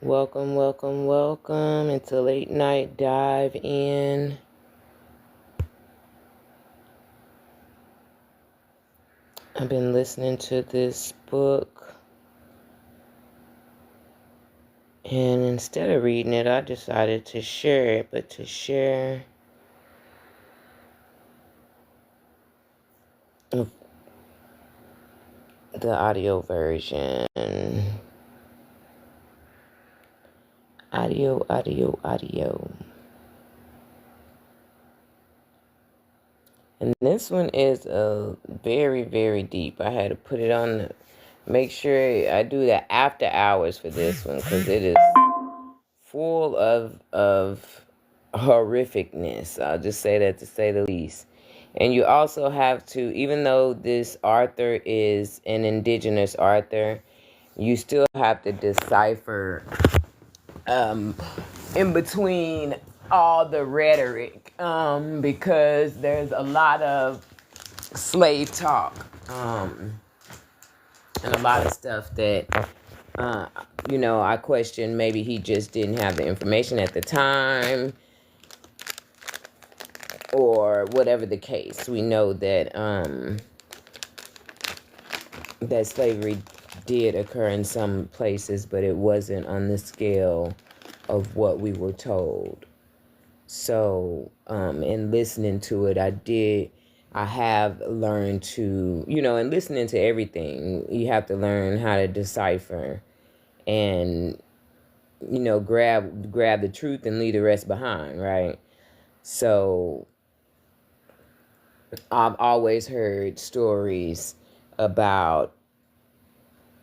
Welcome, welcome, welcome. It's a late night dive in. I've been listening to this book, and instead of reading it, I decided to share it, but to share the audio version. Audio. And this one is very, very deep. I had to put it on, make sure I do the after hours for this one, because it is full of horrificness. I'll just say that to say the least. And you also have to, even though this author is an indigenous author, you still have to decipher in between all the rhetoric, because there's a lot of slave talk, and a lot of stuff that I question. Maybe he just didn't have the information at the time, or whatever the case. We know that that slavery did occur in some places, but it wasn't on the scale of what we were told. So, in listening to it, I have learned to, in listening to everything, you have to learn how to decipher and, grab the truth and leave the rest behind, right? So I've always heard stories about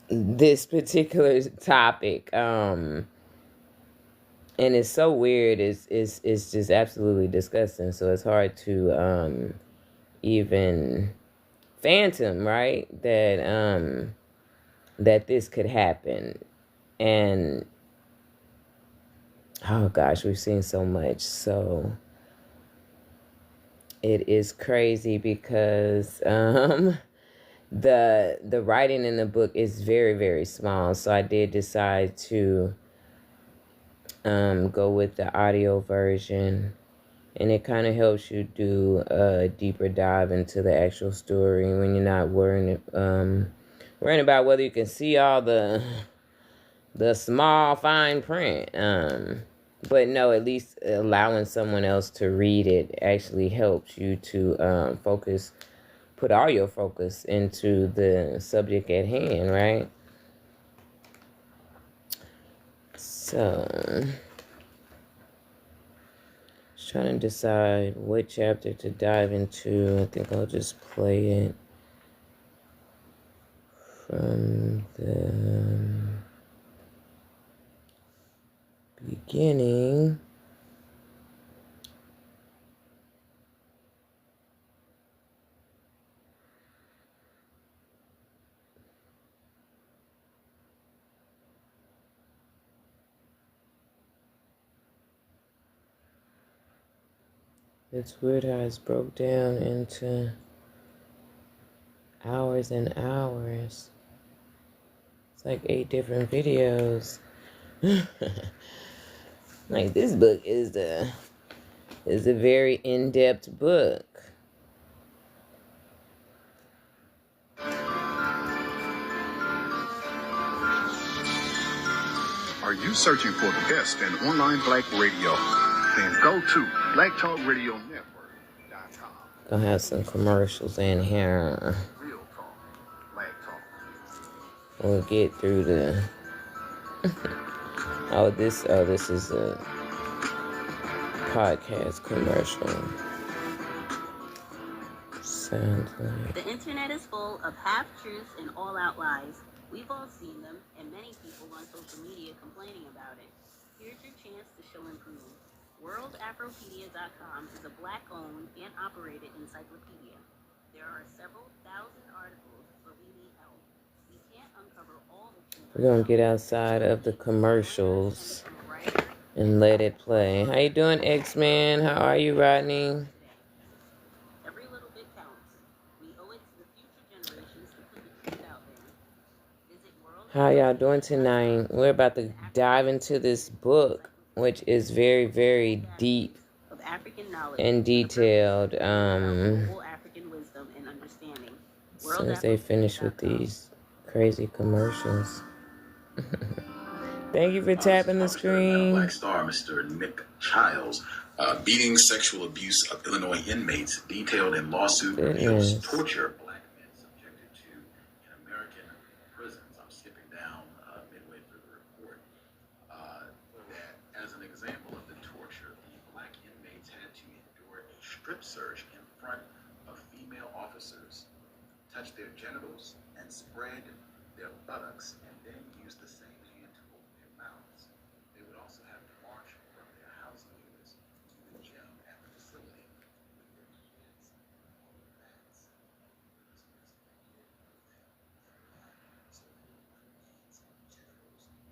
this particular topic, and it's so weird. It's just absolutely disgusting. So it's hard to even phantom, right? That this could happen. And oh gosh, we've seen so much. So it is crazy because the writing in the book is very, very small. So I did decide to go with the audio version, and it kind of helps you do a deeper dive into the actual story when you're not worrying about whether you can see all the small fine print. But no, at least allowing someone else to read it actually helps you to put all your focus into the subject at hand, right? So, just trying to decide what chapter to dive into. I think I'll just play it from the beginning. It's weird how it's broke down into hours and hours. It's like 8 different videos. Like, this book is a very in-depth book. Are you searching for the best in online black radio? Then go to blacktalkradionetwork.com. Gonna have some commercials in here. Real talk, black talk. We'll get through the this is a podcast commercial. Sounds like the internet is full of half-truths and all-out lies. We've all seen them, and many people on social media complaining about it. Here's your chance to show and prove. WorldAfropedia.com is a Black-owned and operated encyclopedia. There are several thousand articles, but we need help. We can't uncover all the truth. we're gonna get outside of the commercials and let it play. How you doing, X-Man? How are you, Rodney? Every little bit counts. We owe it to the future generations to put the truth out there. Visit How y'all doing tonight? We're about to dive into this book, which is very, very deep of African knowledge and detailed. global African wisdom and understanding. As soon as they finish with these crazy commercials. Thank you for tapping the screen. Black Star, Mr. Nick Childs, beating sexual abuse of Illinois inmates detailed in lawsuit reveals torture black men subjected to in American prisons. I'm skipping down midway through the report. That as an example of the torture, the black inmates had to endure a strip search in front of female officers, touch their genitals, and spread their buttocks, and then use the same hand to open their mouths. They would also have to march from their housing units to the gym at the facility with their hands on the mats. So they would put hands on the genitals with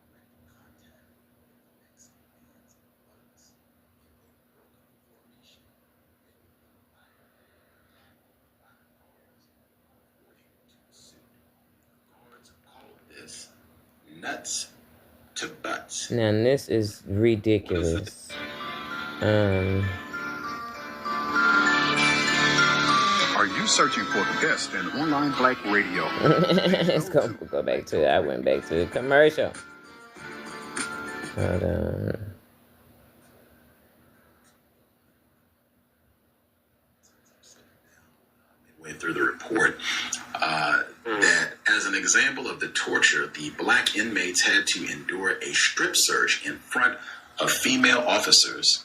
direct contact with the necks and hands and buttocks. If they broke up the formation, they would be fired. This nuts to butts. Now this is ridiculous. Are you searching for the best in online black radio? Let's go back to it. I went back to the commercial. Hold on. Midway through the report, that as an example of the torture, the black inmates had to endure a strip search in front of female officers,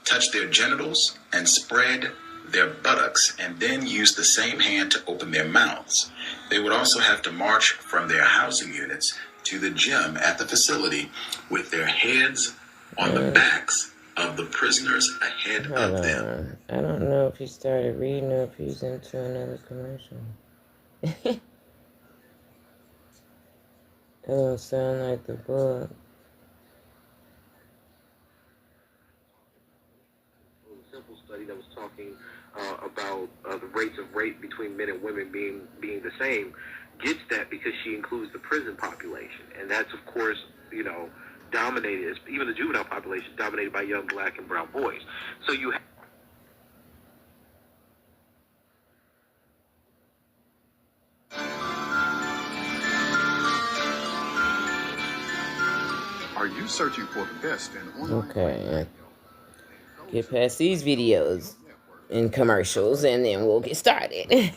touch their genitals, and spread their buttocks, and then use the same hand to open their mouths. They would also have to march from their housing units to the gym at the facility with their heads on the backs of the prisoners ahead of them. I don't know if he started reading or if he's into another commercial. It don't sound like the book. A simple study that was talking about the rates of rape between men and women being the same gets that because she includes the prison population, and that's of course dominated, even the juvenile population, dominated by young black and brown boys. So you have Are you searching for the best in online? Okay. Get past these videos and commercials and then we'll get started.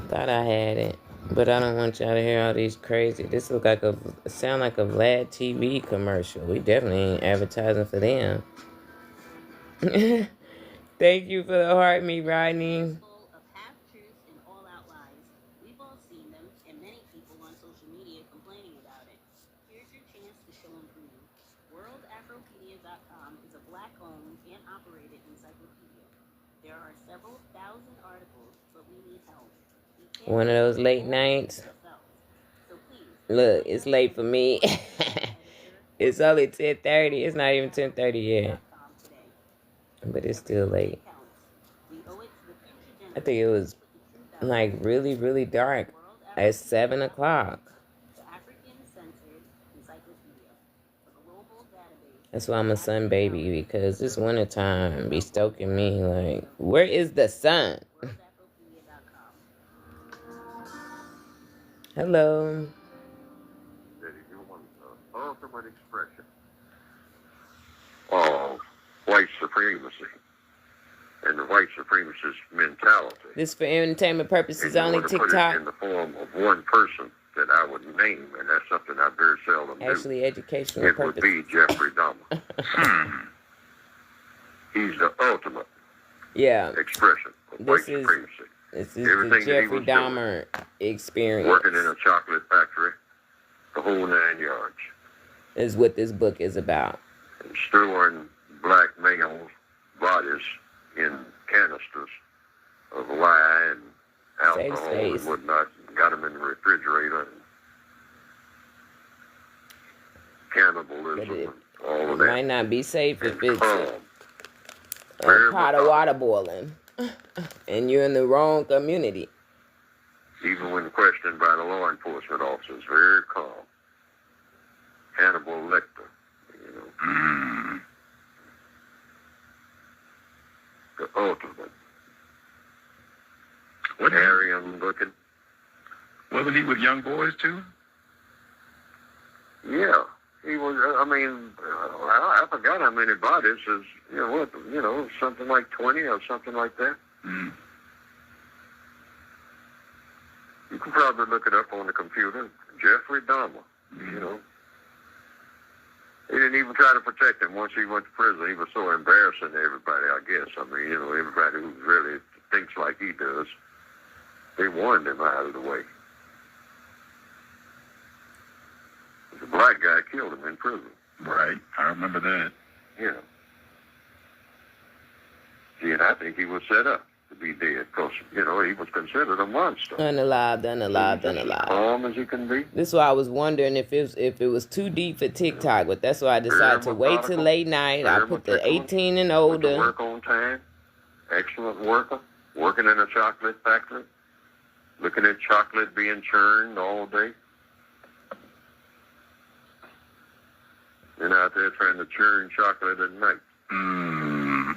Thought I had it, but I don't want y'all to hear all these crazy. This sound like a Vlad TV commercial. We definitely ain't advertising for them. Thank you for the heart, me, Rodney. Of half-truths and all-out lies. We've all seen them, and many people on social media complaining about it. Here's your chance to show improvement. WorldAfropedia.com is a black-owned and operated encyclopedia. There are several thousand articles, but we need help. One of those late nights. Look, it's late for me. It's only 10:30. It's not even 10:30 yet. But it's still late. I think it was like really, really dark at 7 o'clock. That's why I'm a sun baby, because this wintertime be stoking me like, where is the sun? Hello. ultimate expression of white supremacy and the white supremacist mentality. This for entertainment purposes only. TikTok. Put it in the form of one person that I would name, and that's something I very seldom do. Actually, educational it purposes. would be Jeffrey Dahmer. He's the ultimate expression of white supremacy. This is the Jeffrey Dahmer experience. Working in a chocolate factory, the whole 9 yards. Is what this book is about. And storing black males' bodies in canisters of lye and alcohol and whatnot. Got them in the refrigerator. And cannibalism and all of that. It might not be safe if it's a pot of water boiling and you're in the wrong community. even when questioned by the law enforcement officers. Very calm. Hannibal Lecter, you know. The ultimate. What Aryan looking. wasn't he with young boys too? Yeah. He was, I mean, I forgot how many bodies. Is, something like 20 or something like that. Mm. You can probably look it up on the computer. Jeffrey Dahmer, you know. He didn't even try to protect him once he went to prison. He was so embarrassing to everybody, I guess. I mean, everybody who really thinks like he does, they warned him out of the way. The black guy killed him in prison. Right. I remember that. Yeah. See, and I think he was set up to be dead because, he was considered a monster. Unalive. As calm as he can be. This is why I was wondering if it was too deep for TikTok, but that's why I decided to wait till late night. I put the 18 and Went to older. work on time. Excellent worker. Working in a chocolate factory. Looking at chocolate being churned all day. And out there trying to churn chocolate at night. Mm.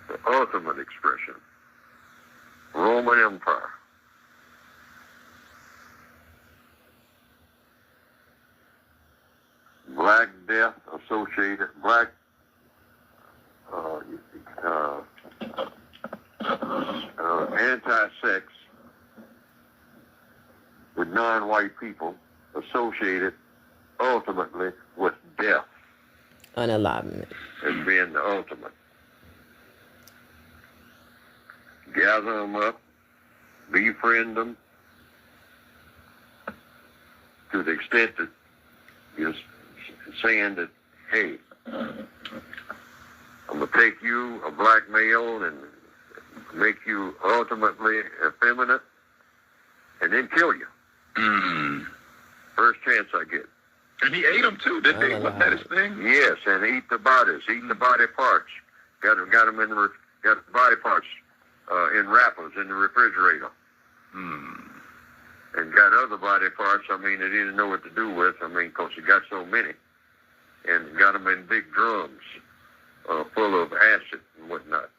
The ultimate expression. Roman Empire. Black death associated, black anti-sex with non-white people associated ultimately with death Unalivement. as being the ultimate. Gather them up, befriend them to the extent that you're saying that, hey, I'm going to take you, a black male, and make you ultimately effeminate, and then kill you. Mm. First chance I get. And he ate them too, didn't he? Wasn't that his thing? Yes, and eat the bodies, eat the body parts. Got them in the got the body parts in wrappers in the refrigerator. Mm. And got other body parts, I mean, they didn't know what to do with, I mean, because he got so many. And got them in big drums full of acid and whatnot.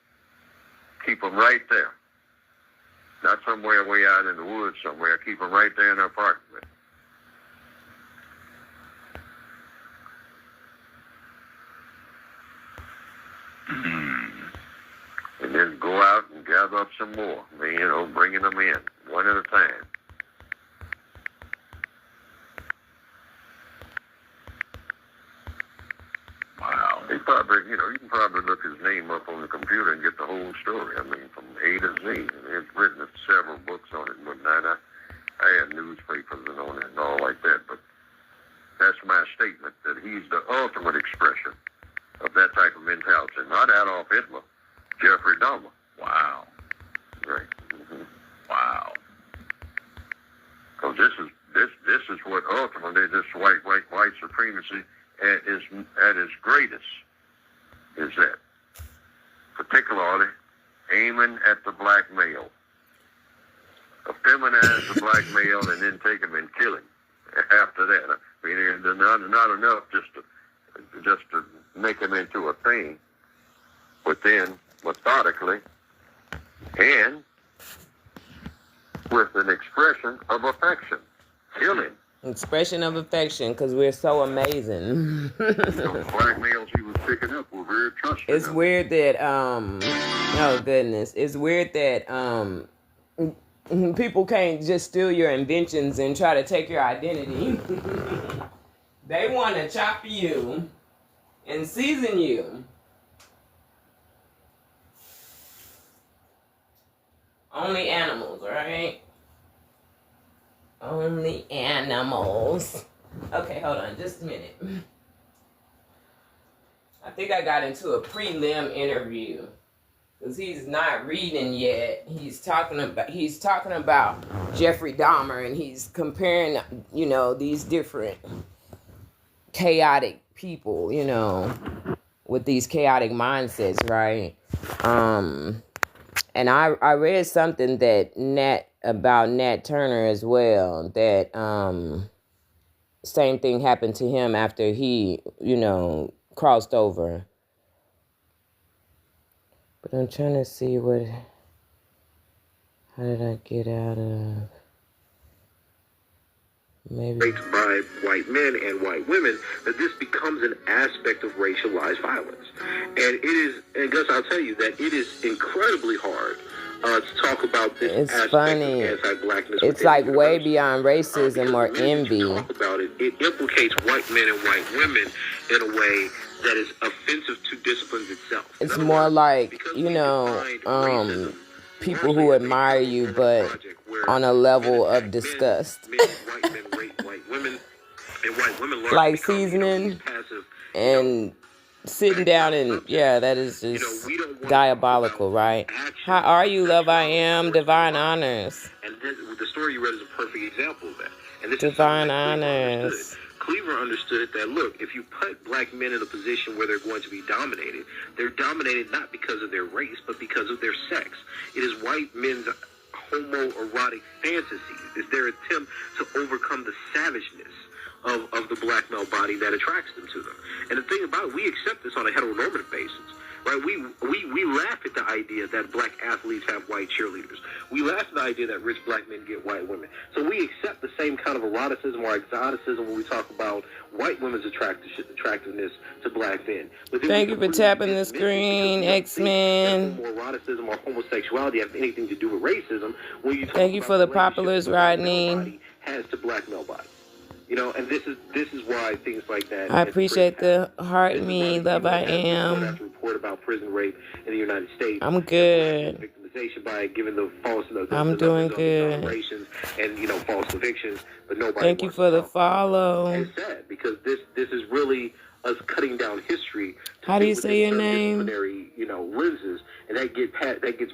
Keep them right there. Not somewhere way out in the woods somewhere. Keep them right there in their apartment. Mm. And then go out and gather up some more. I mean, bringing them in one at a time. Wow. They probably, you can probably look his name up on the computer and get the whole story. I mean, from A to Z. And it's written several books on it and whatnot. I had newspapers and on it and all like that. But that's my statement, that he's the ultimate expression of that type of mentality. Not Adolf Hitler, Jeffrey Dahmer. Wow. Right. Mm-hmm. Wow. Because this is what ultimately this white supremacy at its greatest is that. Particularly aiming at the black male. Effeminize the black male and then take him and kill him after that. I mean, there's not enough just to make him into a thing, but then methodically and with an expression of affection. Kill him. Expression of affection, because we're so amazing. The black males he was picking up were very trusting. It's weird that oh goodness, it's weird that people can't just steal your inventions and try to take your identity. They want to chop you and season you. Only animals, right? Only animals. Okay, hold on just a minute. I think I got into a prelim interview because he's not reading yet. He's talking about Jeffrey Dahmer, and he's comparing, these different chaotic people, with these chaotic mindsets, right? And I read something about Nat Turner as well, that same thing happened to him after he, crossed over. But I'm trying to see how did I get out of maybe raped by white men and white women, that this becomes an aspect of racialized violence. And Gus, I'll tell you that it is incredibly hard to talk about this it's aspect funny. of anti-blackness. It's like way beyond racism or the minute envy. you talk about it, it implicates white men and white women in a way that is offensive to disciplines itself. It's more like, people who admire you, but on a level of disgust. Like seasoning and sitting down and, that is just diabolical, right? How are you, Love I Am? Divine Honors. And the story you read is a perfect example of that. And this Divine Honors. Cleaver understood it that, look, if you put black men in a position where they're going to be dominated, they're dominated not because of their race, but because of their sex. It is white men's homoerotic fantasies. It's their attempt to overcome the savageness of the black male body that attracts them to them. And the thing about it, we accept this on a heteronormative basis. Right? We laugh at the idea that black athletes have white cheerleaders. We laugh at the idea that rich black men get white women. So we accept the same kind of eroticism or exoticism when we talk about white women's attractiveness to black men. But thank you for tapping the screen, X-Men. Eroticism or homosexuality have anything to do with racism. When you talk thank you for the populars, Rodney. Has to black male body. And this is why things like that. I appreciate the heart me, Love I Am. Report about prison rape in the United States. I'm good. Victimization by giving the false. I'm doing good. And false convictions, but nobody. Thank you for the follow. It's sad because this is really us cutting down history. How do you say your name? Lenses, and that gets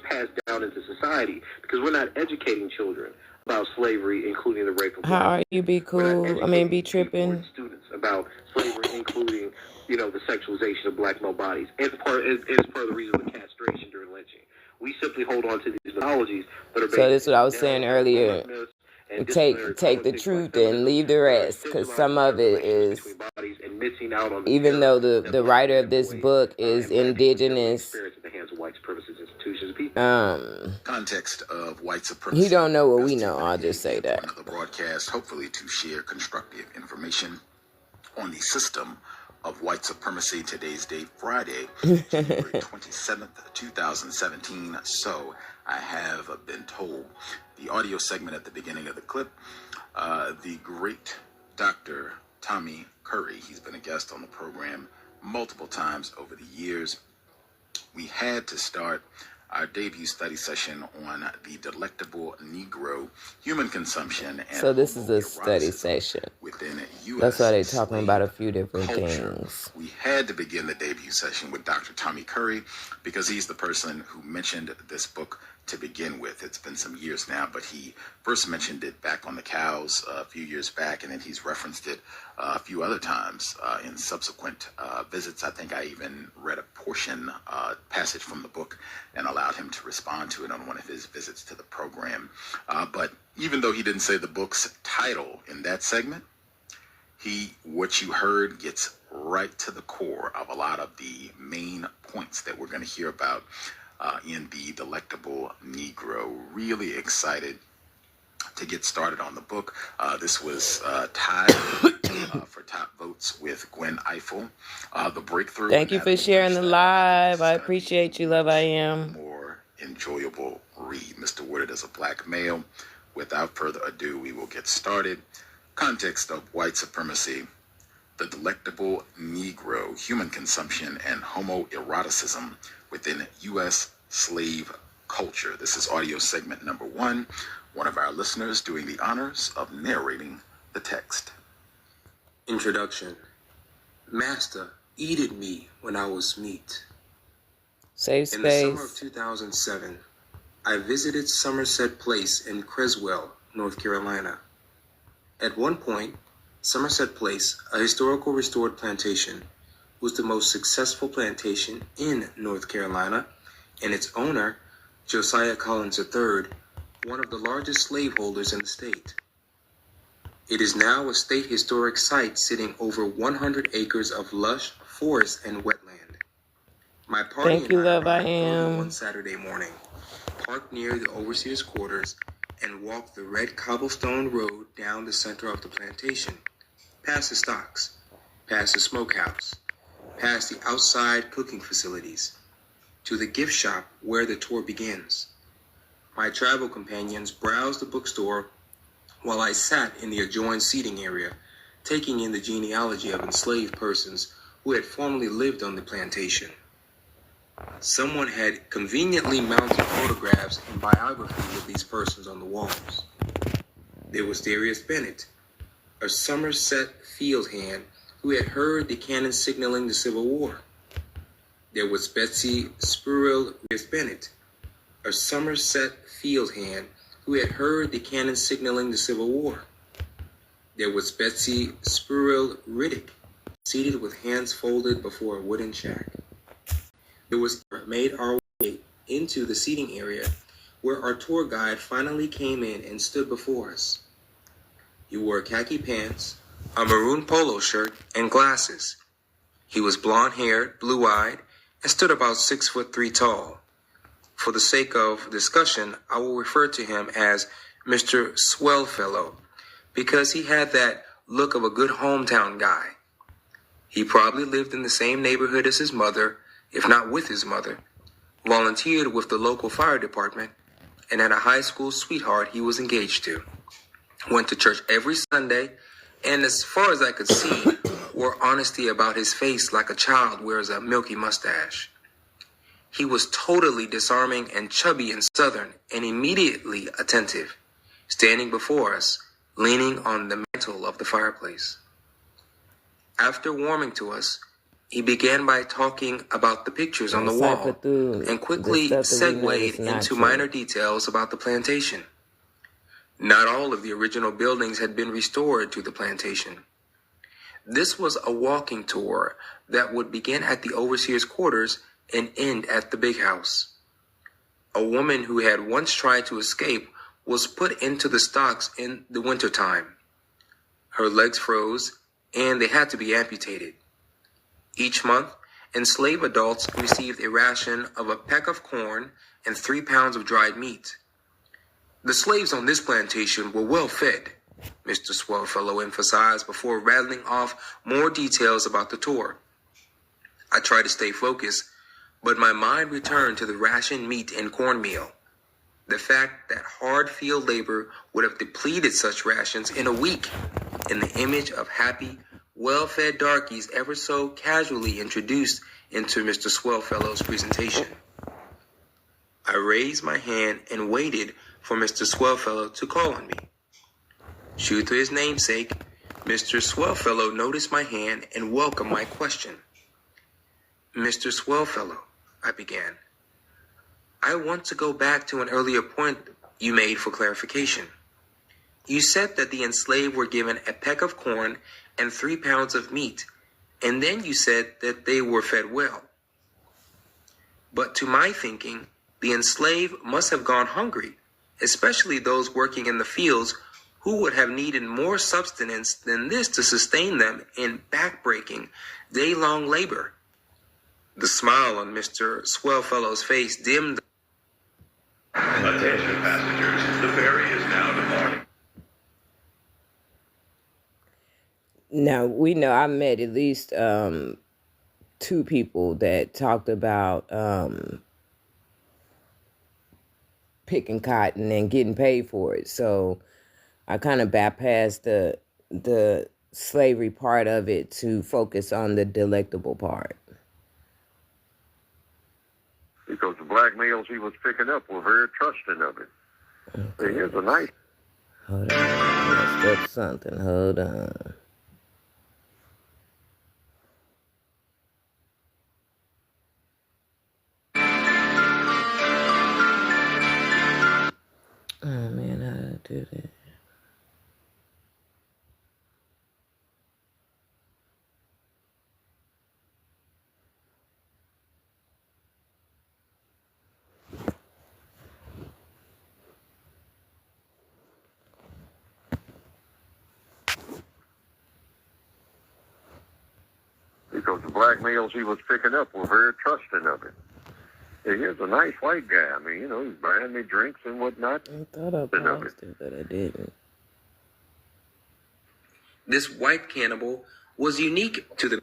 passed down into society because we're not educating children about slavery, including the rape of. How are you? Be cool. Be tripping. Students about slavery, including the sexualization of black male bodies. It's part of the reason for castration during lynching. We simply hold on to these mythologies that are based. So this is what I was saying earlier. Take the truth and leave the rest, because some of it is. Even though the writer of this book is indigenous. Context of white supremacy. He don't know what we know. I'll just say that. Another broadcast, hopefully to share constructive information on the system of white supremacy. Today's date, Friday, January 27th, 2017. So I have been told. The audio segment at the beginning of the clip, the great Dr. Tommy Curry, he's been a guest on the program multiple times over the years. We had to start our debut study session on the delectable Negro human consumption. And so this is a study session. Within U.S. That's why they're talking about a few different culture. things. We had to begin the debut session with Dr. Tommy Curry because he's the person who mentioned this book to begin with. It's been some years now, but he first mentioned it back on the cows a few years back, and then he's referenced it a few other times in subsequent visits. I think I even read a passage from the book and allowed him to respond to it on one of his visits to the program. But even though he didn't say the book's title in that segment, what you heard gets right to the core of a lot of the main points that we're going to hear about in the Delectable Negro. Really excited to get started on the book. This was tied for top votes with Gwen Eiffel. The breakthrough. Thank you for sharing the live. I appreciate you, Love I Am. More enjoyable read. Mr. Woodard as a black male. Without further ado, we will get started. Context of white supremacy. The Delectable Negro, human consumption and homoeroticism within U.S. slave culture. This is audio segment number 1. One of our listeners doing the honors of narrating the text. Introduction. Master eated me when I was meat. Safe space. In the summer of 2007, I visited Somerset Place in Creswell, North Carolina. At one point, Somerset Place, a historical restored plantation, was the most successful plantation in North Carolina, and its owner Josiah Collins III, one of the largest slaveholders in the state. It is now a state historic site sitting over 100 acres of lush forest and wetland. My party Thank you, and I love. I arrived early am. one Saturday morning, parked near the overseer's quarters, and walked the red cobblestone road down the center of the plantation, past the stocks, past the smokehouse, past the outside cooking facilities, to the gift shop where the tour begins. My travel companions browsed the bookstore while I sat in the adjoined seating area, taking in the genealogy of enslaved persons who had formerly lived on the plantation. Someone had conveniently mounted photographs and biographies of these persons on the walls. There was Darius Bennett, a Somerset field hand who had heard the cannon signaling the Civil War. There was Betsy Spurrell Bennett, a Somerset field hand who had heard the cannon signaling the Civil War. There was Betsy Spurrell Riddick, seated with hands folded before a wooden shack. There was made our way into the seating area where our tour guide finally came in and stood before us. He wore khaki pants, a maroon polo shirt, and glasses. He was blonde-haired, blue-eyed, and stood about 6'3" tall. For the sake of discussion, I will refer to him as Mr. Swellfellow, because he had that look of a good hometown guy. He probably lived in the same neighborhood as his mother, if not with his mother, volunteered with the local fire department, and had a high school sweetheart he was engaged to. Went to church every Sunday, and as far as I could see, wore honesty about his face like a child wears a milky mustache. He was totally disarming and chubby and southern, and immediately attentive, standing before us, leaning on the mantel of the fireplace. After warming to us, he began by talking about the pictures on the wall and quickly segued into minor details about the plantation. Not all of the original buildings had been restored to the plantation. This was a walking tour that would begin at the overseer's quarters and end at the big house. A woman who had once tried to escape was put into the stocks in the wintertime. Her legs froze, and they had to be amputated. Each month, enslaved adults received a ration of a peck of corn and 3 pounds of dried meat. The slaves on this plantation were well fed, Mr. Swellfellow emphasized before rattling off more details about the tour. I tried to stay focused, but my mind returned to the rationed meat and cornmeal. The fact that hard field labor would have depleted such rations in a week, and the image of happy, well-fed darkies ever so casually introduced into Mr. Swellfellow's presentation. I raised my hand and waited for Mr. Swellfellow to call on me. True to his namesake, Mr. Swellfellow noticed my hand and welcomed my question. Mr. Swellfellow, I began, I want to go back to an earlier point you made for clarification. You said that the enslaved were given a peck of corn and 3 pounds of meat, and then you said that they were fed well. But to my thinking, the enslaved must have gone hungry, especially those working in the fields who would have needed more substance than this to sustain them in backbreaking, day-long labor. The smile on Mr. Swellfellow's face dimmed. Attention passengers, the ferry is now departing. Now, we know I met at least 2 people that talked about picking cotton and getting paid for it. So I kind of bypassed the slavery part of it to focus on the delectable part. Because the black males he was picking up were very trusting of it. Okay. Here's a nice. Hold on, I messed up something. Hold on. Oh man, how did I do that? because the black males he was picking up were very trusting of him. And here's a nice white guy. I mean, he's buying me drinks and whatnot. I thought I paused it, but I didn't. This white cannibal was unique to the...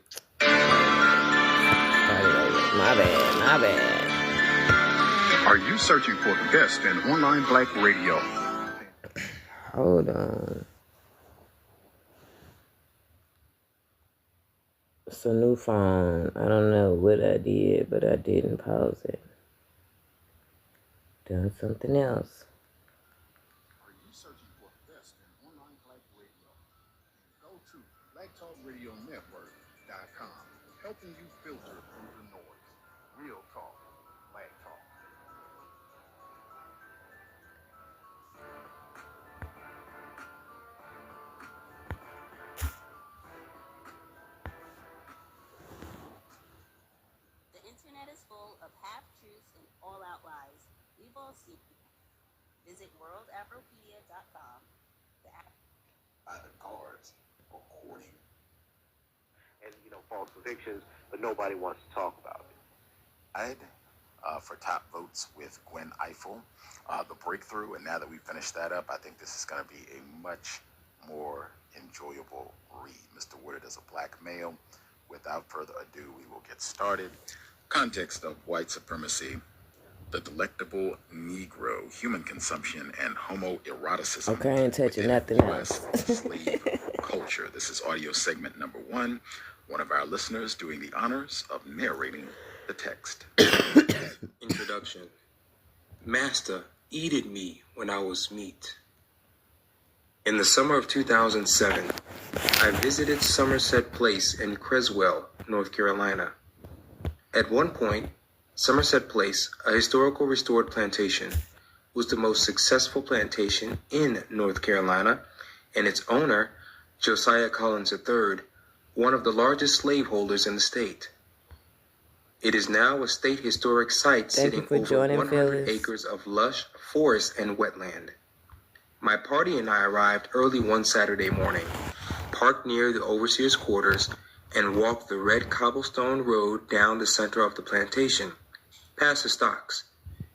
My bad. Are you searching for the best in online black radio? Hold on. It's a new phone. I don't know what I did, but I didn't pause it. Doing something else. Are you searching for the best in online black radio? Go to blacktalkradionetwork.com, helping you filter through the noise. Real talk, black talk. The internet is full of half-truths and all-out lies. We've all seen them. Visit worldafropedia.com. By the guards according. And, false convictions, but nobody wants to talk about it. For top votes with Gwen Eiffel, The Breakthrough, and now that we finished that up, I think this is going to be a much more enjoyable read. Mr. Woodard is a black male. Without further ado, we will get started. Context of white supremacy, the delectable Negro, human consumption, and homoeroticism. Okay, I ain't touching within nothing US slave culture. This is audio segment number 1. One of our listeners doing the honors of narrating the text. Introduction. Master eated me when I was meat. In the summer of 2007, I visited Somerset Place in Creswell, North Carolina. At one point, Somerset Place, a historical restored plantation, was the most successful plantation in North Carolina, and its owner, Josiah Collins III, one of the largest slaveholders in the state. It is now a state historic site sitting over 100 acres of lush forest and wetland. My party and I arrived early one Saturday morning, parked near the overseer's quarters, and walked the red cobblestone road down the center of the plantation, past the stocks,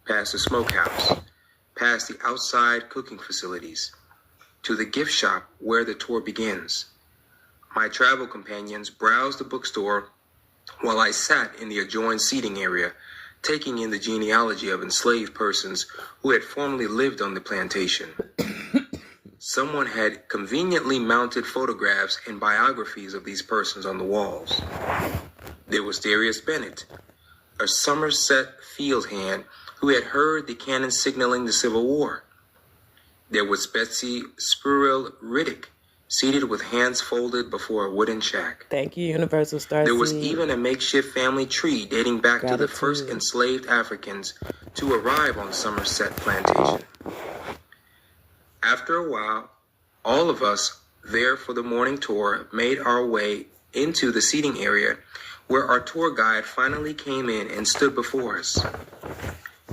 past the smokehouse, past the outside cooking facilities, to the gift shop where the tour begins. My travel companions browsed the bookstore while I sat in the adjoined seating area, taking in the genealogy of enslaved persons who had formerly lived on the plantation. Someone had conveniently mounted photographs and biographies of these persons on the walls. There was Darius Bennett, a Somerset field hand who had heard the cannon signaling the Civil War. There was Betsy Spurrell Riddick, seated with hands folded before a wooden shack. Thank you, Universal Star There was Seed. even a makeshift family tree dating back to the Gratitude. first enslaved Africans to arrive on Somerset Plantation. After a while, all of us there for the morning tour made our way into the seating area where our tour guide finally came in and stood before us.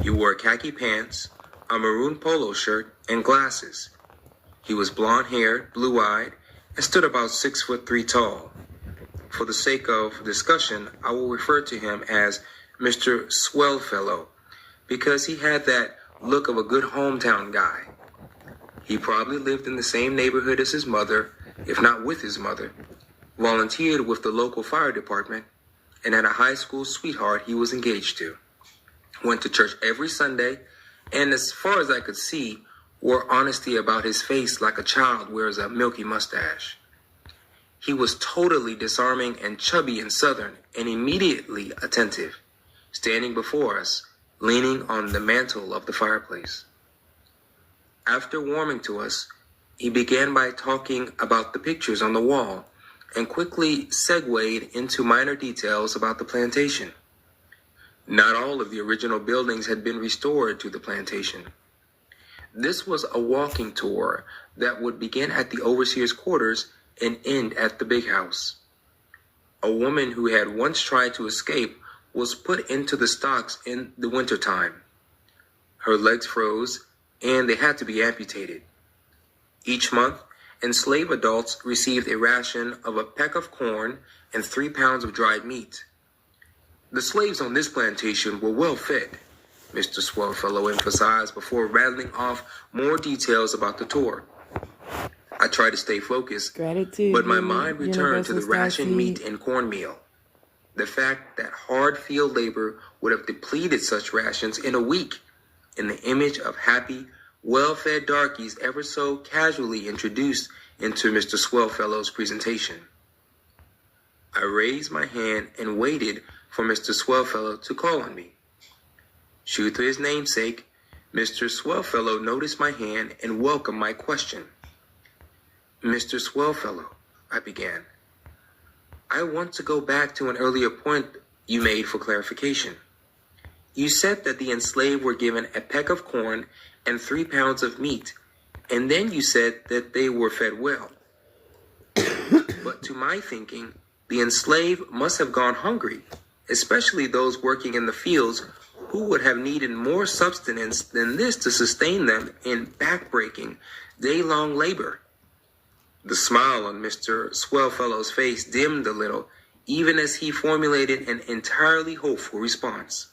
He wore khaki pants, a maroon polo shirt, and glasses. He was blonde-haired, blue-eyed, and stood about 6'3" tall. For the sake of discussion, I will refer to him as Mr. Swellfellow, because he had that look of a good hometown guy. He probably lived in the same neighborhood as his mother, if not with his mother, volunteered with the local fire department, and had a high school sweetheart he was engaged to. Went to church every Sunday, and as far as I could see, wore honesty about his face like a child wears a milky mustache. He was totally disarming and chubby and southern, and immediately attentive, standing before us, leaning on the mantle of the fireplace. After warming to us, he began by talking about the pictures on the wall, and quickly segued into minor details about the plantation. Not all of the original buildings had been restored to the plantation. This was a walking tour that would begin at the overseer's quarters and end at the big house. A woman who had once tried to escape was put into the stocks in the wintertime. Her legs froze, and they had to be amputated. Each month, enslaved adults received a ration of a peck of corn and 3 pounds of dried meat. The slaves on this plantation were well fed, Mr. Swellfellow emphasized before rattling off more details about the tour. I tried to stay focused, but my mind returned to the rationed meat and cornmeal. The fact that hard field labor would have depleted such rations in a week, and the image of happy, well-fed darkies ever so casually introduced into Mr. Swellfellow's presentation. I raised my hand and waited for Mr. Swellfellow to call on me. True to his namesake, Mr. Swellfellow noticed my hand and welcomed my question. Mr. Swellfellow, I began, I want to go back to an earlier point you made for clarification. You said that the enslaved were given a peck of corn and 3 pounds of meat, and then you said that they were fed well. But to my thinking, the enslaved must have gone hungry, especially those working in the fields who would have needed more substance than this to sustain them in backbreaking, day-long labor. The smile on Mr. Swellfellow's face dimmed a little, even as he formulated an entirely hopeful response.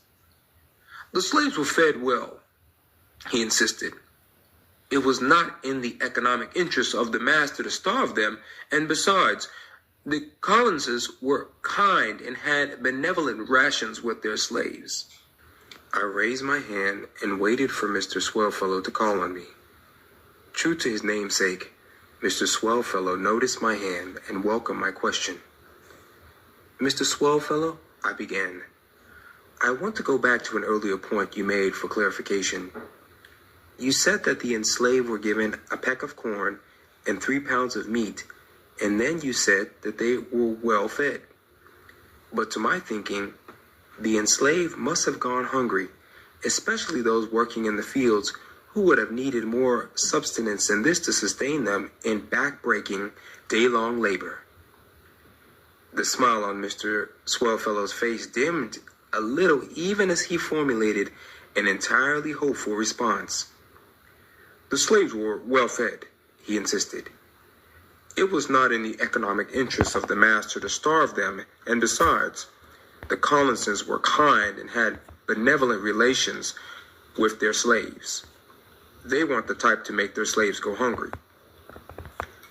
The slaves were fed well, he insisted. It was not in the economic interest of the master to starve them, and besides, the Collinses were kind and had benevolent rations with their slaves. I raised my hand and waited for Mr. Swellfellow to call on me. True to his namesake, Mr. Swellfellow noticed my hand and welcomed my question. Mr. Swellfellow, I began, I want to go back to an earlier point you made for clarification. You said that the enslaved were given a peck of corn and 3 pounds of meat, and then you said that they were well fed. But to my thinking, the enslaved must have gone hungry, especially those working in the fields who would have needed more substance than this to sustain them in back-breaking, day-long labor. The smile on Mr. Swellfellow's face dimmed a little even as he formulated an entirely hopeful response. The slaves were well fed, he insisted. It was not in the economic interest of the master to starve them, and besides, the Collinsons were kind and had benevolent relations with their slaves. They weren't the type to make their slaves go hungry.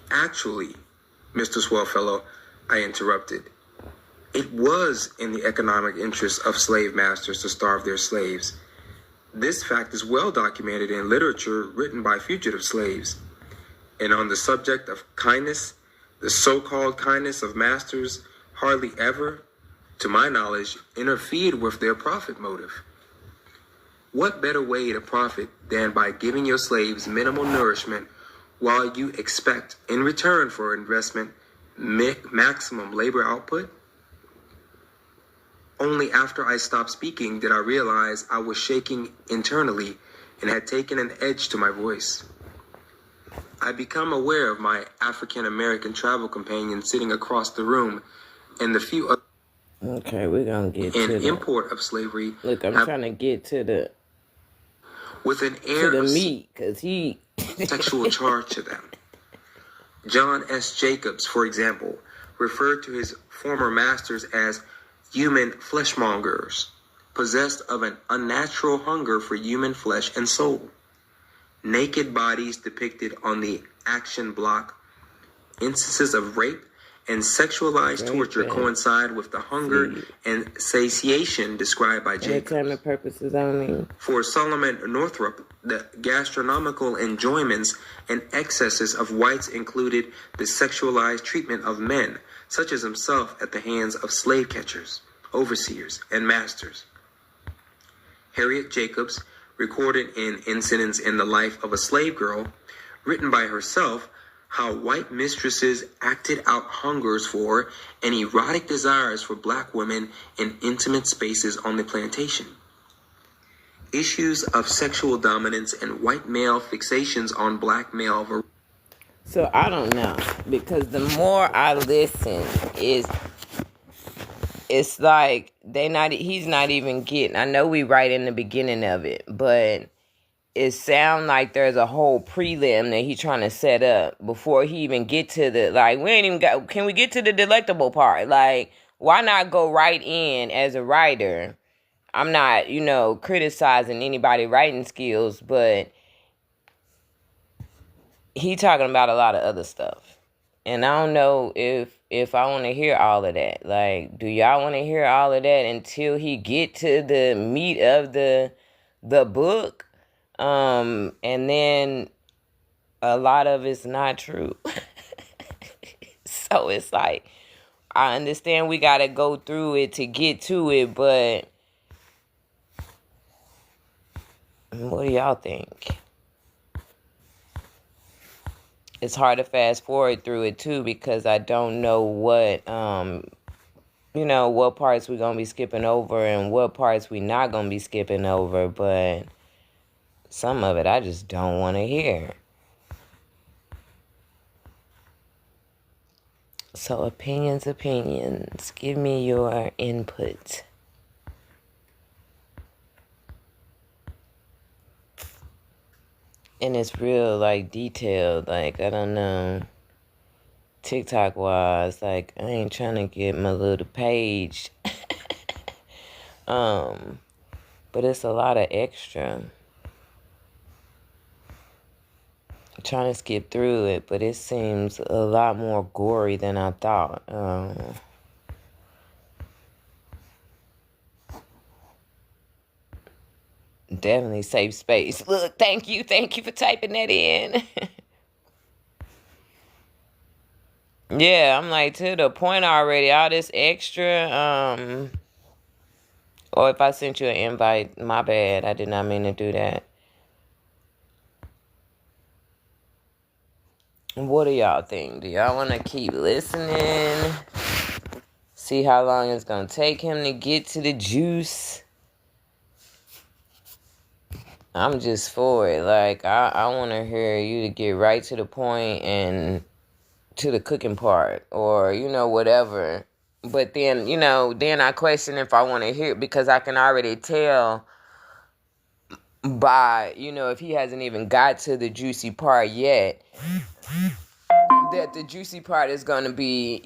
Actually, Mr. Swellfellow, I interrupted, it was in the economic interest of slave masters to starve their slaves. This fact is well documented in literature written by fugitive slaves. And on the subject of kindness, the so-called kindness of masters hardly ever, to my knowledge, interfered with their profit motive. What better way to profit than by giving your slaves minimal nourishment while you expect, in return for investment, maximum labor output? Only after I stopped speaking did I realize I was shaking internally and had taken an edge to my voice. I become aware of my African-American travel companion sitting across the room and the few other Okay, we're gonna get to the import of slavery. Look, I'm trying to get to the with an air to the of meat, cause he sexual charge to them. John S. Jacobs, for example, referred to his former masters as human fleshmongers, possessed of an unnatural hunger for human flesh and soul. Naked bodies depicted on the action block, instances of rape and sexualized torture coincide with the hunger and satiation described by Jacobs. entertainment purposes only. For Solomon Northrop, the gastronomical enjoyments and excesses of whites included the sexualized treatment of men, such as himself, at the hands of slave catchers, overseers, and masters. Harriet Jacobs recorded in Incidents in the Life of a Slave Girl, written by herself, how white mistresses acted out hungers for and erotic desires for black women in intimate spaces on the plantation. Issues of sexual dominance and white male fixations on black male. So I don't know, because the more I listen, it's like he's not even getting. I know we right in the beginning of it, but it sound like there's a whole prelim that he's trying to set up before he even get to the, like, we ain't even got, can we get to the delectable part? Like, why not go right in as a writer? I'm not, criticizing anybody writing skills, but he talking about a lot of other stuff. And I don't know if I want to hear all of that. Like, do y'all want to hear all of that until he get to the meat of the book? And then a lot of it's not true. So it's like, I understand we got to go through it to get to it, but what do y'all think? It's hard to fast forward through it too, because I don't know what what parts we're gonna be skipping over and what parts we not gonna be skipping over, but some of it I just don't want to hear. So opinions. Give me your input. And it's real, like, detailed. Like, I don't know, TikTok wise, like, I ain't trying to get my little page. But it's a lot of extra. I'm trying to skip through it, but it seems a lot more gory than I thought. Definitely safe space. Look, thank you for typing that in. Yeah, I'm like, to the point already. All this extra. Or if I sent you an invite, my bad. I did not mean to do that. What do y'all think? Do y'all want to keep listening? See how long it's going to take him to get to the juice? I'm just for it. Like, I want to hear you to get right to the point and to the cooking part, or, whatever. But then, then I question if I want to hear it, because I can already tell by, if he hasn't even got to the juicy part yet, that the juicy part is going to be,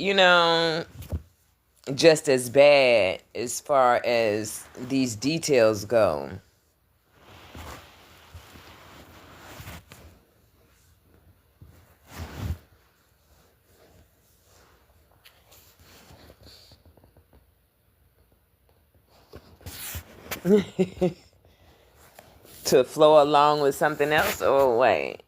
just as bad as far as these details go. To flow along with something else, or wait?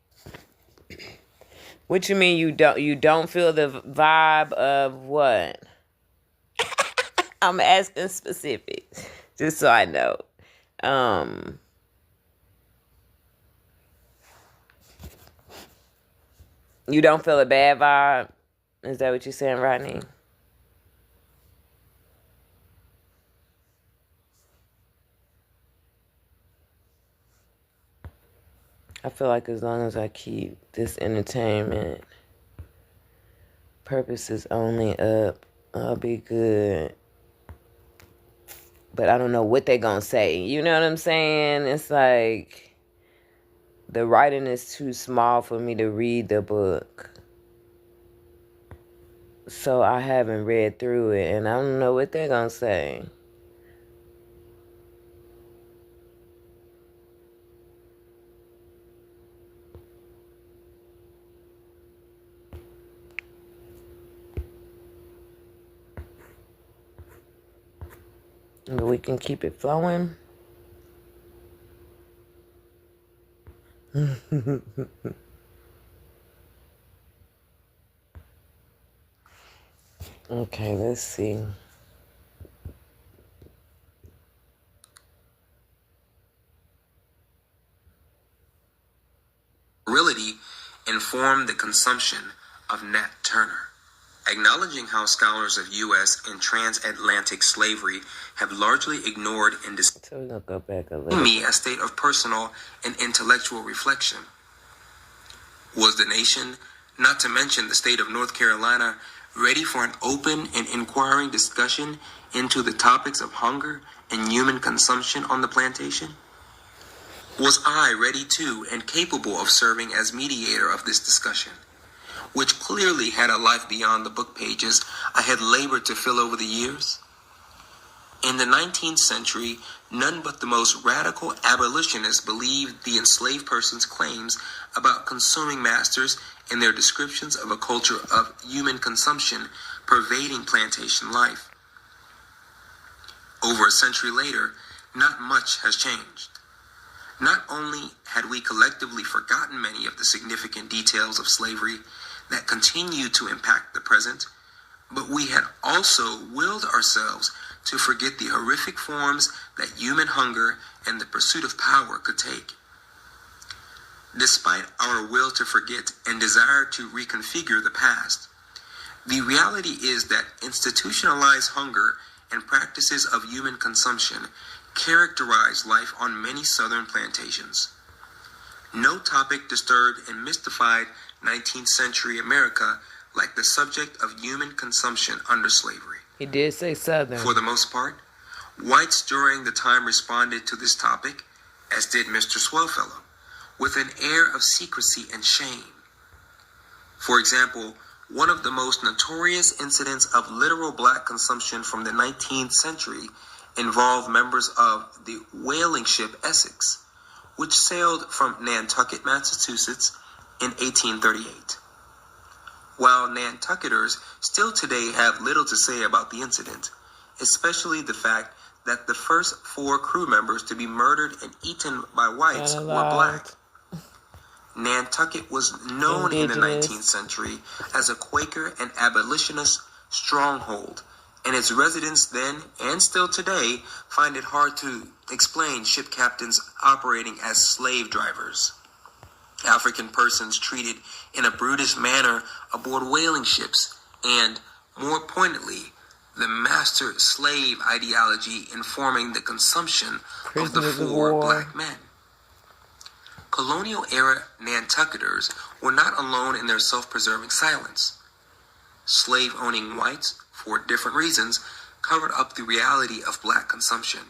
What you mean you don't feel the vibe of what? I'm asking specific, just so I know. You don't feel a bad vibe? Is that what you're saying, Rodney? I feel like as long as I keep this entertainment purposes only up, I'll be good. But I don't know what they're going to say. You know what I'm saying? It's like the writing is too small for me to read the book. So I haven't read through it, and I don't know what they're going to say. But we can keep it flowing. Okay, let's see. Virility informed the consumption of Nat Turner. Acknowledging how scholars of U.S. and transatlantic slavery have largely ignored and So we're gonna go back a little. me a state of personal and intellectual reflection. Was the nation, not to mention the state of North Carolina, ready for an open and inquiring discussion into the topics of hunger and human consumption on the plantation? Was I ready to and capable of serving as mediator of this discussion, which clearly had a life beyond the book pages I had labored to fill over the years? In the 19th century, none but the most radical abolitionists believed the enslaved person's claims about consuming masters and their descriptions of a culture of human consumption pervading plantation life. Over a century later, not much has changed. Not only had we collectively forgotten many of the significant details of slavery that continue to impact the present, but we had also willed ourselves to forget the horrific forms that human hunger and the pursuit of power could take. Despite our will to forget and desire to reconfigure the past, the reality is that institutionalized hunger and practices of human consumption characterize life on many southern plantations. No topic disturbed and mystified 19th century America like the subject of human consumption under slavery. He did say southern. For the most part, whites during the time responded to this topic, as did Mr. Swellfellow, with an air of secrecy and shame. For example, one of the most notorious incidents of literal black consumption from the 19th century involved members of the whaling ship Essex, which sailed from Nantucket, Massachusetts in 1838. While Nantucketers still today have little to say about the incident, especially the fact that the first 4 crew members to be murdered and eaten by whites were black. Nantucket was known in the 19th century as a Quaker and abolitionist stronghold, and its residents then and still today find it hard to explain ship captains operating as slave drivers. African persons treated in a brutish manner aboard whaling ships, and, more pointedly, the master-slave ideology informing the consumption of the 4 black men. Colonial-era Nantucketers were not alone in their self-preserving silence. Slave-owning whites, for different reasons, covered up the reality of black consumption.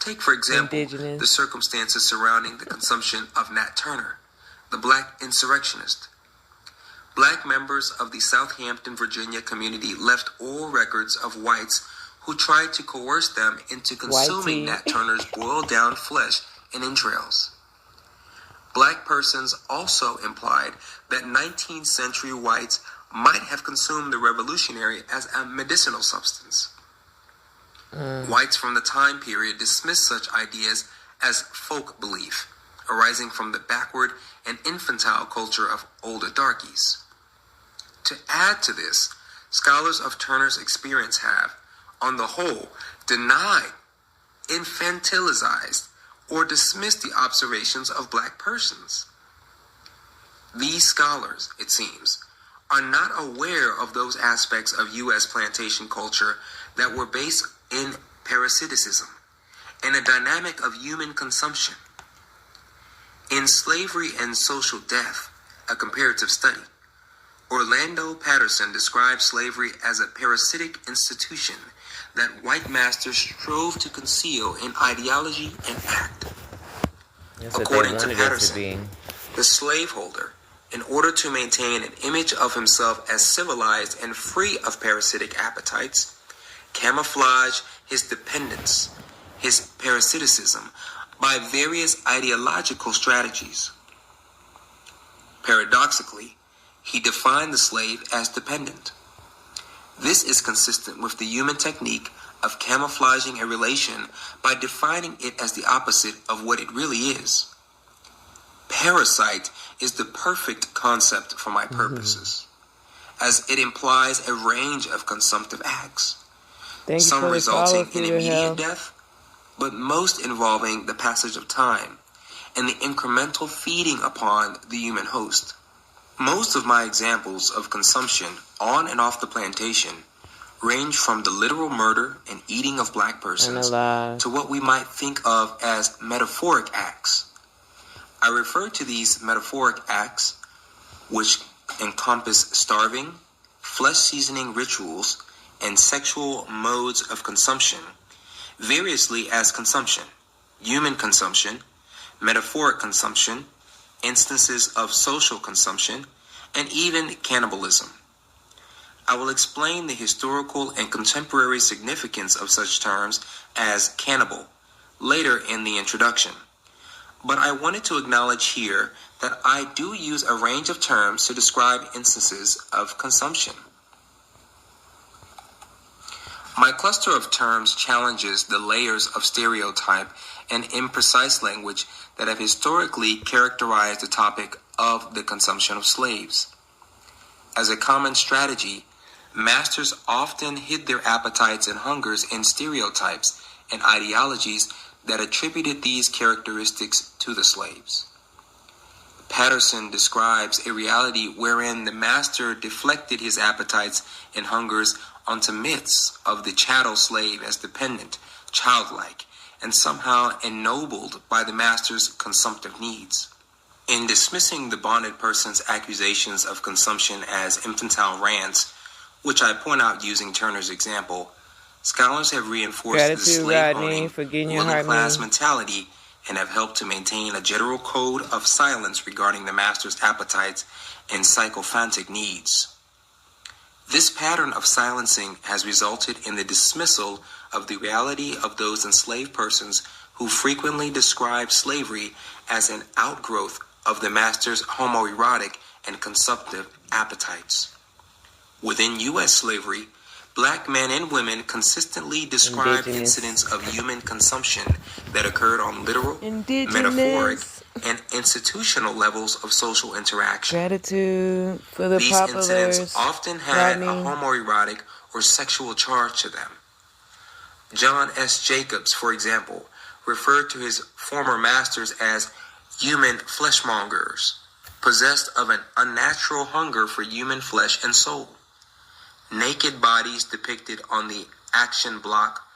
Take, for example, the circumstances surrounding the consumption of Nat Turner, the black insurrectionist. Black members of the Southampton, Virginia community left oral records of whites who tried to coerce them into consuming Nat Turner's boiled-down flesh and entrails. Black persons also implied that 19th century whites might have consumed the revolutionary as a medicinal substance. Whites from the time period dismissed such ideas as folk belief, arising from the backward and infantile culture of older darkies. To add to this, scholars of Turner's experience have, on the whole, denied, infantilized, or dismissed the observations of black persons. These scholars, it seems, are not aware of those aspects of U.S. plantation culture that were based in parasiticism and a dynamic of human consumption. In Slavery and Social Death, a comparative study, Orlando Patterson describes slavery as a parasitic institution that white masters strove to conceal in ideology and act. According to Patterson, the slaveholder, in order to maintain an image of himself as civilized and free of parasitic appetites, camouflage his dependence, his parasiticism, by various ideological strategies. Paradoxically, he defined the slave as dependent. This is consistent with the human technique of camouflaging a relation by defining it as the opposite of what it really is. Parasite is the perfect concept for my purposes, as it implies a range of consumptive acts, some resulting in immediate death, but most involving the passage of time and the incremental feeding upon the human host. Most of my examples of consumption on and off the plantation range from the literal murder and eating of black persons to what we might think of as metaphoric acts. I refer to these metaphoric acts, which encompass starving, flesh-seasoning rituals, and sexual modes of consumption, variously as consumption, human consumption, metaphoric consumption, instances of social consumption, and even cannibalism. I will explain the historical and contemporary significance of such terms as cannibal later in the introduction. But I wanted to acknowledge here that I do use a range of terms to describe instances of consumption. My cluster of terms challenges the layers of stereotype and imprecise language that have historically characterized the topic of the consumption of slaves. As a common strategy, masters often hid their appetites and hungers in stereotypes and ideologies that attributed these characteristics to the slaves. Patterson describes a reality wherein the master deflected his appetites and hungers onto myths of the chattel slave as dependent, childlike, and somehow ennobled by the master's consumptive needs. In dismissing the bonded person's accusations of consumption as infantile rants, which I point out using Turner's example, scholars have reinforced the slave-owning, ruling class mentality and have helped to maintain a general code of silence regarding the master's appetites and sycophantic needs. This pattern of silencing has resulted in the dismissal of the reality of those enslaved persons who frequently describe slavery as an outgrowth of the master's homoerotic and consumptive appetites. Within U.S. slavery, black men and women consistently describe incidents of human consumption that occurred on literal, metaphoric, and institutional levels of social interaction. Gratitude for the These incidents often had a homoerotic or sexual charge to them. John S. Jacobs, for example, referred to his former masters as human fleshmongers, possessed of an unnatural hunger for human flesh and soul. Naked bodies depicted on the action block,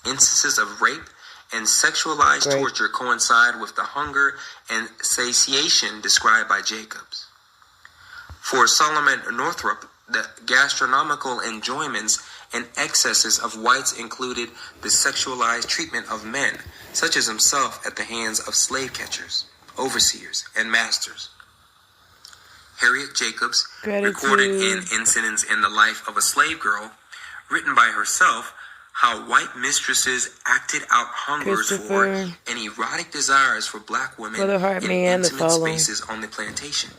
instances of rape and sexualized torture coincide with the hunger and satiation described by Jacobs. For Solomon Northrop, the gastronomical enjoyments and excesses of whites included the sexualized treatment of men, such as himself, at the hands of slave catchers, overseers, and masters. Harriet Jacobs recorded in Incidents in the Life of a Slave Girl, written by herself, how white mistresses acted out hungers for and erotic desires for black women in intimate spaces on the plantation.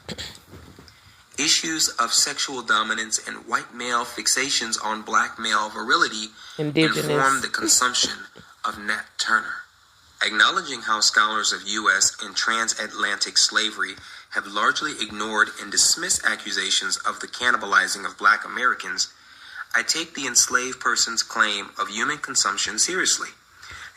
Issues of sexual dominance and white male fixations on black male virility informed the consumption of Nat Turner. Acknowledging how scholars of U.S. and transatlantic slavery have largely ignored and dismissed accusations of the cannibalizing of black Americans, I take the enslaved person's claim of human consumption seriously,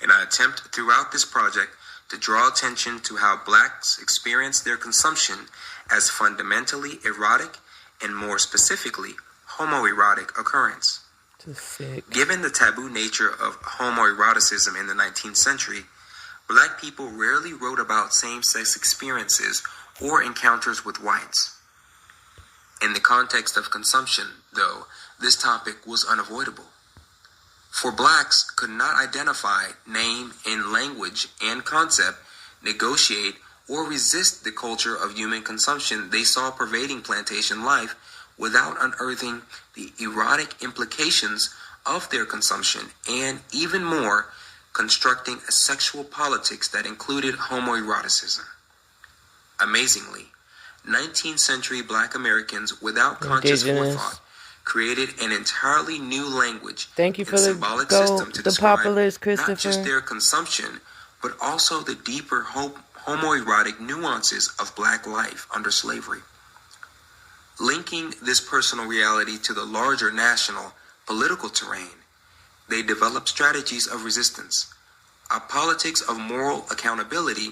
and I attempt throughout this project to draw attention to how blacks experience their consumption as fundamentally erotic and, more specifically, homoerotic occurrence. Given the taboo nature of homoeroticism in the 19th century, black people rarely wrote about same-sex experiences or encounters with whites. In the context of consumption, though, this topic was unavoidable. For blacks could not identify, name, in language and concept, negotiate, or resist the culture of human consumption they saw pervading plantation life without unearthing the erotic implications of their consumption and, even more, constructing a sexual politics that included homoeroticism. Amazingly, 19th century black Americans without conscious forethought created an entirely new language and symbolic system to describe not just their consumption, but also the deeper homoerotic nuances of black life under slavery. Linking this personal reality to the larger national political terrain, they developed strategies of resistance, a politics of moral accountability,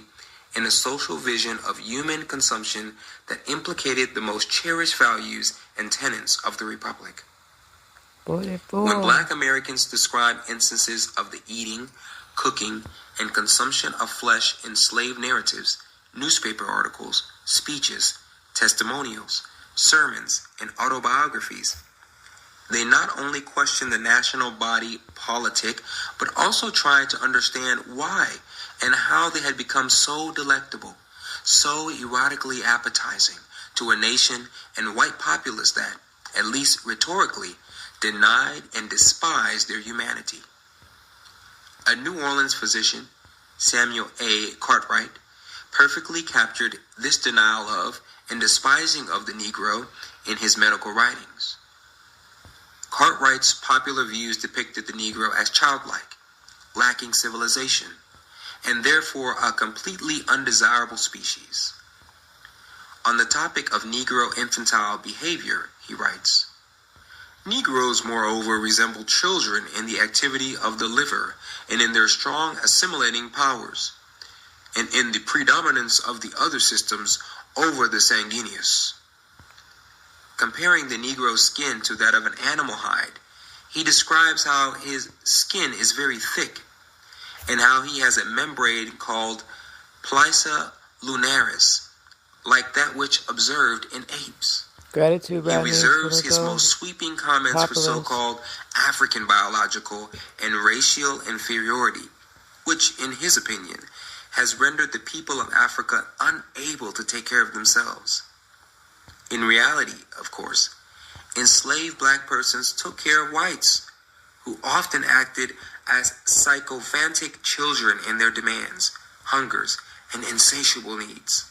and a social vision of human consumption that implicated the most cherished values and tenets of the Republic. When black Americans describe instances of the eating, cooking, and consumption of flesh in slave narratives, newspaper articles, speeches, testimonials, sermons, and autobiographies, They not only questioned the national body politic, but also tried to understand why and how they had become so delectable, so erotically appetizing to a nation and white populace that, at least rhetorically, denied and despised their humanity. A New Orleans physician, Samuel A. Cartwright, perfectly captured this denial of and despising of the Negro in his medical writings. Cartwright's popular views depicted the Negro as childlike, lacking civilization, and therefore a completely undesirable species. On the topic of Negro infantile behavior, he writes, Negroes, moreover, resemble children in the activity of the liver and in their strong assimilating powers, and in the predominance of the other systems over the sanguineous. Comparing the Negro's skin to that of an animal hide, he describes how his skin is very thick and how he has a membrane called plisa lunaris, like that which observed in apes. Gratitude, He reserves his most sweeping comments for so-called African biological and racial inferiority, which, in his opinion, has rendered the people of Africa unable to take care of themselves. In reality, of course, enslaved black persons took care of whites, who often acted as sycophantic children in their demands, hungers, and insatiable needs.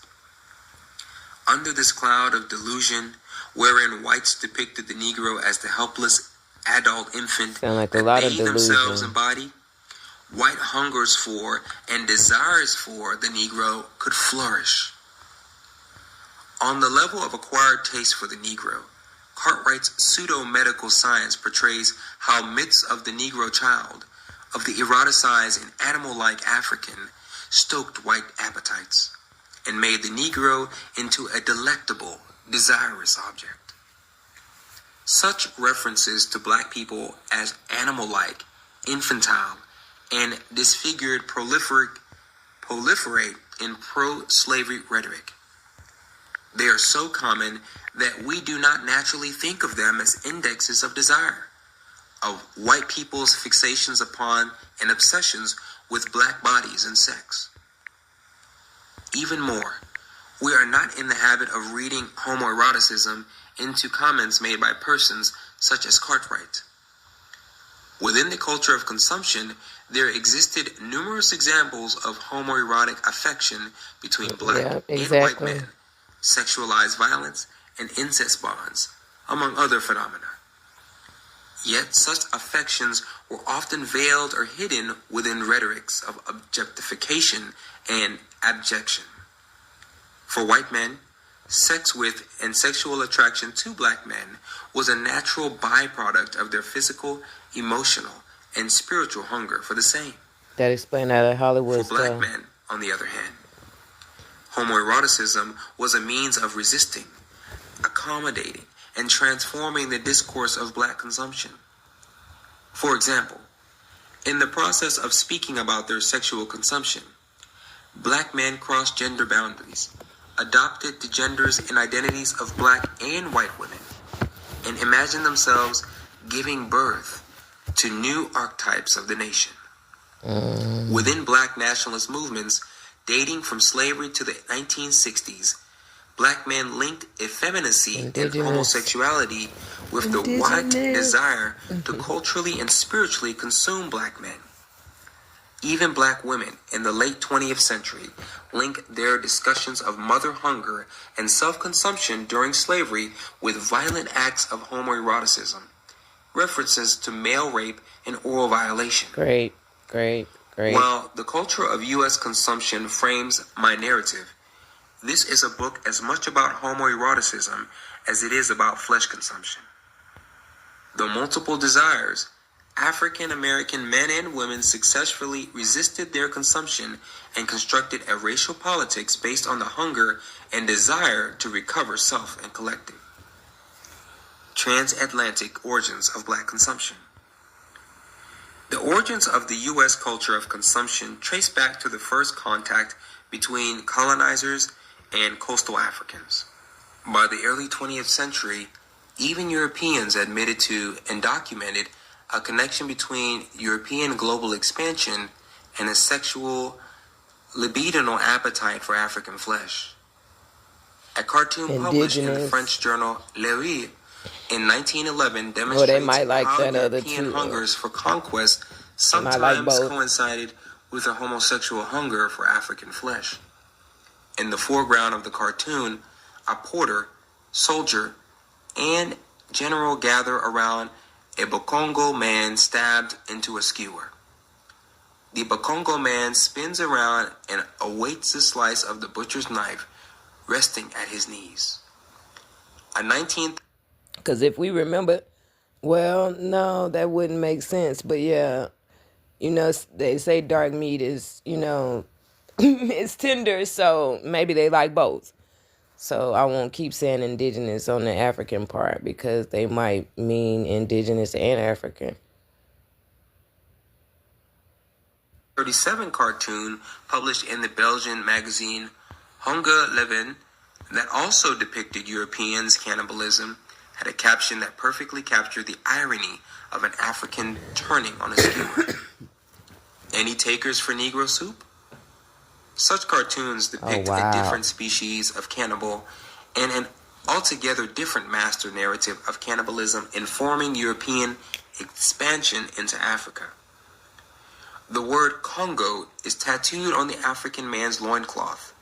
Under this cloud of delusion, wherein whites depicted the Negro as the helpless adult infant like that they themselves embody, white hungers for and desires for the Negro could flourish. On the level of acquired taste for the Negro, Cartwright's pseudo-medical science portrays how myths of the Negro child, of the eroticized and animal-like African, stoked white appetites, and made the Negro into a delectable, desirous object. Such references to black people as animal-like, infantile, and disfigured proliferate in pro-slavery rhetoric. They are so common that we do not naturally think of them as indexes of desire, of white people's fixations upon and obsessions with black bodies and sex. Even more, we are not in the habit of reading homoeroticism into comments made by persons such as Cartwright. Within the culture of consumption, there existed numerous examples of homoerotic affection between black and white men, sexualized violence, and incest bonds, among other phenomena. Yet such affections were often veiled or hidden within rhetorics of objectification and abjection. For white men, sex with and sexual attraction to black men was a natural byproduct of their physical, emotional, and spiritual hunger for the same. That explains how the Hollywood For black men, on the other hand, homoeroticism was a means of resisting, accommodating, and transforming the discourse of black consumption. For example, in the process of speaking about their sexual consumption, black men crossed gender boundaries, adopted the genders and identities of black and white women, and imagined themselves giving birth to new archetypes of the nation. Within black nationalist movements dating from slavery to the 1960s, black men linked effeminacy and homosexuality with the white desire to culturally and spiritually consume black men. Even black women in the late 20th century linked their discussions of mother hunger and self-consumption during slavery with violent acts of homoeroticism, references to male rape and oral violation. Great. While the culture of U.S. consumption frames my narrative, this is a book as much about homoeroticism as it is about flesh consumption. Though multiple desires, African American men and women successfully resisted their consumption and constructed a racial politics based on the hunger and desire to recover self and collective. Transatlantic origins of black consumption. The origins of the U.S. culture of consumption trace back to the first contact between colonizers and coastal Africans. By the early 20th century, Even Europeans admitted to and documented a connection between European global expansion and a sexual libidinal appetite for African flesh. A cartoon published in the Indigenous. French journal Le Rire in 1911 Or demonstrates they might like how that other European too. hungers for conquest They might like sometimes both. coincided with a homosexual hunger for African flesh. In the foreground of the cartoon, a porter, soldier, and general gather around a Bakongo man stabbed into a skewer. The Bakongo man spins around and awaits the slice of the butcher's knife resting at his knees. A 19th Because if we remember, well, no, that wouldn't make sense. But yeah, you know, they say dark meat is, you know, it's tender. So maybe they like both. So I won't keep saying indigenous on the African part because they might mean indigenous and African. 37 cartoon published in the Belgian magazine Hunger Leven that also depicted Europeans' cannibalism had a caption that perfectly captured the irony of an African turning on a skewer. Any takers for Negro soup? Such cartoons depict a different species of cannibal and an altogether different master narrative of cannibalism informing European expansion into Africa. The word Congo is tattooed on the African man's loincloth,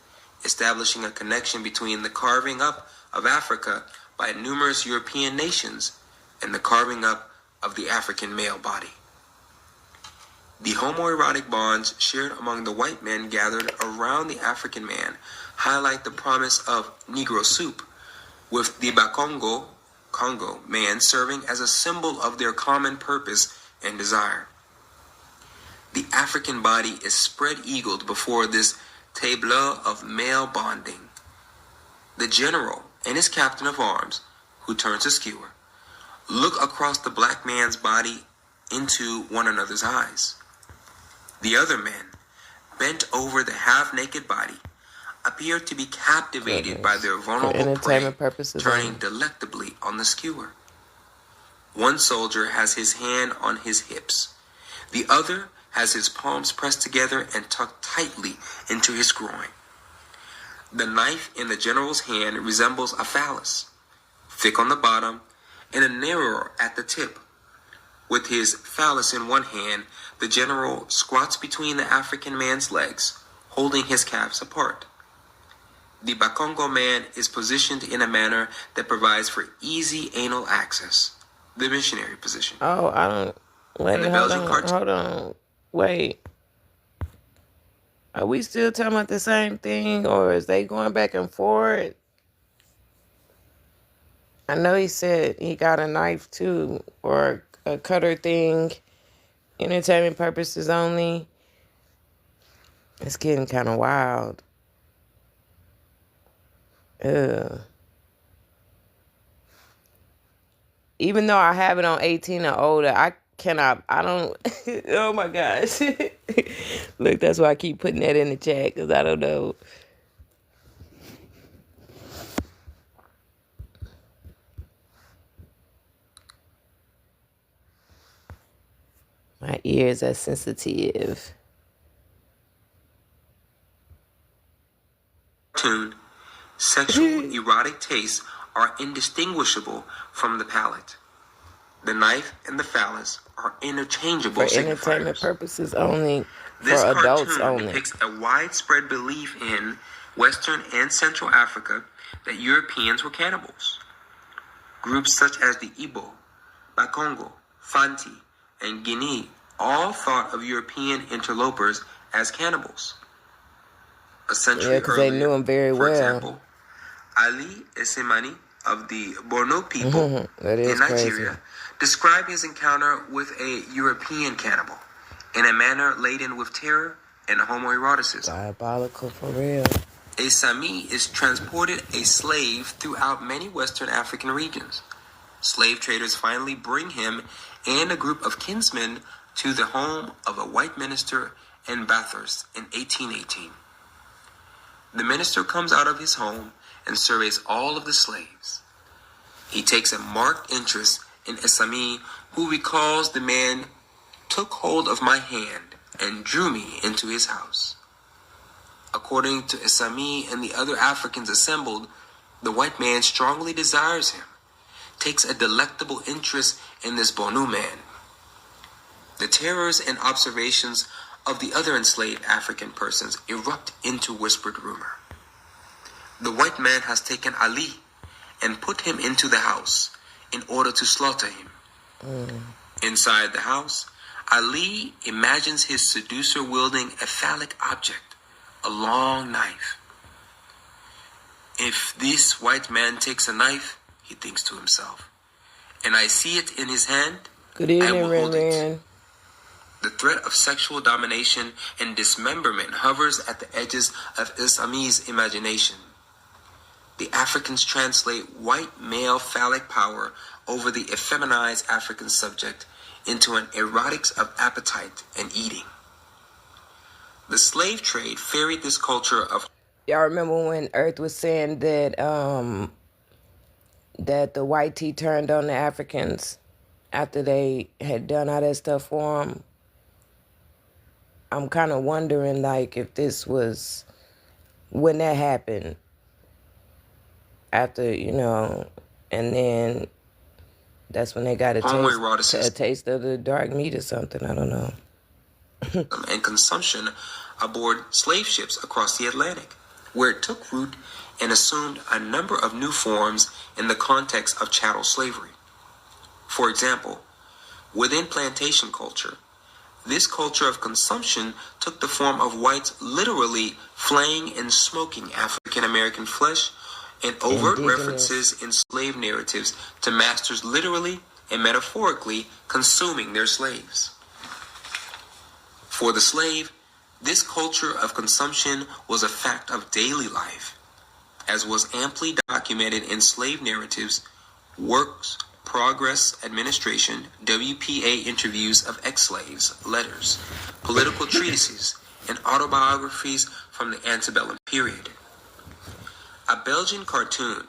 establishing a connection between the carving up of Africa by numerous European nations and the carving up of the African male body. The homoerotic bonds shared among the white men gathered around the African man highlight the promise of Negro soup, with the Bakongo, Congo man serving as a symbol of their common purpose and desire. The African body is spread-eagled before this tableau of male bonding. The general and his captain of arms, who turns a skewer, look across the black man's body into one another's eyes. The other men, bent over the half-naked body, appear to be captivated by their vulnerable prey, turning delectably on the skewer. One soldier has his hand on his hips. The other has his palms pressed together and tucked tightly into his groin. The knife in the general's hand resembles a phallus, thick on the bottom and narrower at the tip. With his phallus in one hand, the general squats between the African man's legs, holding his calves apart. The Bakongo man is positioned in a manner that provides for easy anal access, the missionary position. Oh, I don't... Wait, hold on. Wait. Are we still talking about the same thing, or is they going back and forth? I know he said he got a knife too, or a cutter thing, entertainment purposes only. It's getting kind of wild. Ugh. Even though I have it on 18 or older, I don't, oh my gosh. Look, that's why I keep putting that in the chat, because I don't know. My ears are sensitive. Sexual erotic tastes are indistinguishable from the palate. The knife and the phallus are interchangeable for entertainment signifiers. Purposes only. This for adults cartoon only. depicts a widespread belief in Western and Central Africa that Europeans were cannibals. Groups such as the Igbo, Bakongo, Fanti, and Guinea all thought of European interlopers as cannibals. A century because earlier, they knew him very for well. example, Ali Esemani of the Borno people in Nigeria described his encounter with a European cannibal in a manner laden with terror and homoeroticism. Diabolical for real. A Sami is transported a slave throughout many Western African regions. Slave traders finally bring him and a group of kinsmen to the home of a white minister in Bathurst in 1818. The minister comes out of his home and surveys all of the slaves. He takes a marked interest in Esami, who recalls the man took hold of my hand and drew me into his house. According to Esami and the other Africans assembled, the white man strongly desires him, takes a delectable interest in this Bonu man. The terrors and observations of the other enslaved African persons erupt into whispered rumor. The white man has taken Ali and put him into the house in order to slaughter him. Inside the house, Ali imagines his seducer wielding a phallic object, a long knife. If this white man takes a knife, he thinks to himself, and I see it in his hand, Good I evening, will hold it. Ren. The threat of sexual domination and dismemberment hovers at the edges of Isami's imagination. The Africans translate white male phallic power over the effeminized African subject into an erotics of appetite and eating. The slave trade ferried this culture of... Y'all remember when Earth was saying that that the white tea turned on the Africans after they had done all that stuff for them? I'm kind of wondering, like, if this was when that happened. After, and then that's when they got a taste of the dark meat or something. I don't know. and consumption aboard slave ships across the Atlantic, where it took root and assumed a number of new forms in the context of chattel slavery. For example, within plantation culture, this culture of consumption took the form of whites literally flaying and smoking African American flesh, and overt references in slave narratives to masters literally and metaphorically consuming their slaves. For the slave, this culture of consumption was a fact of daily life, as was amply documented in slave narratives, works, progress administration, WPA interviews of ex-slaves, letters, political treatises, and autobiographies from the antebellum period. A Belgian cartoon,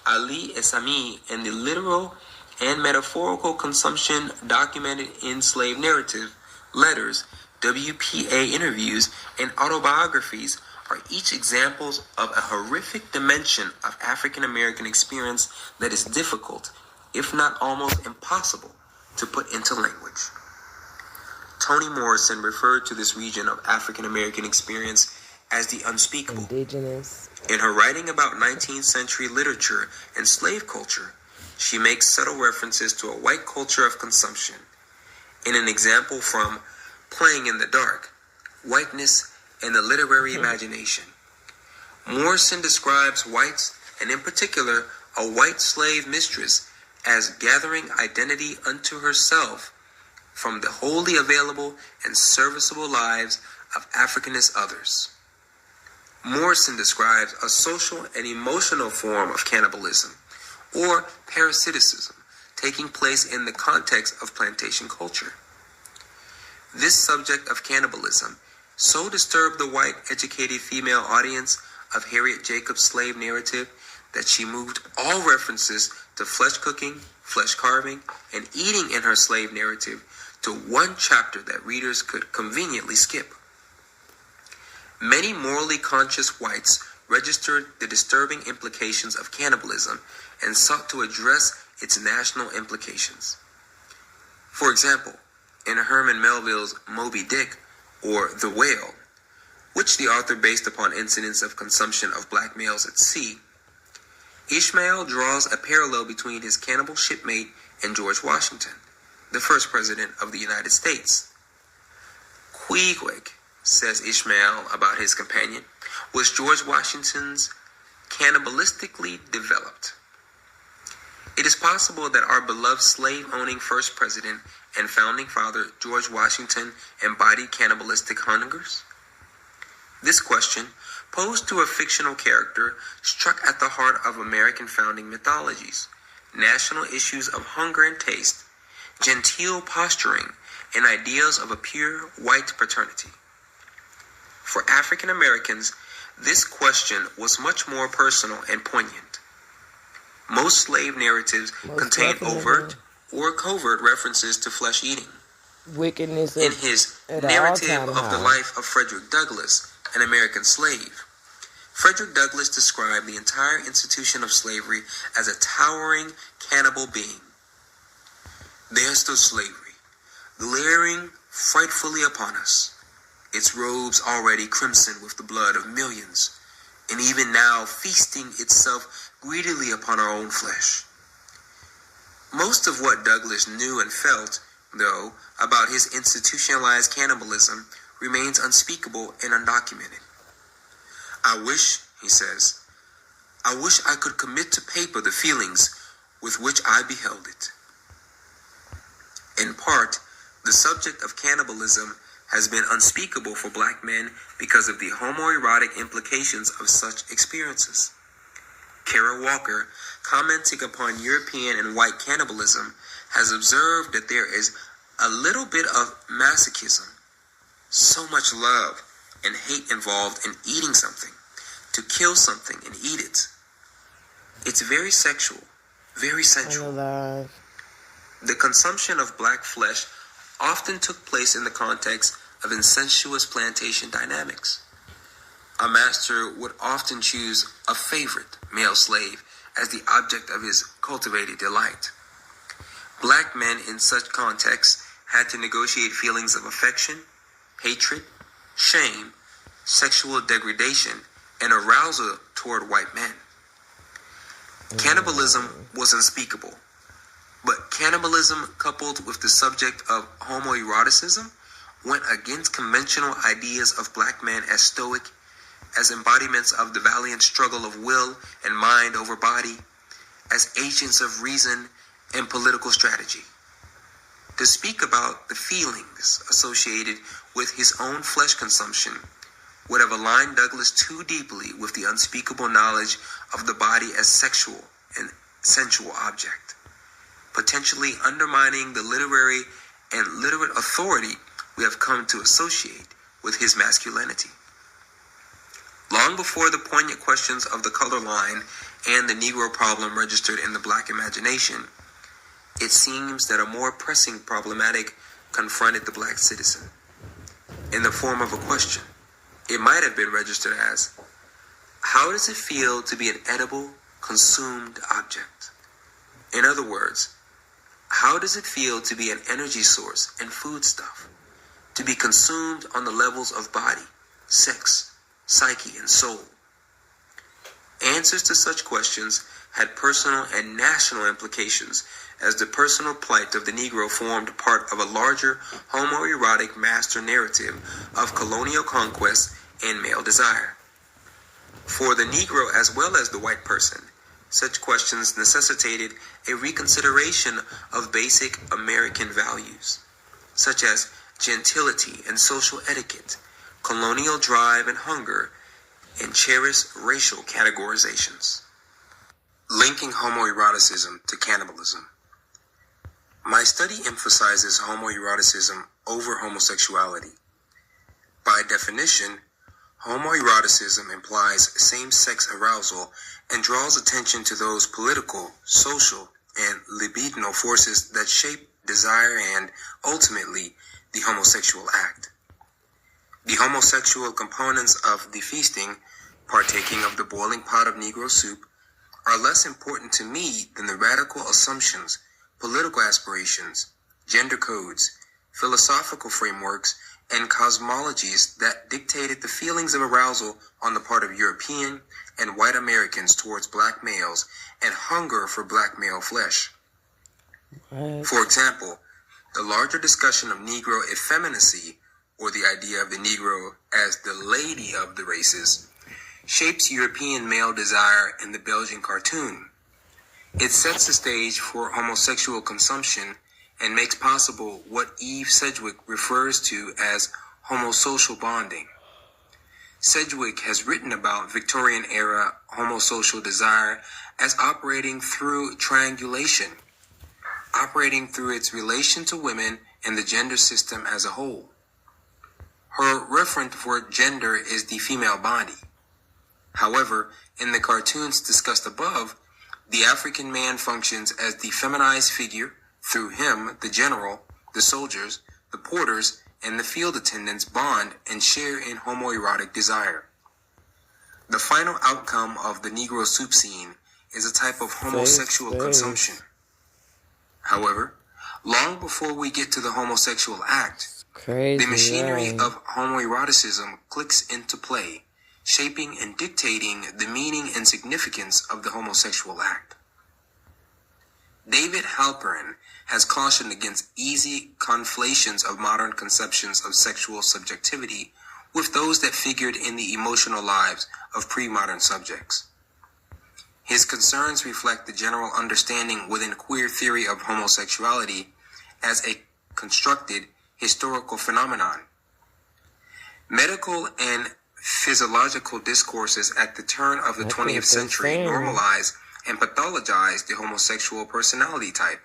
Ali Esami, and the literal and metaphorical consumption documented in slave narrative, letters, WPA interviews, and autobiographies are each examples of a horrific dimension of African American experience that is difficult, if not almost impossible, to put into language. Toni Morrison referred to this region of African American experience as the unspeakable. Indigenous. In her writing about 19th century literature and slave culture, she makes subtle references to a white culture of consumption. In an example from Playing in the Dark, Whiteness and the Literary Imagination, Morrison describes whites, and in particular a white slave mistress, as gathering identity unto herself from the wholly available and serviceable lives of Africanist others. Morrison describes a social and emotional form of cannibalism, or parasiticism, taking place in the context of plantation culture. This subject of cannibalism so disturbed the white educated female audience of Harriet Jacobs' slave narrative that she moved all references to flesh cooking, flesh carving, and eating in her slave narrative to one chapter that readers could conveniently skip. Many morally conscious whites registered the disturbing implications of cannibalism and sought to address its national implications. For example, in Herman Melville's Moby Dick, or The Whale, which the author based upon incidents of consumption of black males at sea, Ishmael draws a parallel between his cannibal shipmate and George Washington, the first president of the United States. Queequeg, says Ishmael about his companion, was George Washington's cannibalistically developed. It is possible that our beloved slave-owning first president and founding father, George Washington, embodied cannibalistic hungers? This question, posed to a fictional character, struck at the heart of American founding mythologies, national issues of hunger and taste, genteel posturing, and ideas of a pure white paternity. For African Americans, this question was much more personal and poignant. Most slave narratives Most contain definitely. overt or covert references to flesh eating. Wickedness In his at an narrative all-time of the high. life of Frederick Douglass, an American slave, Frederick Douglass described the entire institution of slavery as a towering cannibal being. There stood slavery, glaring frightfully upon us, its robes already crimson with the blood of millions, and even now feasting itself greedily upon our own flesh. Most of what Douglass knew and felt, though, about his institutionalized cannibalism remains unspeakable and undocumented. I wish, he says, I wish I could commit to paper the feelings with which I beheld it. In part, the subject of cannibalism has been unspeakable for black men because of the homoerotic implications of such experiences. Kara Walker, commenting upon European and white cannibalism, has observed that there is a little bit of masochism, so much love and hate involved in eating something, to kill something and eat it. It's very sexual, very sensual. The consumption of black flesh often took place in the context of incestuous plantation dynamics. A master would often choose a favorite male slave as the object of his cultivated delight. Black men in such contexts had to negotiate feelings of affection, hatred, shame, sexual degradation, and arousal toward white men. Cannibalism was unspeakable, but cannibalism coupled with the subject of homoeroticism went against conventional ideas of black men as stoic, as embodiments of the valiant struggle of will and mind over body, as agents of reason and political strategy. To speak about the feelings associated with his own flesh consumption would have aligned Douglass too deeply with the unspeakable knowledge of the body as sexual and sensual object, potentially undermining the literary and literate authority we have come to associate with his masculinity. Long before the poignant questions of the color line and the Negro problem registered in the black imagination, it seems that a more pressing problematic confronted the black citizen. In the form of a question, it might have been registered as, how does it feel to be an edible, consumed object? In other words, how does it feel to be an energy source and foodstuff, to be consumed on the levels of body, sex, psyche, and soul? Answers to such questions had personal and national implications, as the personal plight of the Negro formed part of a larger homoerotic master narrative of colonial conquest and male desire. For the Negro as well as the white person, such questions necessitated a reconsideration of basic American values, such as gentility and social etiquette, colonial drive and hunger, and cherished racial categorizations. Linking homoeroticism to cannibalism. My study emphasizes homoeroticism over homosexuality. By definition, homoeroticism implies same-sex arousal and draws attention to those political, social, and libidinal forces that shape desire and, ultimately, the homosexual act. The homosexual components of the feasting, partaking of the boiling pot of Negro soup, are less important to me than the radical assumptions, political aspirations, gender codes, philosophical frameworks, and cosmologies that dictated the feelings of arousal on the part of European and white Americans towards black males and hunger for black male flesh. For example, the larger discussion of Negro effeminacy, or the idea of the Negro as the lady of the races, shapes European male desire in the Belgian cartoon. It sets the stage for homosexual consumption and makes possible what Eve Sedgwick refers to as homosocial bonding. Sedgwick has written about Victorian-era homosocial desire as operating through triangulation, operating through its relation to women and the gender system as a whole. Her referent for gender is the female body. However, in the cartoons discussed above, The African man functions as the feminized figure. Through him, the general, the soldiers, the porters, and the field attendants bond and share in homoerotic desire. The final outcome of the Negro soup scene is a type of homosexual consumption. However, long before we get to the homosexual act, the machinery of homoeroticism clicks into play, shaping and dictating the meaning and significance of the homosexual act. David Halperin has cautioned against easy conflations of modern conceptions of sexual subjectivity with those that figured in the emotional lives of pre-modern subjects. His concerns reflect the general understanding within queer theory of homosexuality as a constructed historical phenomenon. Medical and physiological discourses at the turn of the 20th century normalize and pathologize the homosexual personality type.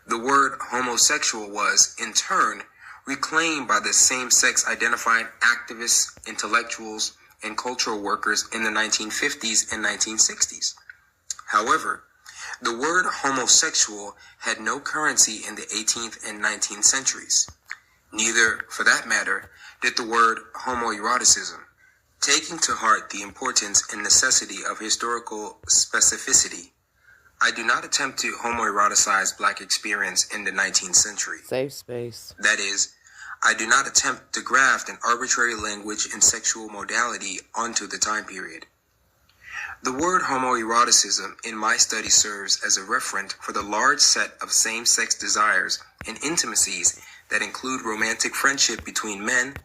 The word homosexual was, in turn, reclaimed by the same-sex identified activists, intellectuals, and cultural workers in the 1950s and 1960s. However, the word homosexual had no currency in the 18th and 19th centuries. Neither, for that matter, did the word homoeroticism. Taking to heart the importance and necessity of historical specificity, I do not attempt to homoeroticize Black experience in the 19th century. Safe space. That is, I do not attempt to graft an arbitrary language and sexual modality onto the time period. The word homoeroticism in my study serves as a referent for the large set of same-sex desires and intimacies that include romantic friendship between men,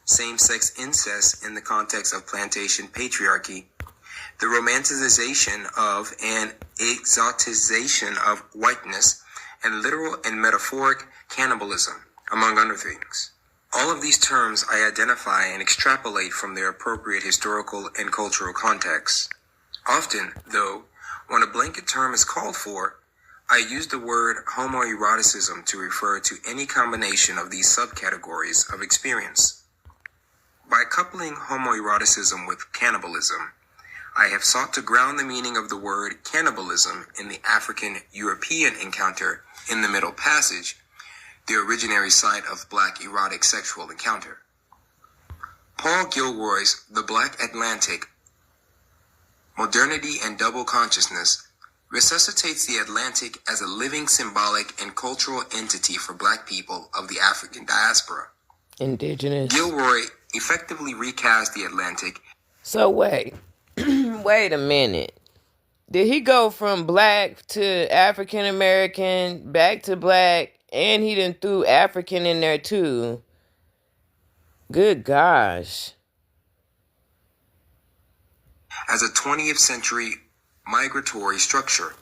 same-sex incest in the context of plantation patriarchy, the romanticization of and exotization of whiteness, and literal and metaphoric cannibalism, among other things. All of these terms I identify and extrapolate from their appropriate historical and cultural contexts. Often, though, when a blanket term is called for, I use the word homoeroticism to refer to any combination of these subcategories of experience. By coupling homoeroticism with cannibalism, I have sought to ground the meaning of the word cannibalism in the African-European encounter in the Middle Passage, the originary site of Black erotic sexual encounter. Paul Gilroy's The Black Atlantic, Modernity and Double Consciousness, resuscitates the Atlantic as a living symbolic and cultural entity for Black people of the African diaspora. Indigenous. Gilroy effectively recast the Atlantic. So wait a minute. Did he go from Black to African American, back to Black, and he done threw African in there too? Good gosh. As a 20th century migratory structure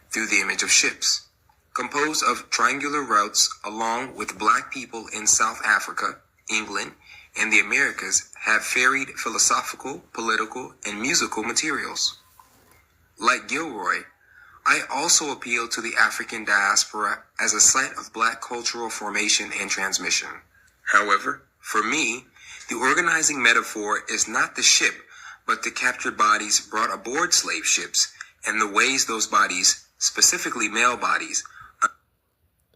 through the image of ships, composed of triangular routes along with Black people in South Africa, England, and the Americas have varied philosophical, political, and musical materials. Like Gilroy, I also appeal to the African diaspora as a site of Black cultural formation and transmission. However, for me, the organizing metaphor is not the ship, but the captured bodies brought aboard slave ships and the ways those bodies, specifically male bodies.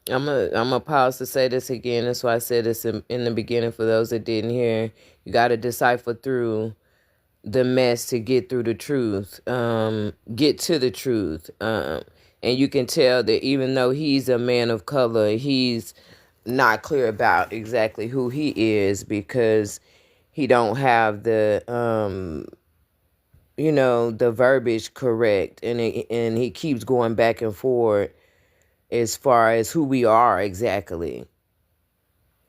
I'm a pause to say this again. That's why I said this in the beginning for those that didn't hear. You got to decipher through the mess to get through the truth, get to the truth. And you can tell that even though he's a man of color, he's not clear about exactly who he is because he don't have the, the verbiage correct. And he keeps going back and forth as far as who we are exactly.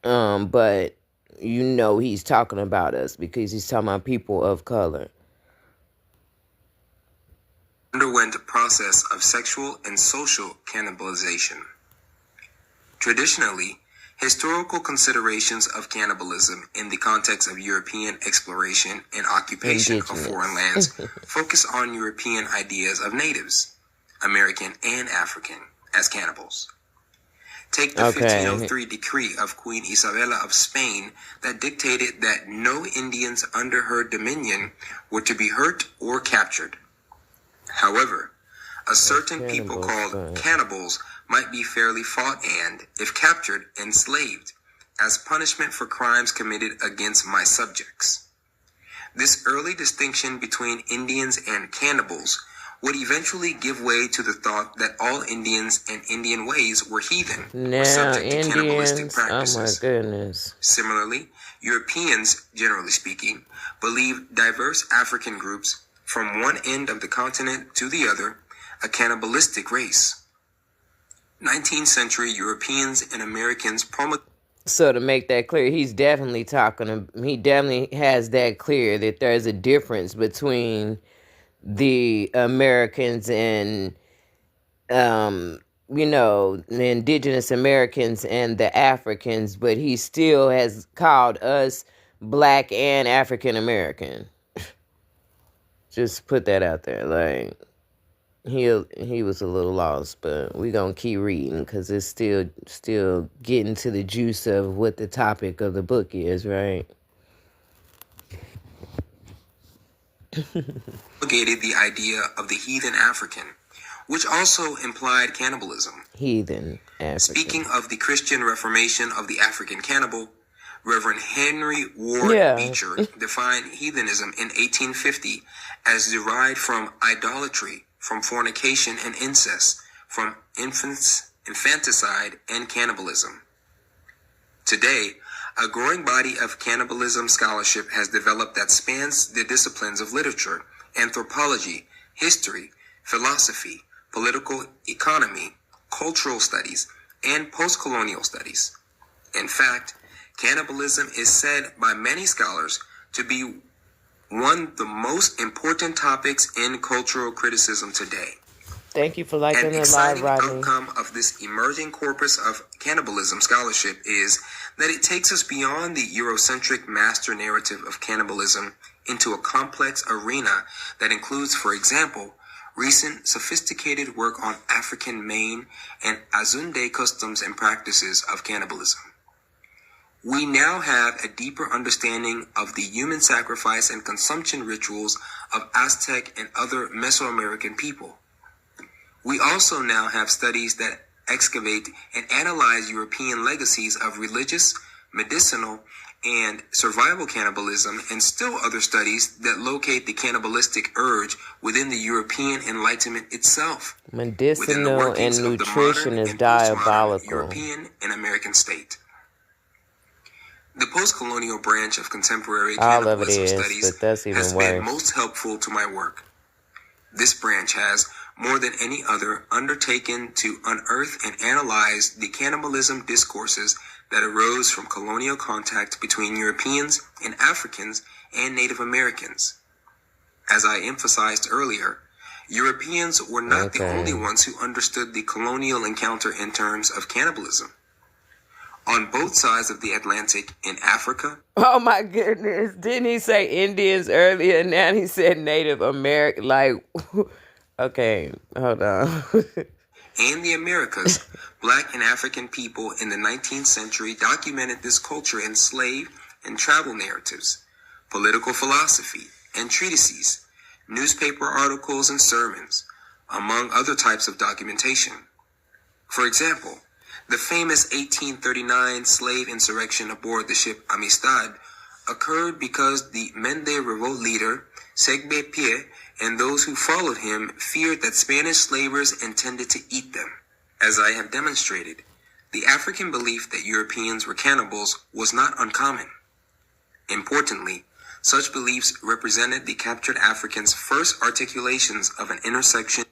But he's talking about us because he's talking about people of color. Underwent a process of sexual and social cannibalization. Traditionally, historical considerations of cannibalism in the context of European exploration and occupation of foreign lands focus on European ideas of natives, American and African, as cannibals. Take the 1503 decree of Queen Isabella of Spain that dictated that no Indians under her dominion were to be hurt or captured. However, a certain people called cannibals might be fairly fought and, if captured, enslaved, as punishment for crimes committed against my subjects. This early distinction between Indians and cannibals would eventually give way to the thought that all Indians and Indian ways were heathen, or subject to cannibalistic practices. Oh my goodness. Similarly, Europeans, generally speaking, believe diverse African groups from one end of the continent to the other a cannibalistic race. 19th century Europeans and Americans promulgated. So to make that clear, he definitely has that clear that there's a difference between the Americans and, the indigenous Americans and the Africans, but he still has called us Black and African American. Just put that out there. Like, he was a little lost, but we're going to keep reading because it's still getting to the juice of what the topic of the book is, right? Promulgated the idea of the heathen African, which also implied cannibalism. Heathen African. Speaking of the Christian Reformation of the African cannibal, Reverend Henry Ward Beecher defined heathenism in 1850 as derived from idolatry, from fornication and incest, from infanticide and cannibalism. Today, a growing body of cannibalism scholarship has developed that spans the disciplines of literature, anthropology, history, philosophy, political economy, cultural studies, and post-colonial studies. In fact, cannibalism is said by many scholars to be one of the most important topics in cultural criticism today. Thank you for liking the live, Rodney. An exciting outcome of this emerging corpus of cannibalism scholarship is that it takes us beyond the Eurocentric master narrative of cannibalism into a complex arena that includes, for example, recent sophisticated work on African Maine and Azunde customs and practices of cannibalism. We now have a deeper understanding of the human sacrifice and consumption rituals of Aztec and other Mesoamerican people. We also now have studies that excavate and analyze European legacies of religious, medicinal, and survival cannibalism, and still other studies that locate the cannibalistic urge within the European Enlightenment itself. Medicinal and nutrition is diabolical. European and American state. The post-colonial branch of contemporary cannibalism studies has been most helpful to my work. This branch has, more than any other, undertaken to unearth and analyze the cannibalism discourses that arose from colonial contact between Europeans and Africans and Native Americans. As I emphasized earlier, Europeans were not the only ones who understood the colonial encounter in terms of cannibalism. On both sides of the Atlantic in Africa. Oh my goodness. Didn't he say Indians earlier? Now he said Native American. Like, okay, hold on. And the Americas, Black and African people in the 19th century documented this culture in slave and travel narratives, political philosophy, and treatises, newspaper articles and sermons, among other types of documentation. For example, the famous 1839 slave insurrection aboard the ship Amistad occurred because the Mende revolt leader, Segbe Pie, and those who followed him feared that Spanish slavers intended to eat them. As I have demonstrated, the African belief that Europeans were cannibals was not uncommon. Importantly, such beliefs represented the captured Africans' first articulations of an intersection.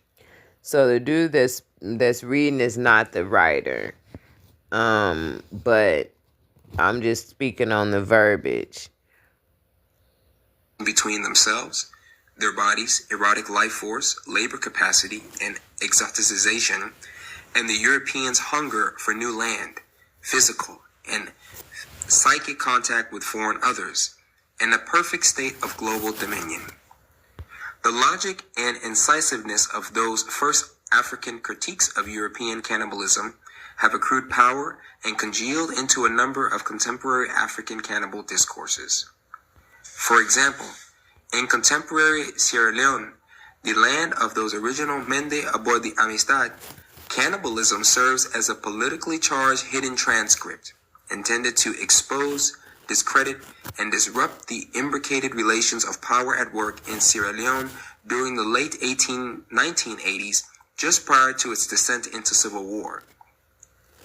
So the dude that's reading is not the writer. But I'm just speaking on the verbiage. Between themselves, their bodies, erotic life force, labor capacity, and exoticization, and the Europeans' hunger for new land, physical and psychic contact with foreign others, and a perfect state of global dominion. The logic and incisiveness of those first African critiques of European cannibalism have accrued power and congealed into a number of contemporary African cannibal discourses. For example, in contemporary Sierra Leone, the land of those original Mende aboard the Amistad, cannibalism serves as a politically charged hidden transcript intended to expose, discredit, and disrupt the imbricated relations of power at work in Sierra Leone during the late 1980s, just prior to its descent into civil war.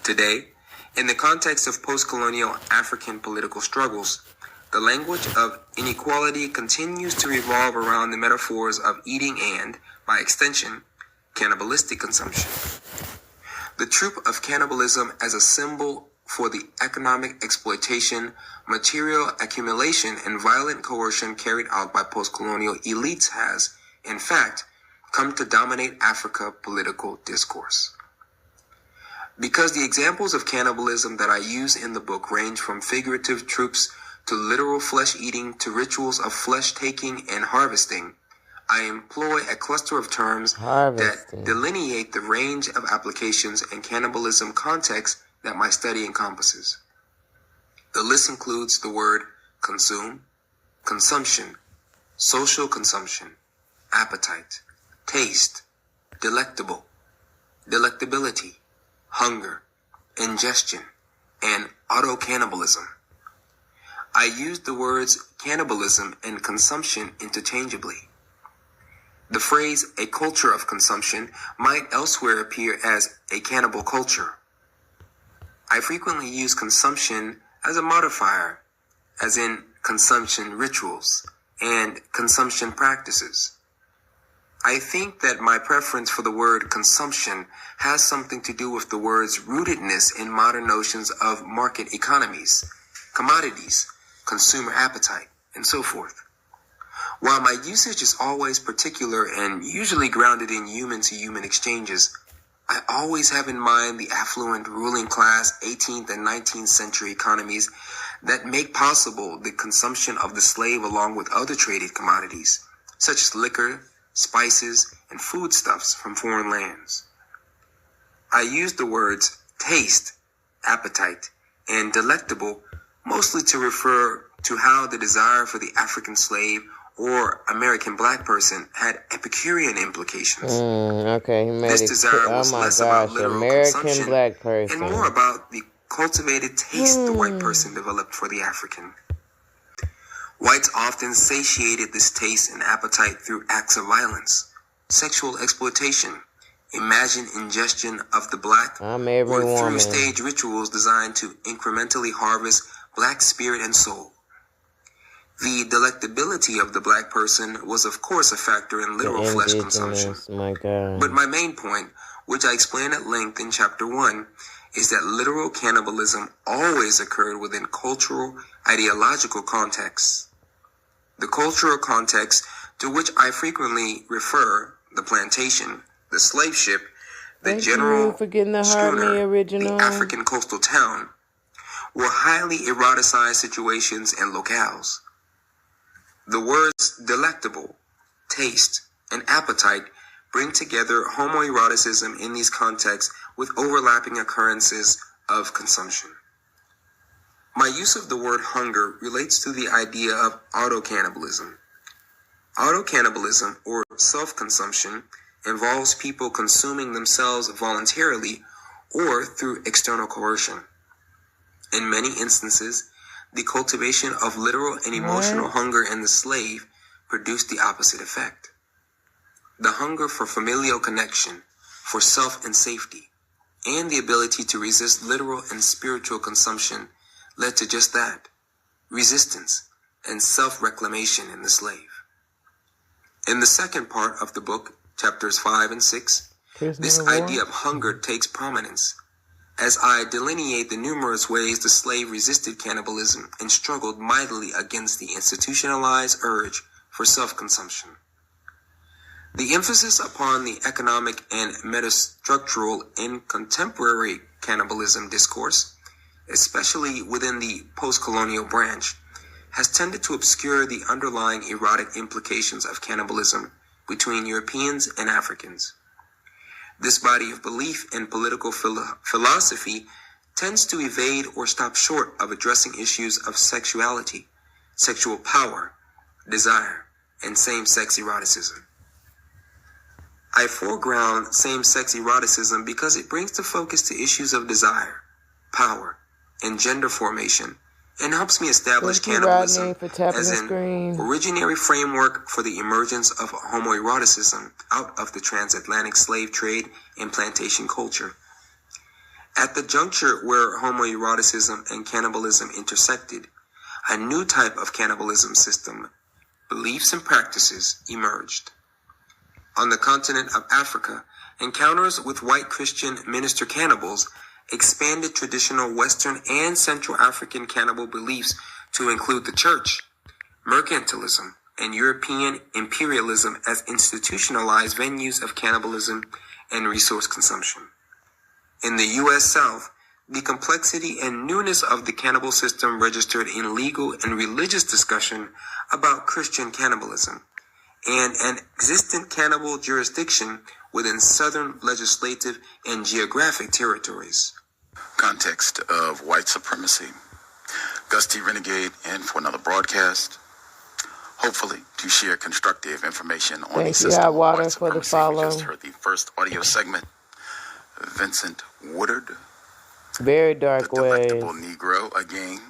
Today, in the context of post-colonial African political struggles, the language of inequality continues to revolve around the metaphors of eating and, by extension, cannibalistic consumption. The trope of cannibalism as a symbol for the economic exploitation, material accumulation, and violent coercion carried out by post-colonial elites has, in fact, come to dominate Africa political discourse. Because the examples of cannibalism that I use in the book range from figurative tropes to literal flesh-eating to rituals of flesh-taking and harvesting, I employ a cluster of terms that delineate the range of applications and cannibalism context that my study encompasses. The list includes the word consume, consumption, social consumption, appetite, taste, delectable, delectability, hunger, ingestion, and autocannibalism. I use the words cannibalism and consumption interchangeably. The phrase a culture of consumption might elsewhere appear as a cannibal culture. I frequently use consumption as a modifier, as in consumption rituals and consumption practices. I think that my preference for the word consumption has something to do with the word's rootedness in modern notions of market economies, commodities, consumer appetite, and so forth. While my usage is always particular and usually grounded in human-to-human exchanges, I always have in mind the affluent ruling class 18th and 19th century economies that make possible the consumption of the slave along with other traded commodities, such as liquor, spices, and foodstuffs from foreign lands. I use the words taste, appetite, and delectable mostly to refer to how the desire for the African slave or American black person had Epicurean implications. This desire was less about literal American consumption black person. and more about the cultivated taste the white person developed for the African. Whites often satiated this taste and appetite through acts of violence, sexual exploitation, imagined ingestion of the black, or through stage rituals designed to incrementally harvest black spirit and soul. The delectability of the black person was of course a factor in literal flesh consumption. But my main point, which I explain at length in chapter 1, is that literal cannibalism always occurred within cultural, ideological contexts. The cultural context to which I frequently refer, the plantation, the slave ship, the general schooner, the African coastal town, were highly eroticized situations and locales. The words delectable, taste, and appetite bring together homoeroticism in these contexts with overlapping occurrences of consumption. My use of the word hunger relates to the idea of autocannibalism. Autocannibalism, or self-consumption, involves people consuming themselves voluntarily or through external coercion. In many instances, the cultivation of literal and emotional hunger in the slave produced the opposite effect. The hunger for familial connection, for self and safety, and the ability to resist literal and spiritual consumption led to just that, resistance and self-reclamation in the slave. In the second part of the book, chapters 5 and 6, this idea of hunger takes prominence, as I delineate the numerous ways the slave resisted cannibalism and struggled mightily against the institutionalized urge for self-consumption. The emphasis upon the economic and metastructural in contemporary cannibalism discourse, especially within the post-colonial branch, has tended to obscure the underlying erotic implications of cannibalism between Europeans and Africans. This body of belief in political philosophy tends to evade or stop short of addressing issues of sexuality, sexual power, desire, and same-sex eroticism. I foreground same-sex eroticism because it brings the focus to issues of desire, power, and gender formation, and helps me establish cannibalism as an originary framework for the emergence of homoeroticism out of the transatlantic slave trade and plantation culture. At the juncture where homoeroticism and cannibalism intersected, a new type of cannibalism system, beliefs and practices emerged. On the continent of Africa, encounters with white Christian minister cannibals expanded traditional Western and Central African cannibal beliefs to include the church, mercantilism, and European imperialism as institutionalized venues of cannibalism and resource consumption. In the U.S. South, the complexity and newness of the cannibal system registered in legal and religious discussion about Christian cannibalism, and an existent cannibal jurisdiction within Southern legislative and geographic territories. Context of white supremacy. Gus T. Renegade in for another broadcast, hopefully to share constructive information on the system of white supremacy. We just heard the first audio segment. Vincent Woodard, very dark the ways. delectable Negro, again,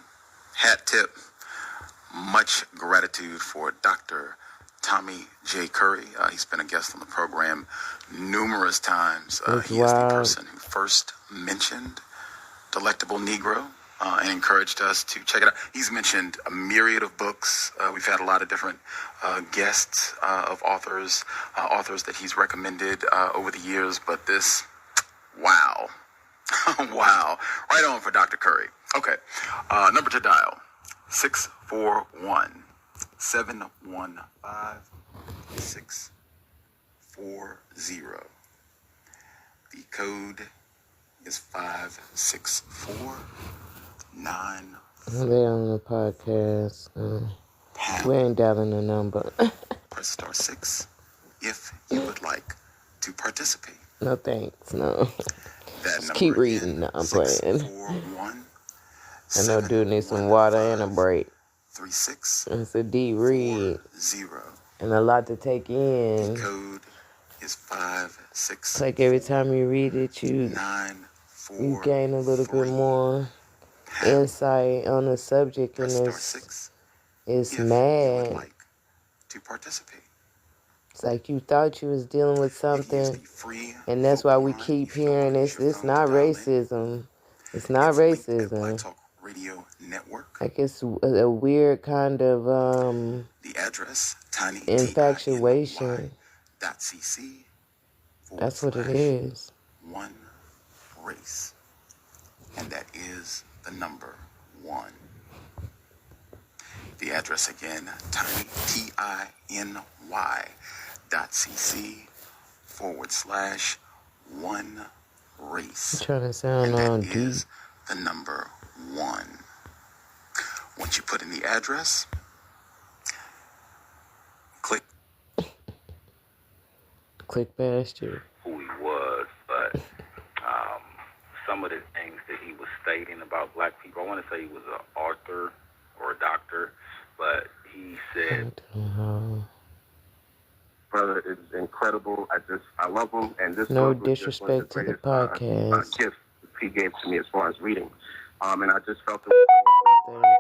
hat tip. Much gratitude for Dr. Tommy J. Curry. He's been a guest on the program numerous times. He is the person who first mentioned Delectable Negro and encouraged us to check it out. He's mentioned a myriad of books. We've had a lot of different guests of authors that he's recommended over the years, but this, wow. Wow. Right on for Dr. Curry. Okay. Number to dial, 641-715-640. The code is 564-9. They're on the podcast. We ain't dialing the number. Press star 6 if you would like to participate. No thanks, no. Just keep reading. No, I'm playing. I know dude needs some water and a break. It's a deep read. And a lot to take in. The code is 564. It's like every time you read it, you gain a little bit more insight on the subject, and it's mad. Like to participate. It's like you thought you was dealing with something, and that's why we keep hearing it's not racism. It's not racism. Radio Network. Like it's a weird kind of the address tiny infatuation. .cc. That's what it is. One race, and that is the number 1. The address again, tiny .cc/1 race. I'm trying to sound on deep. Is the number 1. Once you put in the address, click past you. Who he was, but some of the things that he was stating about black people, I want to say he was an author or a doctor, but he said, brother is incredible. I love him, and this no book disrespect to the podcast. Gift he gave to me as far as reading, and I just felt They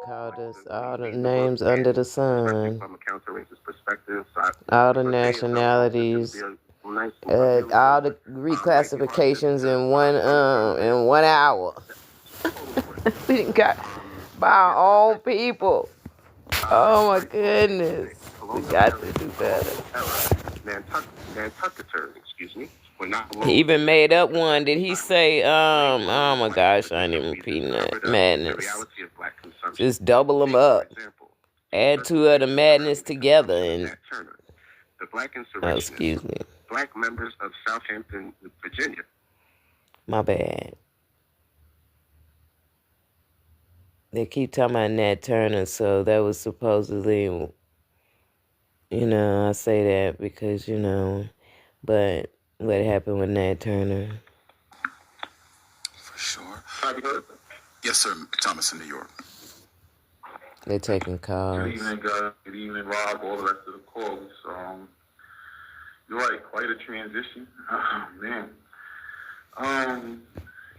called us all the names under the sun, from a counter-racist perspective. So all the nationalities, all the reclassifications in 1 hour. We didn't got by our own people. Oh my goodness, we got to do better. Nantucket, excuse me. He even made up one. Did he say, oh my gosh, I ain't even repeating that. Madness. Just double them up. Add 2 of the madness together. And oh, excuse me. Black members of Southampton, Virginia. My bad. They keep talking about Nat Turner, so that was supposedly, I say that because, but what happened with Nat Turner? For sure. Have you heard? Yes, sir. Thomas in New York. They're taking calls. Good evening, guys. Good evening, Rob. All the rest of the calls. You're right, quite a transition. Oh, man.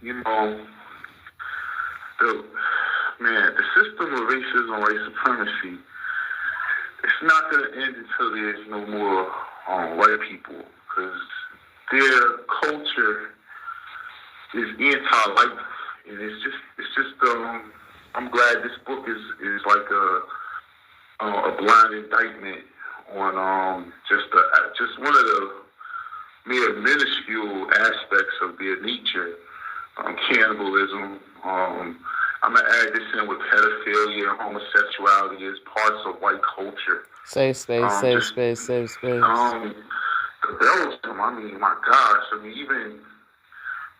You know, the system of racism, white supremacy, it's not going to end until there's no more white people, because their culture is anti-life, and it's just. I'm glad this book is like a blind indictment on just one of the mere minuscule aspects of their nature, cannibalism. I'm gonna add this in with pedophilia and homosexuality as parts of white culture. Safe space, safe space. The Belgium, I mean, my gosh, I mean, even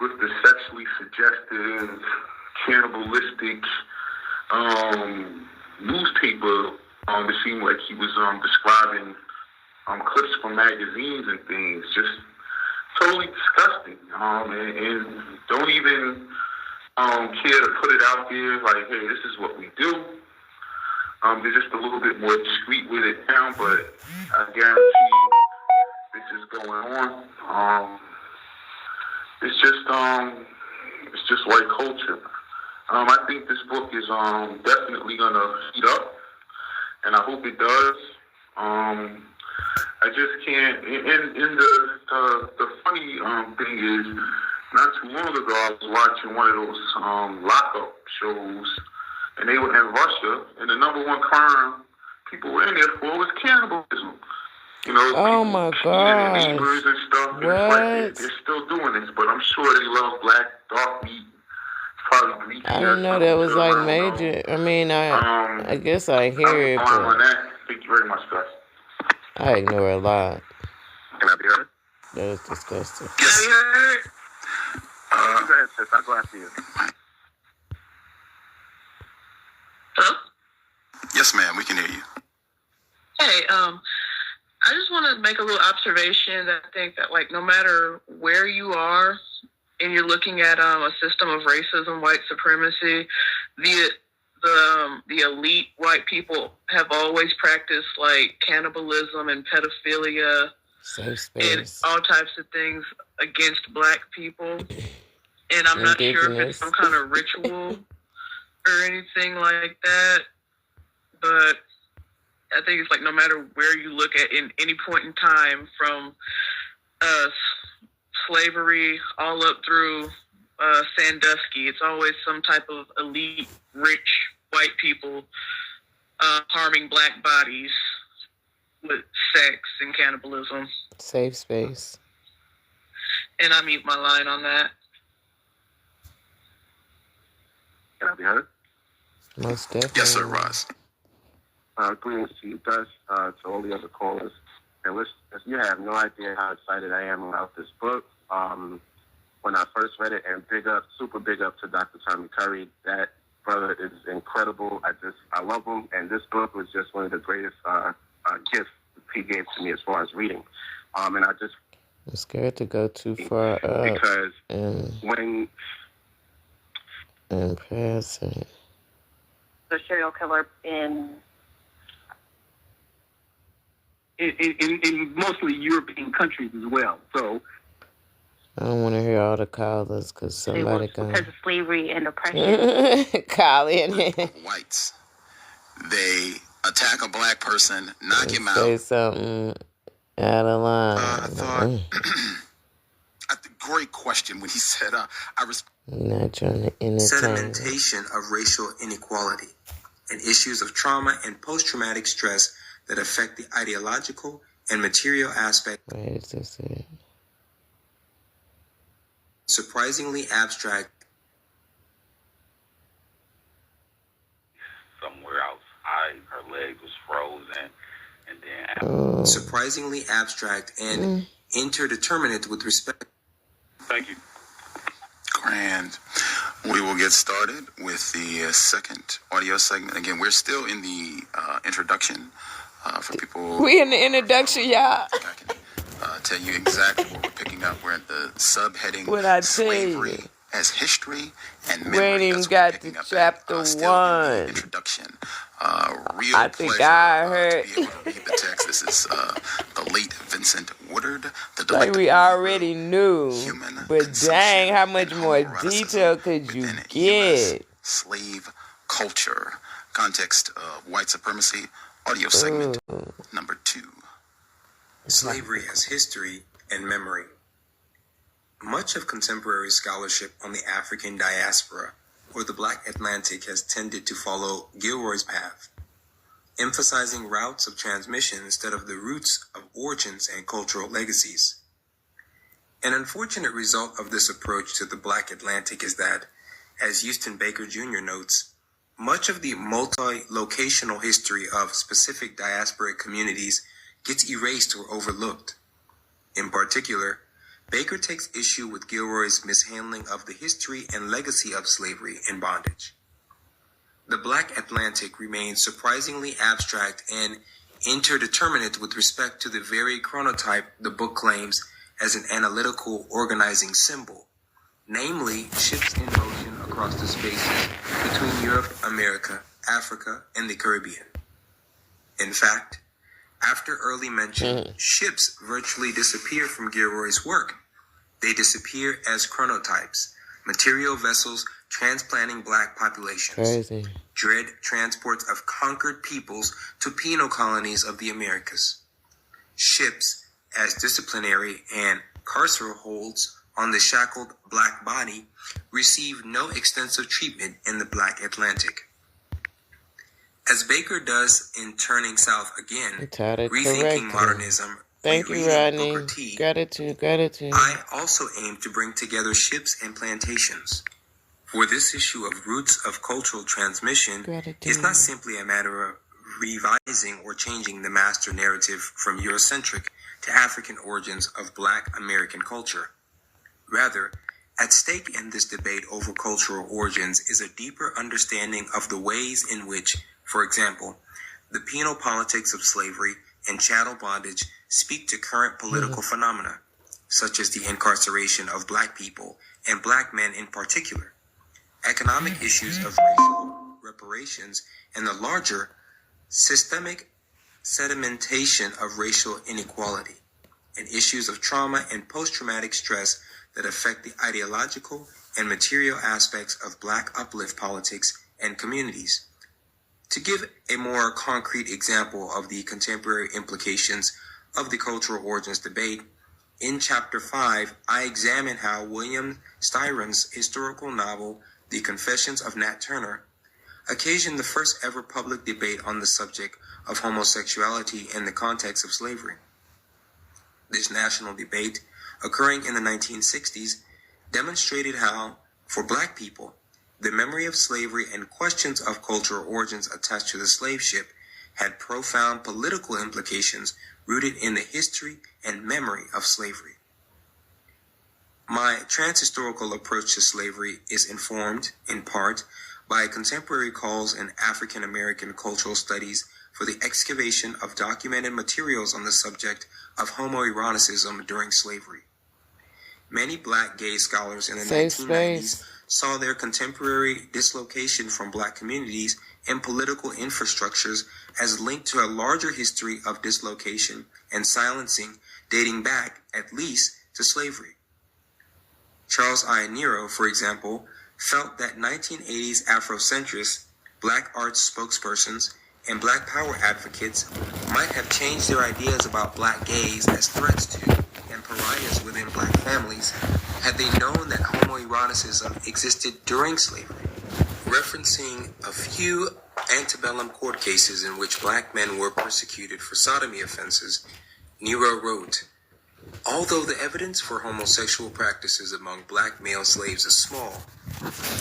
with the sexually suggestive, cannibalistic newspaper, it seemed like he was describing clips from magazines and things, just totally disgusting, and don't even care to put it out there like, hey, this is what we do. They're just a little bit more discreet with it now, but I guarantee this is going on. It's just white culture. I think this book is definitely gonna heat up, and I hope it does. I just can't. And the funny thing is, not too long ago, I was watching one of those lockup shows, and they were in Russia, and the number one crime people were in there for was cannibalism. You know, oh my God, neighbors and stuff. What? It's like they're still doing this, but I'm sure they love black dark meat. Probably greasy. I didn't know that was like major. I mean, I guess I hear it, but thank you very much, guys. I ignore a lot. Can I be heard? That was disgusting. Yes. Go ahead, sis. I'll go after you. Hello? Yes, ma'am. We can hear you. Hey, I just want to make a little observation that I think that, like, no matter where you are and you're looking at a system of racism, white supremacy, the elite white people have always practiced, like, cannibalism and pedophilia and all types of things against black people. And I'm not sure if it's some kind of ritual or anything like that, but I think it's like no matter where you look at in any point in time, from slavery all up through Sandusky, it's always some type of elite, rich white people harming black bodies with sex and cannibalism. Safe space. And I mute my line on that. Can I be heard? Most definitely. Yes, sir, Ross. Greetings to you guys, to all the other callers. And listen, you have no idea how excited I am about this book. When I first read it, and super big up to Dr. Tommy Curry. That brother is incredible. I love him. And this book was just one of the greatest gifts he gave to me as far as reading. And I just... I'm scared to go too far up. Because when... In passing. The serial killer in mostly European countries as well. So I don't want to hear all the callers because somebody because of slavery and oppression. Calling whites. They attack a black person, knock him out. Say something out of line. I thought, great question when he said, not trying to entertain. Sedimentation of racial inequality and issues of trauma and post-traumatic stress that affect the ideological and material aspect. Where is this at? Surprisingly abstract. Somewhere outside, her leg was frozen, and then surprisingly abstract and interdeterminate with respect. Thank you. Grand. We will get started with the second audio segment. Again, we're still in the introduction for people. We in the introduction, y'all. I can tell you exactly what we're picking up. We're at the subheading What I tell slavery, you. as history and We memory. ain't even That's what got we're to picking up chapter at, still in the 1. introduction. Real I think pleasure I heard. to be able to read the text. This is the late Vincent Woodard, The Like we Delectable already Negro, knew. Human But Consumption dang, how and much more Homoeroticism detail could you within U.S. get? Slave Culture. Context of White Supremacy. Audio segment number 2. Slavery as history and memory. Much of contemporary scholarship on the African diaspora or the Black Atlantic has tended to follow Gilroy's path, emphasizing routes of transmission instead of the roots of origins and cultural legacies. An unfortunate result of this approach to the Black Atlantic is that, as Houston Baker Jr. notes, much of the multi-locational history of specific diasporic communities gets erased or overlooked. In particular, Baker takes issue with Gilroy's mishandling of the history and legacy of slavery and bondage. The Black Atlantic remains surprisingly abstract and interdeterminate with respect to the very chronotype the book claims as an analytical organizing symbol, namely ships in motion across the spaces between Europe, America, Africa, and the Caribbean. In fact, after early mention, ships virtually disappear from Gilroy's work. They disappear as chronotypes, material vessels transplanting Black populations. Crazy. Dread transports of conquered peoples to penal colonies of the Americas. Ships as disciplinary and carceral holds on the shackled Black body receive no extensive treatment in the Black Atlantic. As Baker does in Turning South Again, Rethinking Modernism, Thank you, Rodney. Gratitude. I also aim to bring together ships and plantations. For this issue of roots of cultural transmission is not simply a matter of revising or changing the master narrative from Eurocentric to African origins of Black American culture. Rather, at stake in this debate over cultural origins is a deeper understanding of the ways in which, for example, the penal politics of slavery and chattel bondage speak to current political phenomena, such as the incarceration of Black people and Black men in particular, economic issues of racial reparations, and the larger systemic sedimentation of racial inequality, and issues of trauma and post-traumatic stress that affect the ideological and material aspects of Black uplift politics and communities. To give a more concrete example of the contemporary implications of the cultural origins debate, in Chapter 5, I examine how William Styron's historical novel, The Confessions of Nat Turner, occasioned the first ever public debate on the subject of homosexuality in the context of slavery. This national debate, occurring in the 1960s, demonstrated how, for Black people, the memory of slavery and questions of cultural origins attached to the slave ship had profound political implications rooted in the history and memory of slavery. My transhistorical approach to slavery is informed, in part, by contemporary calls in African American cultural studies for the excavation of documented materials on the subject of homoeroticism during slavery. Many Black gay scholars in the 1990s saw their contemporary dislocation from Black communities and political infrastructures as linked to a larger history of dislocation and silencing dating back, at least, to slavery. Charles I. Nero, for example, felt that 1980s Afrocentrists, Black arts spokespersons, and Black power advocates might have changed their ideas about Black gays as threats to and pariahs within Black families had they known that homoeroticism existed during slavery. Referencing a few antebellum court cases in which Black men were persecuted for sodomy offenses, Nero wrote, "Although the evidence for homosexual practices among Black male slaves is small,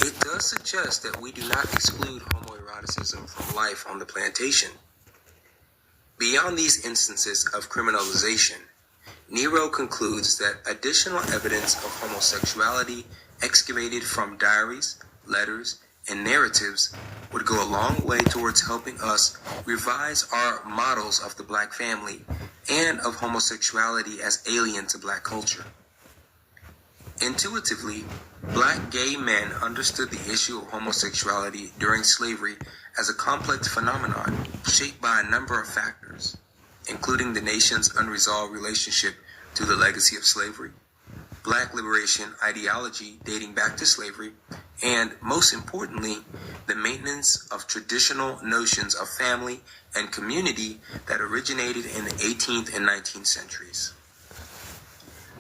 it does suggest that we do not exclude homoeroticism from life on the plantation." Beyond these instances of criminalization, Nero concludes that additional evidence of homosexuality excavated from diaries, letters, and narratives would go a long way towards helping us revise our models of the Black family and of homosexuality as alien to Black culture. Intuitively, black gay men understood the issue of homosexuality during slavery as a complex phenomenon shaped by a number of factors, including the nation's unresolved relationship to the legacy of slavery, black liberation ideology dating back to slavery, and, most importantly, the maintenance of traditional notions of family and community that originated in the 18th and 19th centuries.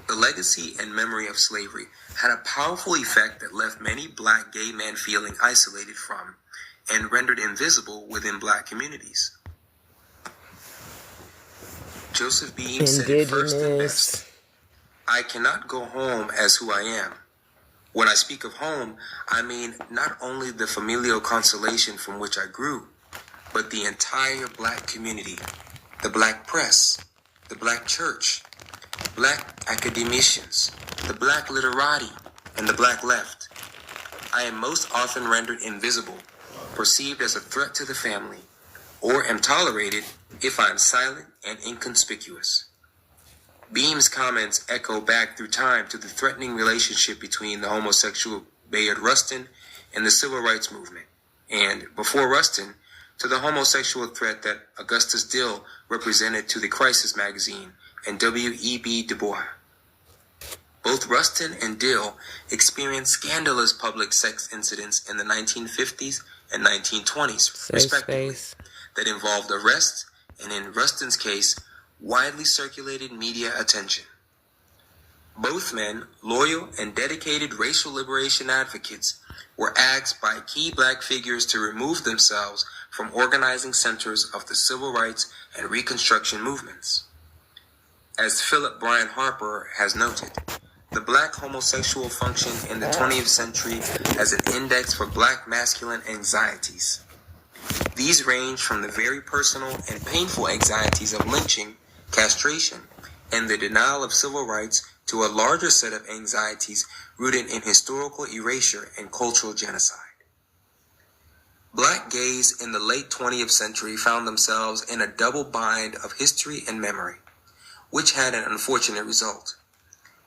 The legacy and memory of slavery had a powerful effect that left many black gay men feeling isolated from and rendered invisible within black communities. Joseph Beams said it first and best, "I cannot go home as who I am. When I speak of home, I mean not only the familial constellation from which I grew, but the entire black community, the black press, the black church, black academicians, the black literati, and the black left. I am most often rendered invisible, perceived as a threat to the family, or am tolerated if I am silent and inconspicuous." Beam's comments echo back through time to the threatening relationship between the homosexual Bayard Rustin and the civil rights movement, and, before Rustin, to the homosexual threat that Augustus Dill represented to the Crisis magazine and W.E.B. Du Bois. Both Rustin and Dill experienced scandalous public sex incidents in the 1950s and 1920s, respectively, that involved arrest and, in Rustin's case, widely circulated media attention. Both men, loyal and dedicated racial liberation advocates, were asked by key black figures to remove themselves from organizing centers of the civil rights and Reconstruction movements. As Philip Bryan Harper has noted, the black homosexual functioned in the 20th century as an index for black masculine anxieties. These range from the very personal and painful anxieties of lynching, castration, and the denial of civil rights to a larger set of anxieties rooted in historical erasure and cultural genocide. Black gays in the late 20th century found themselves in a double bind of history and memory, which had an unfortunate result.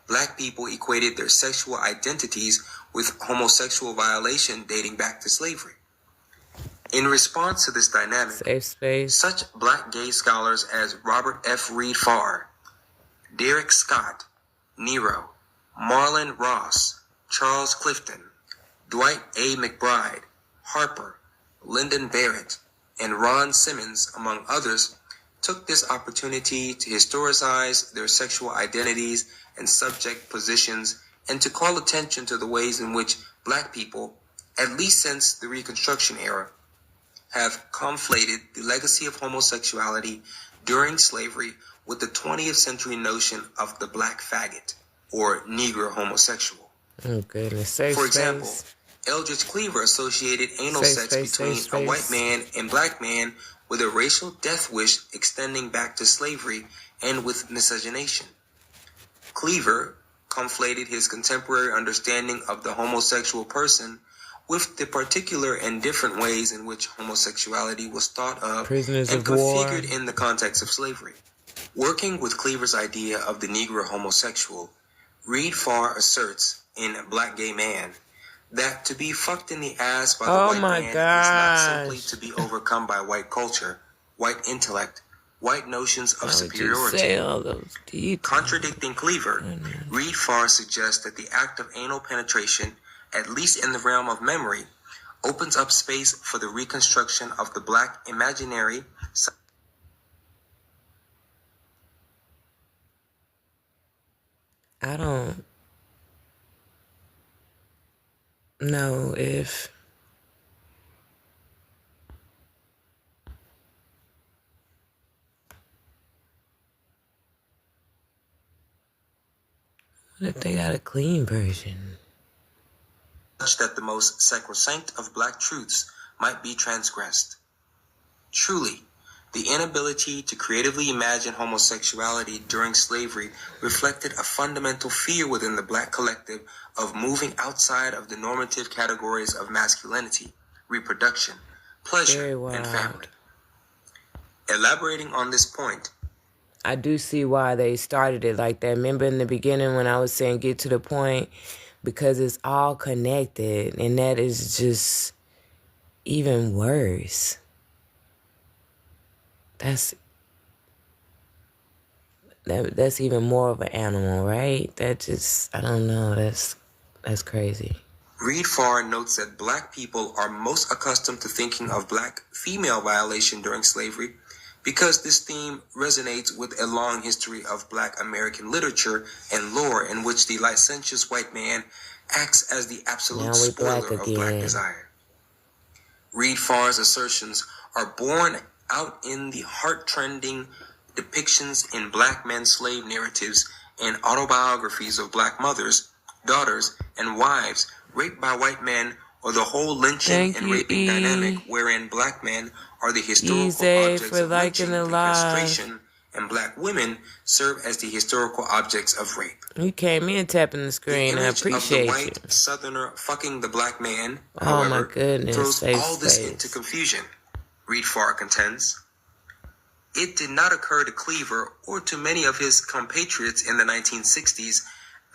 Black people equated their sexual identities with homosexual violation dating back to slavery. In response to this dynamic, such black gay scholars as Robert F. Reed Farr, Derek Scott, Nero, Marlon Ross, Charles Clifton, Dwight A. McBride, Harper, Lyndon Barrett, and Ron Simmons, among others, took this opportunity to historicize their sexual identities and subject positions and to call attention to the ways in which black people, at least since the Reconstruction era, have conflated the legacy of homosexuality during slavery with the 20th century notion of the black faggot, or Negro homosexual. Oh, goodness. For example, Eldridge Cleaver associated anal sex between a white man and black man with a racial death wish extending back to slavery and with miscegenation. Cleaver conflated his contemporary understanding of the homosexual person with the particular and different ways in which homosexuality was thought of and configured in the context of slavery. Working with Cleaver's idea of the Negro homosexual, Reed Farr asserts in Black Gay Man that to be fucked in the ass by the white man is not simply to be overcome by white culture, white intellect, white notions of superiority. Contradicting Cleaver, Reed Farr suggests that the act of anal penetration, at least in the realm of memory, opens up space for the reconstruction of the black imaginary. I don't know if they got a clean version. Such that the most sacrosanct of black truths might be transgressed. Truly, the inability to creatively imagine homosexuality during slavery reflected a fundamental fear within the black collective of moving outside of the normative categories of masculinity, reproduction, pleasure, and family. Elaborating on this point, I do see why they started it like that. Remember in the beginning when I was saying get to the point? Because it's all connected, and that is just even worse. That's even more of an animal, right? That just, I don't know, that's crazy. Reed Farr notes that black people are most accustomed to thinking of black female violation during slavery because this theme resonates with a long history of black American literature and lore in which the licentious white man acts as the absolute spoiler of black desire. Reed Farr's assertions are borne out in the heart-trending depictions in black men's slave narratives and autobiographies of black mothers, daughters, and wives raped by white men, or the whole lynching and raping dynamic wherein black men are the historical objects of lynching and castration, and black women serve as the historical objects of rape. You came in tapping the screen. I appreciate of the white Southerner fucking the black man, however, my goodness, throws all this into confusion. Reed Farr contends. It did not occur to Cleaver or to many of his compatriots in the 1960s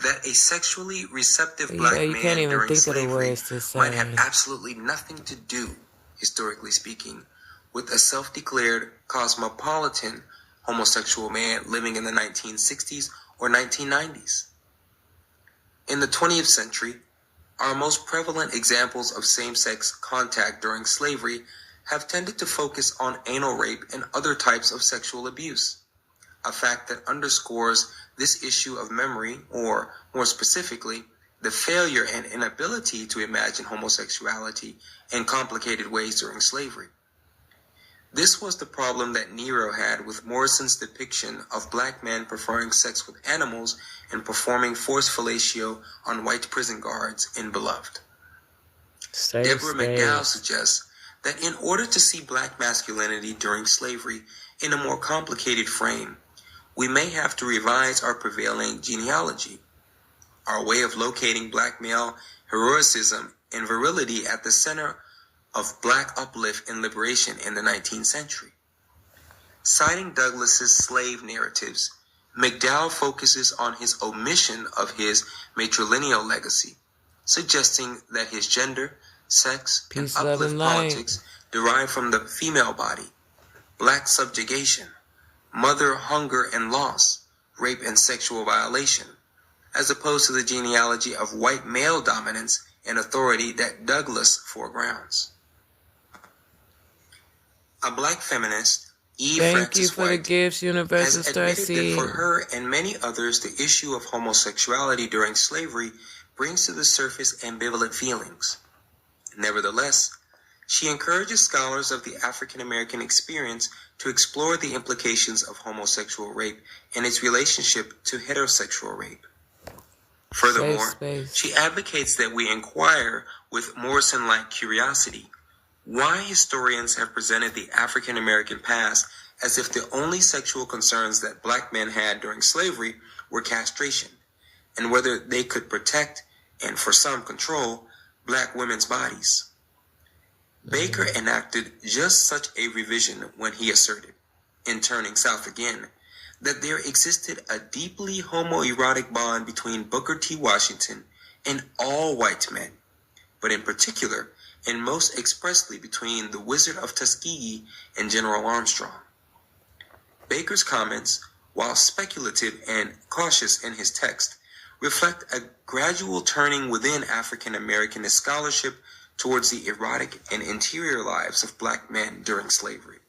that a sexually receptive black man during slavery might have absolutely nothing to do, historically speaking, with a self-declared cosmopolitan homosexual man living in the 1960s or 1990s. In the 20th century, our most prevalent examples of same-sex contact during slavery have tended to focus on anal rape and other types of sexual abuse, a fact that underscores this issue of memory, or more specifically, the failure and inability to imagine homosexuality in complicated ways during slavery. This was the problem that Nero had with Morrison's depiction of black men preferring sex with animals and performing forced fellatio on white prison guards in Beloved. Deborah McDowell suggests that in order to see black masculinity during slavery in a more complicated frame, we may have to revise our prevailing genealogy, our way of locating black male heroicism and virility at the center of black uplift and liberation in the 19th century. Citing Douglas's slave narratives, McDowell focuses on his omission of his matrilineal legacy, suggesting that his gender, sex, and uplift politics derive from the female body, black subjugation, mother hunger and loss, rape and sexual violation, as opposed to the genealogy of white male dominance and authority that Douglas foregrounds. A black feminist, Eve Frances White, has admitted that for her and many others, the issue of homosexuality during slavery brings to the surface ambivalent feelings. Nevertheless, she encourages scholars of the African American experience to explore the implications of homosexual rape and its relationship to heterosexual rape. Furthermore, she advocates that we inquire with Morrison-like curiosity why historians have presented the African American past as if the only sexual concerns that black men had during slavery were castration, and whether they could protect, and for some control, black women's bodies. Baker enacted just such a revision when he asserted, in Turning South Again, that there existed a deeply homoerotic bond between Booker T. Washington and all white men, but in particular, and most expressly between the Wizard of Tuskegee and General Armstrong. Baker's comments, while speculative and cautious in his text, reflect a gradual turning within African American scholarship towards the erotic and interior lives of black men during slavery.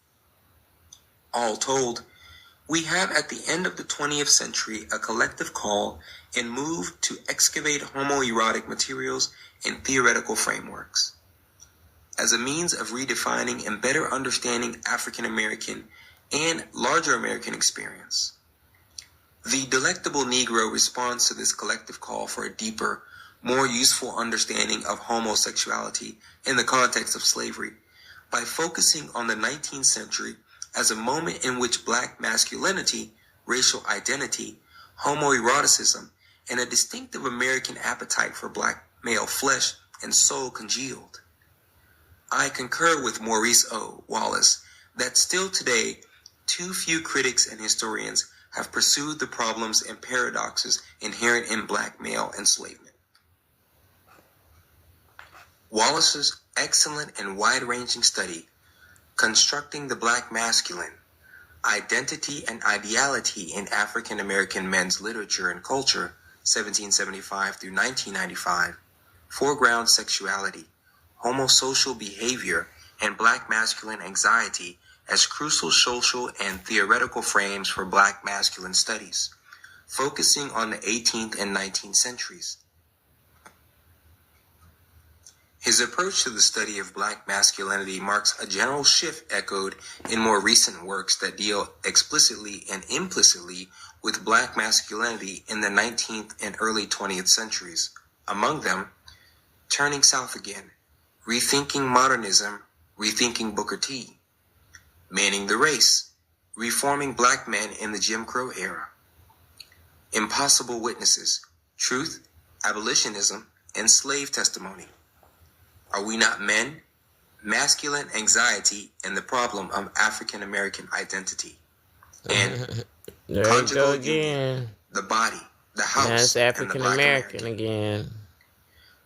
All told, we have at the end of the 20th century a collective call and move to excavate homoerotic materials in theoretical frameworks as a means of redefining and better understanding African American and larger American experience. The Delectable Negro responds to this collective call for a deeper, more useful understanding of homosexuality in the context of slavery by focusing on the 19th century as a moment in which black masculinity, racial identity, homoeroticism, and a distinctive American appetite for black male flesh and soul congealed. I concur with Maurice O. Wallace that still today, too few critics and historians have pursued the problems and paradoxes inherent in black male enslavement. Wallace's excellent and wide-ranging study, Constructing the Black Masculine, Identity and Ideality in African American Men's Literature and Culture, 1775 through 1995, Foreground Sexuality, Homosocial Behavior, and Black Masculine Anxiety as Crucial Social and Theoretical Frames for Black Masculine Studies, focusing on the 18th and 19th centuries. His approach to the study of black masculinity marks a general shift echoed in more recent works that deal explicitly and implicitly with black masculinity in the 19th and early 20th centuries. Among them, Turning South Again, Rethinking Modernism, Rethinking Booker T, Manning the Race, Reforming Black Men in the Jim Crow Era, Impossible Witnesses, Truth, Abolitionism, and Slave Testimony, Are We Not Men? Masculine Anxiety and the Problem of African American Identity. And Conjugal Union, The Body, The House, and the Black American again.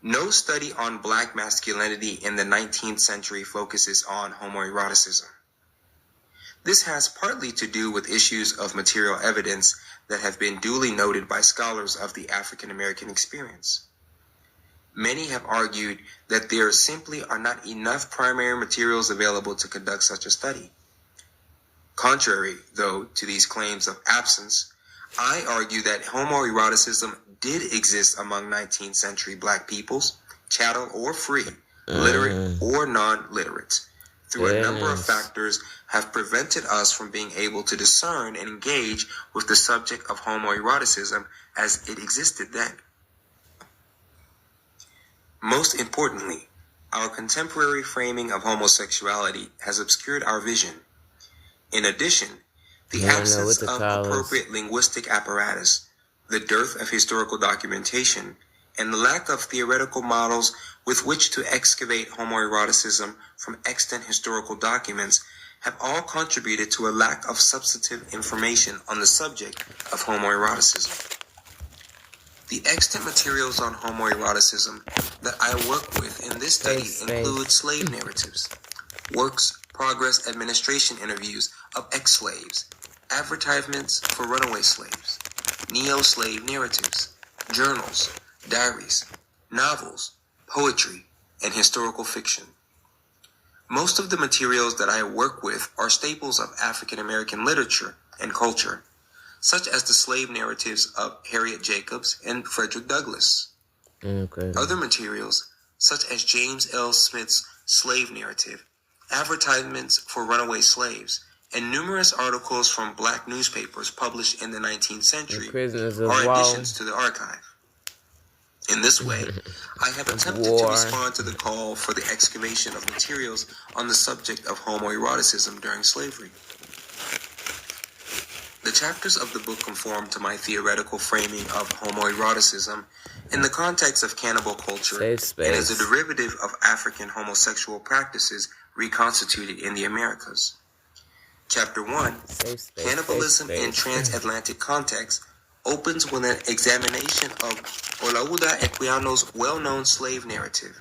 No study on black masculinity in the 19th century focuses on homoeroticism. This has partly to do with issues of material evidence that have been duly noted by scholars of the African American experience. Many have argued that there simply are not enough primary materials available to conduct such a study. Contrary, though, to these claims of absence, I argue that homoeroticism did exist among 19th century black peoples, chattel or free, literate or non-literate, through a number of factors have prevented us from being able to discern and engage with the subject of homoeroticism as it existed then. Most importantly, our contemporary framing of homosexuality has obscured our vision. In addition, the absence of appropriate linguistic apparatus, the dearth of historical documentation, and the lack of theoretical models with which to excavate homoeroticism from extant historical documents have all contributed to a lack of substantive information on the subject of homoeroticism. The extant materials on homoeroticism that I work with in this study include slave narratives, works, progress administration interviews of ex-slaves, advertisements for runaway slaves, neo-slave narratives, journals, diaries, novels, poetry, and historical fiction. Most of the materials that I work with are staples of African American literature and culture, such as the slave narratives of Harriet Jacobs and Frederick Douglass. Other materials, such as James L. Smith's slave narrative, advertisements for runaway slaves, and numerous articles from black newspapers published in the 19th century, are additions to the archive. In this way, I have attempted to respond to the call for the excavation of materials on the subject of homoeroticism during slavery. The chapters of the book conform to my theoretical framing of homoeroticism in the context of cannibal culture and as a derivative of African homosexual practices reconstituted in the Americas. Chapter 1, Cannibalism in Transatlantic Context, opens with an examination of Olaudah Equiano's well-known slave narrative,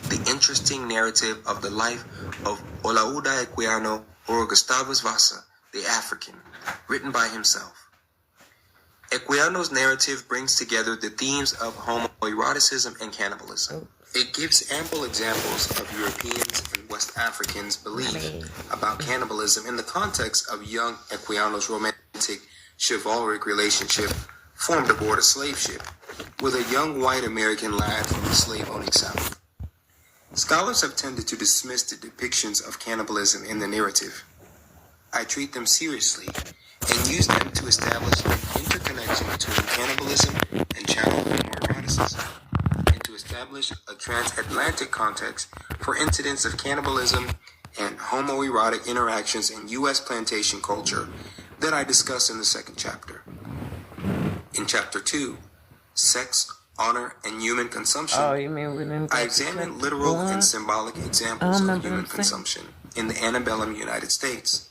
the interesting narrative of the life of Olaudah Equiano or Gustavus Vassa, the African, written by himself. Equiano's narrative brings together the themes of homoeroticism and cannibalism. It gives ample examples of Europeans and West Africans' belief about cannibalism in the context of young Equiano's romantic, chivalric relationship formed aboard a slave ship with a young white American lad from the slave-owning South. Scholars have tended to dismiss the depictions of cannibalism in the narrative. I treat them seriously and use them to establish an interconnection between cannibalism and chattel homoeroticism, and to establish a transatlantic context for incidents of cannibalism and homoerotic interactions in U.S. plantation culture that I discuss in the second chapter. In chapter 2, Sex, Honor, and Human Consumption, I examine literal and symbolic examples of human consumption in the antebellum United States.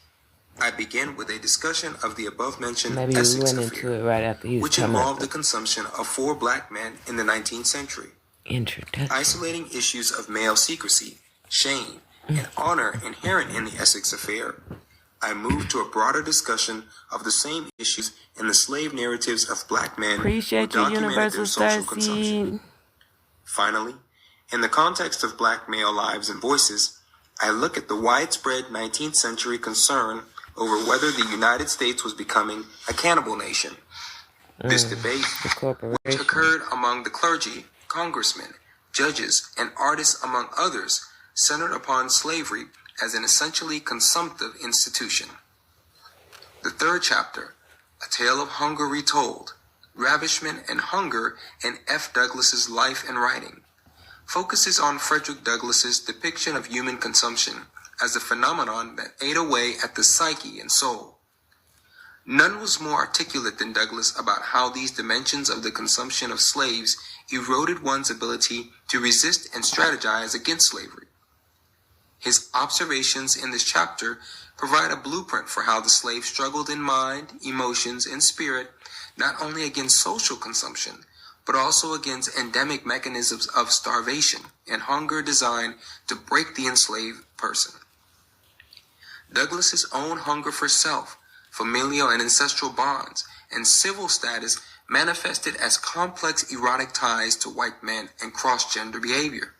I begin with a discussion of the above-mentioned Maybe we Essex went into affair, it right after he was which talking involved about the consumption of 4 black men in the 19th century. introduction. Isolating issues of male secrecy, shame, and honor inherent in the Essex affair, I move to a broader discussion of the same issues in the slave narratives of black men who Appreciate your documented universal their social star consumption. seed. Finally, in the context of black male lives and voices, I look at the widespread 19th century concern over whether the United States was becoming a cannibal nation. This debate, which occurred among the clergy, congressmen, judges, and artists among others, centered upon slavery as an essentially consumptive institution. The third chapter, A Tale of Hunger Retold, Ravishment and Hunger in F. Douglass's Life and Writing, focuses on Frederick Douglass's depiction of human consumption as a phenomenon that ate away at the psyche and soul. None was more articulate than Douglass about how these dimensions of the consumption of slaves eroded one's ability to resist and strategize against slavery. His observations in this chapter provide a blueprint for how the slave struggled in mind, emotions, and spirit, not only against social consumption, but also against endemic mechanisms of starvation and hunger designed to break the enslaved person. Douglass's own hunger for self, familial and ancestral bonds, and civil status manifested as complex erotic ties to white men and cross-gender behavior.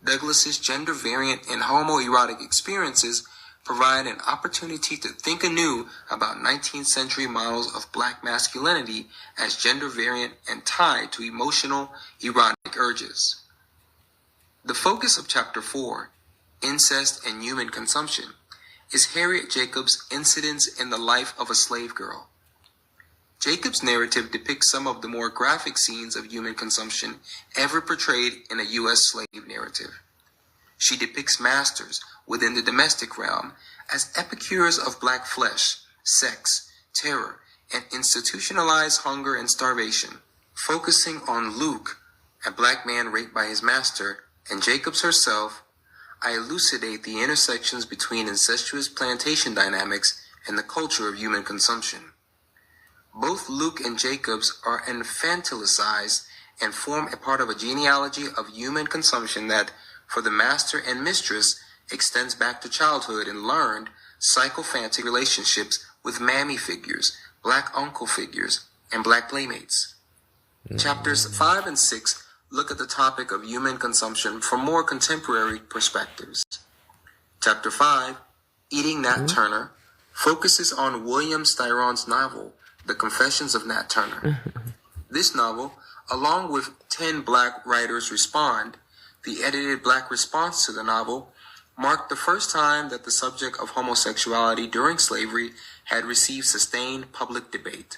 Douglass's gender-variant and homoerotic experiences provide an opportunity to think anew about 19th century models of black masculinity as gender-variant and tied to emotional, erotic urges. The focus of Chapter 4, Incest and Human Consumption, is Harriet Jacobs' incidents in the life of a slave girl. Jacobs' narrative depicts some of the more graphic scenes of human consumption ever portrayed in a U.S. slave narrative. She depicts masters within the domestic realm as epicures of black flesh, sex, terror, and institutionalized hunger and starvation. Focusing on Luke, a black man raped by his master, and Jacobs herself, I elucidate the intersections between incestuous plantation dynamics and the culture of human consumption. Both Luke and Jacobs are infantilicized and form a part of a genealogy of human consumption that, for the master and mistress, extends back to childhood and learned psychophantic relationships with mammy figures, black uncle figures, and black playmates. Chapters 5 and 6 look at the topic of human consumption from more contemporary perspectives. Chapter 5, Eating Nat Turner, focuses on William Styron's novel, The Confessions of Nat Turner. This novel, along with 10 Black Writers Respond, the edited Black response to the novel, marked the first time that the subject of homosexuality during slavery had received sustained public debate.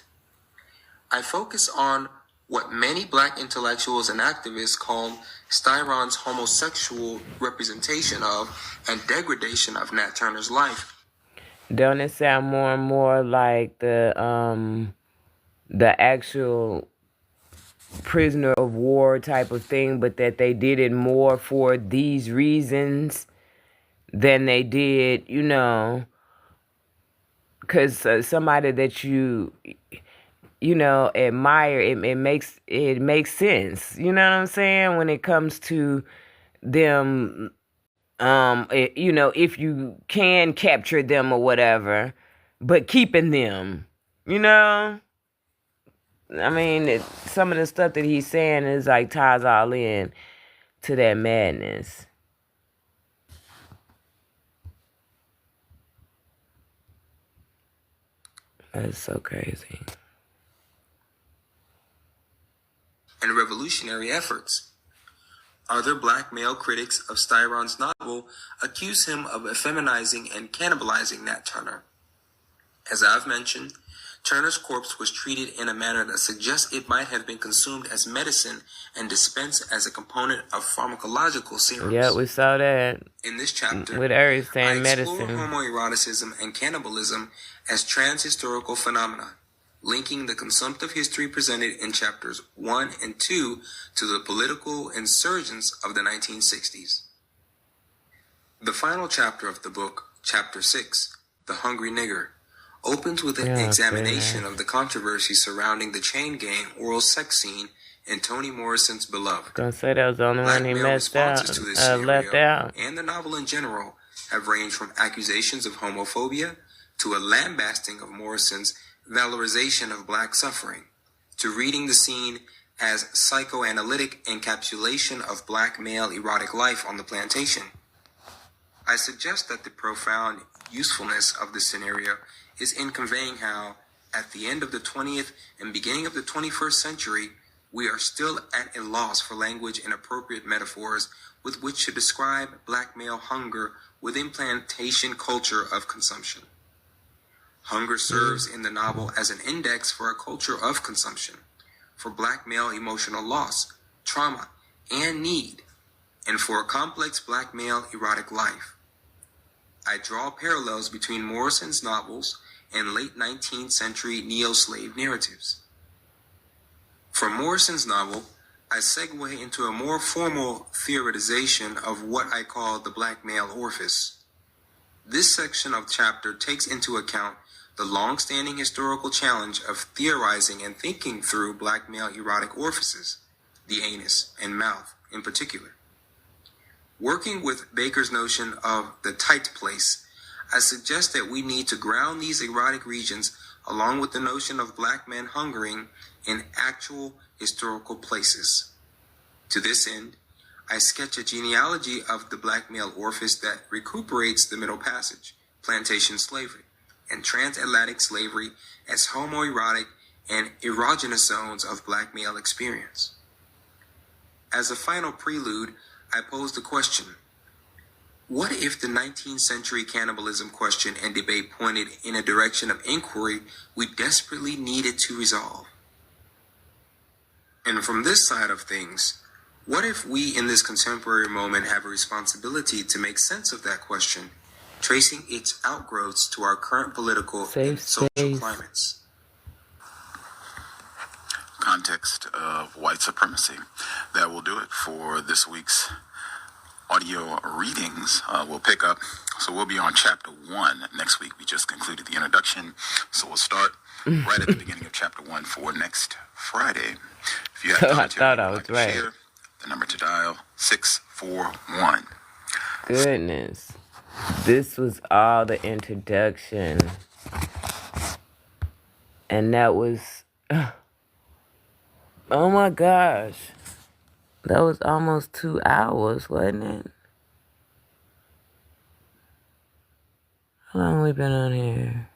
I focus on what many Black intellectuals and activists call Styron's homosexual representation of and degradation of Nat Turner's life. Don't it sound more and more like the actual prisoner of war type of thing, but that they did it more for these reasons than they did, because somebody that you admire, it makes sense. You know what I'm saying? When it comes to them, if you can capture them or whatever, but keeping them, I mean, some of the stuff that he's saying is like ties all in to that madness. That's so crazy. And revolutionary efforts. Other Black male critics of Styron's novel accuse him of effeminizing and cannibalizing Nat Turner. As I've mentioned, Turner's corpse was treated in a manner that suggests it might have been consumed as medicine and dispensed as a component of pharmacological serums. Yeah, we saw that. In this chapter, with Earth saying I explore medicine. homoeroticism and cannibalism as transhistorical phenomena, linking the consumptive history presented in chapters 1 and 2 to the political insurgence of the 1960s. The final chapter of the book, Chapter 6, The Hungry Nigger, opens with an examination of the controversy surrounding the chain gang oral sex scene in Toni Morrison's Beloved. Gonna say that was the only one he messed out, To this left out. and the novel in general have ranged from accusations of homophobia to a lambasting of Morrison's valorization of black suffering, to reading the scene as psychoanalytic encapsulation of black male erotic life on the plantation. I suggest that the profound usefulness of this scenario is in conveying how, at the end of the 20th and beginning of the 21st century, we are still at a loss for language and appropriate metaphors with which to describe black male hunger within plantation culture of consumption. Hunger serves in the novel as an index for a culture of consumption, for black male emotional loss, trauma, and need, and for a complex black male erotic life. I draw parallels between Morrison's novels and late 19th century neo-slave narratives. From Morrison's novel, I segue into a more formal theoretization of what I call the black male orifice. This section of chapter takes into account the long-standing historical challenge of theorizing and thinking through black male erotic orifices, the anus and mouth in particular. Working with Baker's notion of the tight place, I suggest that we need to ground these erotic regions along with the notion of black men hungering in actual historical places. To this end, I sketch a genealogy of the black male orifice that recuperates the Middle Passage, plantation slavery, and transatlantic slavery as homoerotic and erogenous zones of black male experience. As a final prelude, I pose the question, what if the 19th century cannibalism question and debate pointed in a direction of inquiry we desperately needed to resolve? And from this side of things, what if we in this contemporary moment have a responsibility to make sense of that question, tracing its outgrowths to our current political and social climates? Context of white supremacy. That will do it for this week's audio readings. We'll pick up. So we'll be on chapter 1 next week. We just concluded the introduction. So we'll start right at the beginning of chapter 1 for next Friday. If you have commentary you'd like to share, the number to dial 641. Goodness. This was all the introduction. And that was... Oh my gosh. That was almost 2 hours, wasn't it? How long we been on here?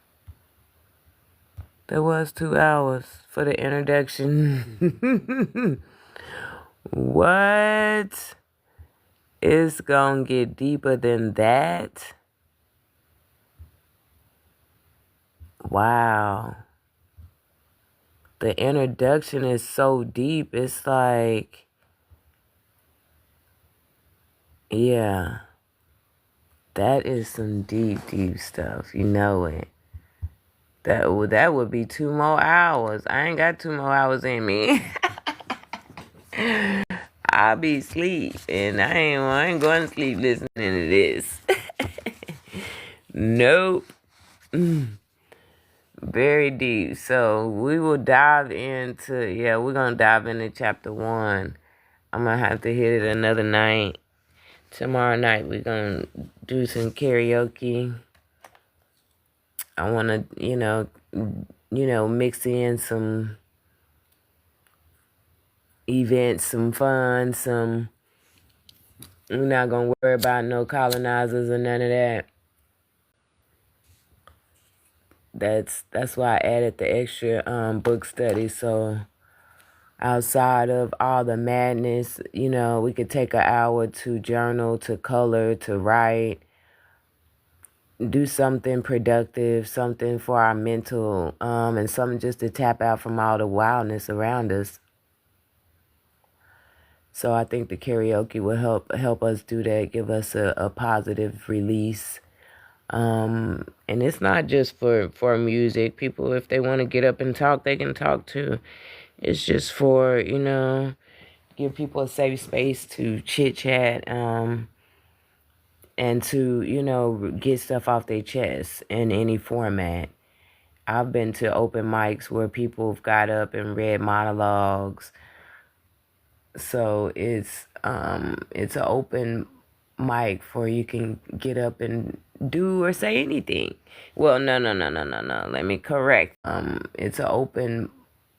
That was 2 hours for the introduction. What? It's gonna get deeper than that? Wow. The introduction is so deep. It's like, yeah, that is some deep, deep stuff. You know it. That would be 2 more hours. I ain't got 2 more hours in me. I'll be asleep, and I ain't going to sleep listening to this. Nope. Very deep. So we will dive into, we're going to dive into chapter 1. I'm going to have to hit it another night. Tomorrow night we're going to do some karaoke. I want to, mix in some events, some fun, we're not going to worry about no colonizers or none of that. That's why I added the extra book study. So outside of all the madness, we could take an hour to journal, to color, to write, do something productive, something for our mental, and something just to tap out from all the wildness around us. So I think the karaoke will help us do that, give us a positive release. And it's not just for music. People, if they want to get up and talk, they can talk too. It's just for, give people a safe space to chit-chat. and to, you know, get stuff off their chest in any format. I've been to open mics where people have got up and read monologues. So it's an open mic for you can get up and do or say anything. Well, no. Let me correct. It's an open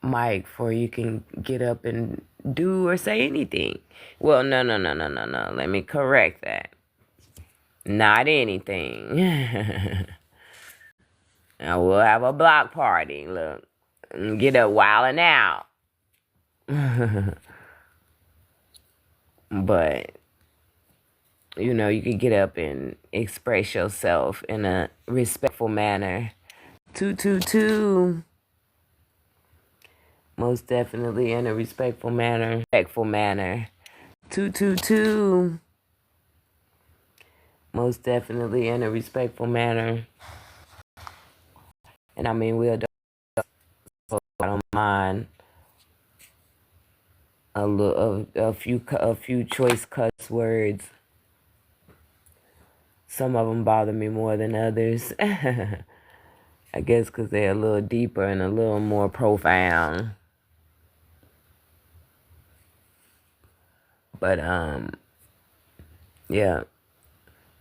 mic for you can get up and do or say anything. Well, no. Let me correct that. Not anything. And we'll have a block party. Look, and get up wilding out. But you know, you can get up and express yourself in a respectful manner. 222. Most definitely in a respectful manner. 222. Most definitely in a respectful manner. And I mean, we'll I don't mind a few choice cuss words. Some of them bother me more than others. I guess because they're a little deeper and a little more profound. But yeah,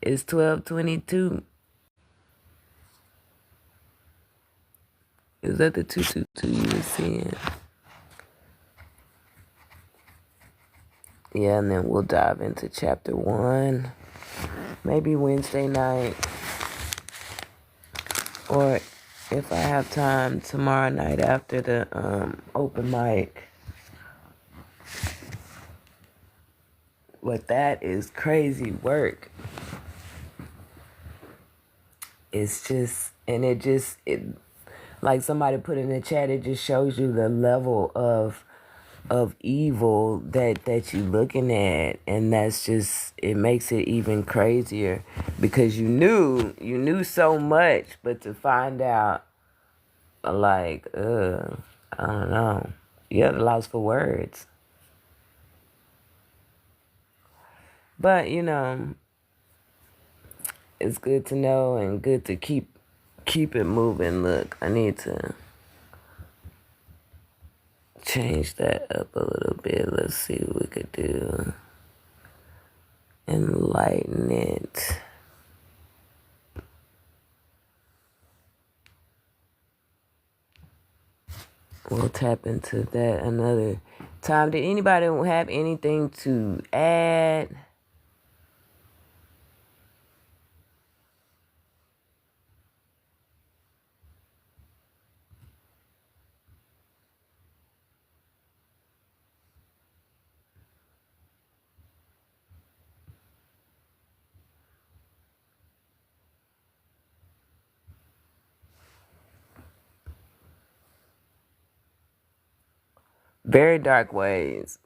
it's 12:22. Is that the 222 you were seeing? Yeah, and then we'll dive into chapter 1. Maybe Wednesday night. Or if I have time, tomorrow night after the open mic. But that is crazy work. It's just, and it like somebody put in the chat, it just shows you the level of evil that you looking at, and that's just, it makes it even crazier because you knew so much, but to find out, like, I don't know, you have a loss for words. But you know, it's good to know and good to keep it moving. Look, I need to change that up a little bit. Let's see what we could do. Enlighten it. We'll tap into that another time. Did anybody have anything to add? Very dark ways.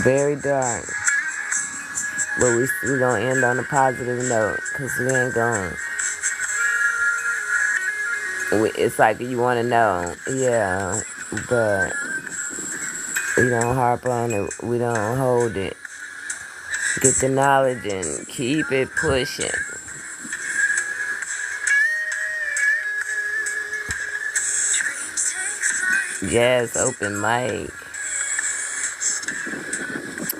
Very dark. But we gonna end on a positive note, because we ain't gonna. It's like you want to know, yeah, but we don't harp on it. We don't hold it. Get the knowledge and keep it pushing. Yes, open mic.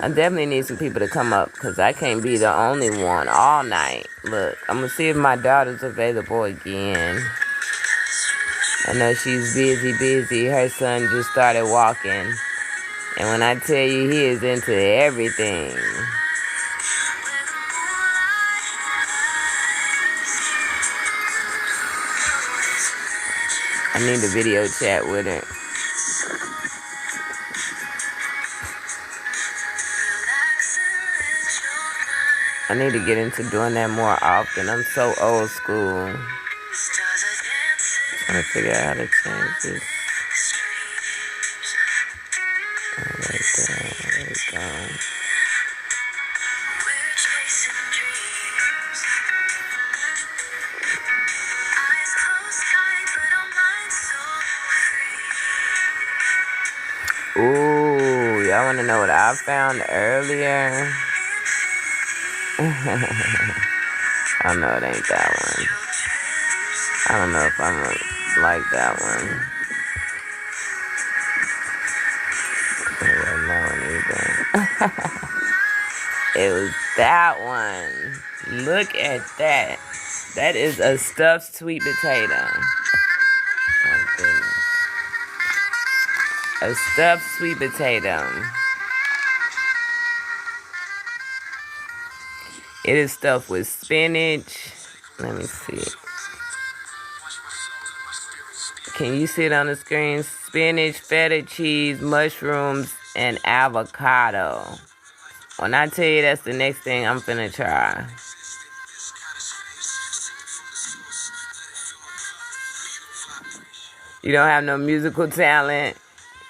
I definitely need some people to come up because I can't be the only one all night. Look, I'm going to see if my daughter's available again. I know she's busy. Her son just started walking. And when I tell you, he is into everything. I need a video chat with her. I need to get into doing that more often. I'm so old school. Trying to figure out how to change this. There we go. Ooh, y'all want to to know what I found earlier. I know it ain't that one. I don't know if I'm gonna like that one. It wasn't that one either. It was that one. Look at that. That is a stuffed sweet potato. Oh, goodness. A stuffed sweet potato. It is stuffed with spinach. Let me see. Can you see it on the screen? Spinach, feta cheese, mushrooms, and avocado. When I tell you that's the next thing I'm finna try. You don't have no musical talent.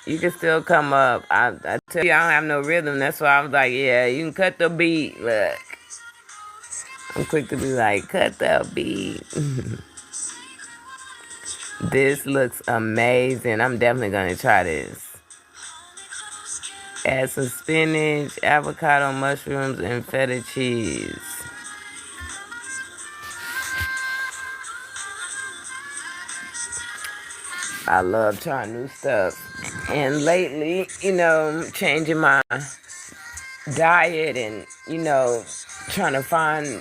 You can still come up. I tell you, I don't have no rhythm. That's why I was like, yeah, you can cut the beat. Look. I'm quick to be like, cut the beat. This looks amazing. I'm definitely going to try this. Add some spinach, avocado, mushrooms, and feta cheese. I love trying new stuff. And lately, changing my diet and, trying to find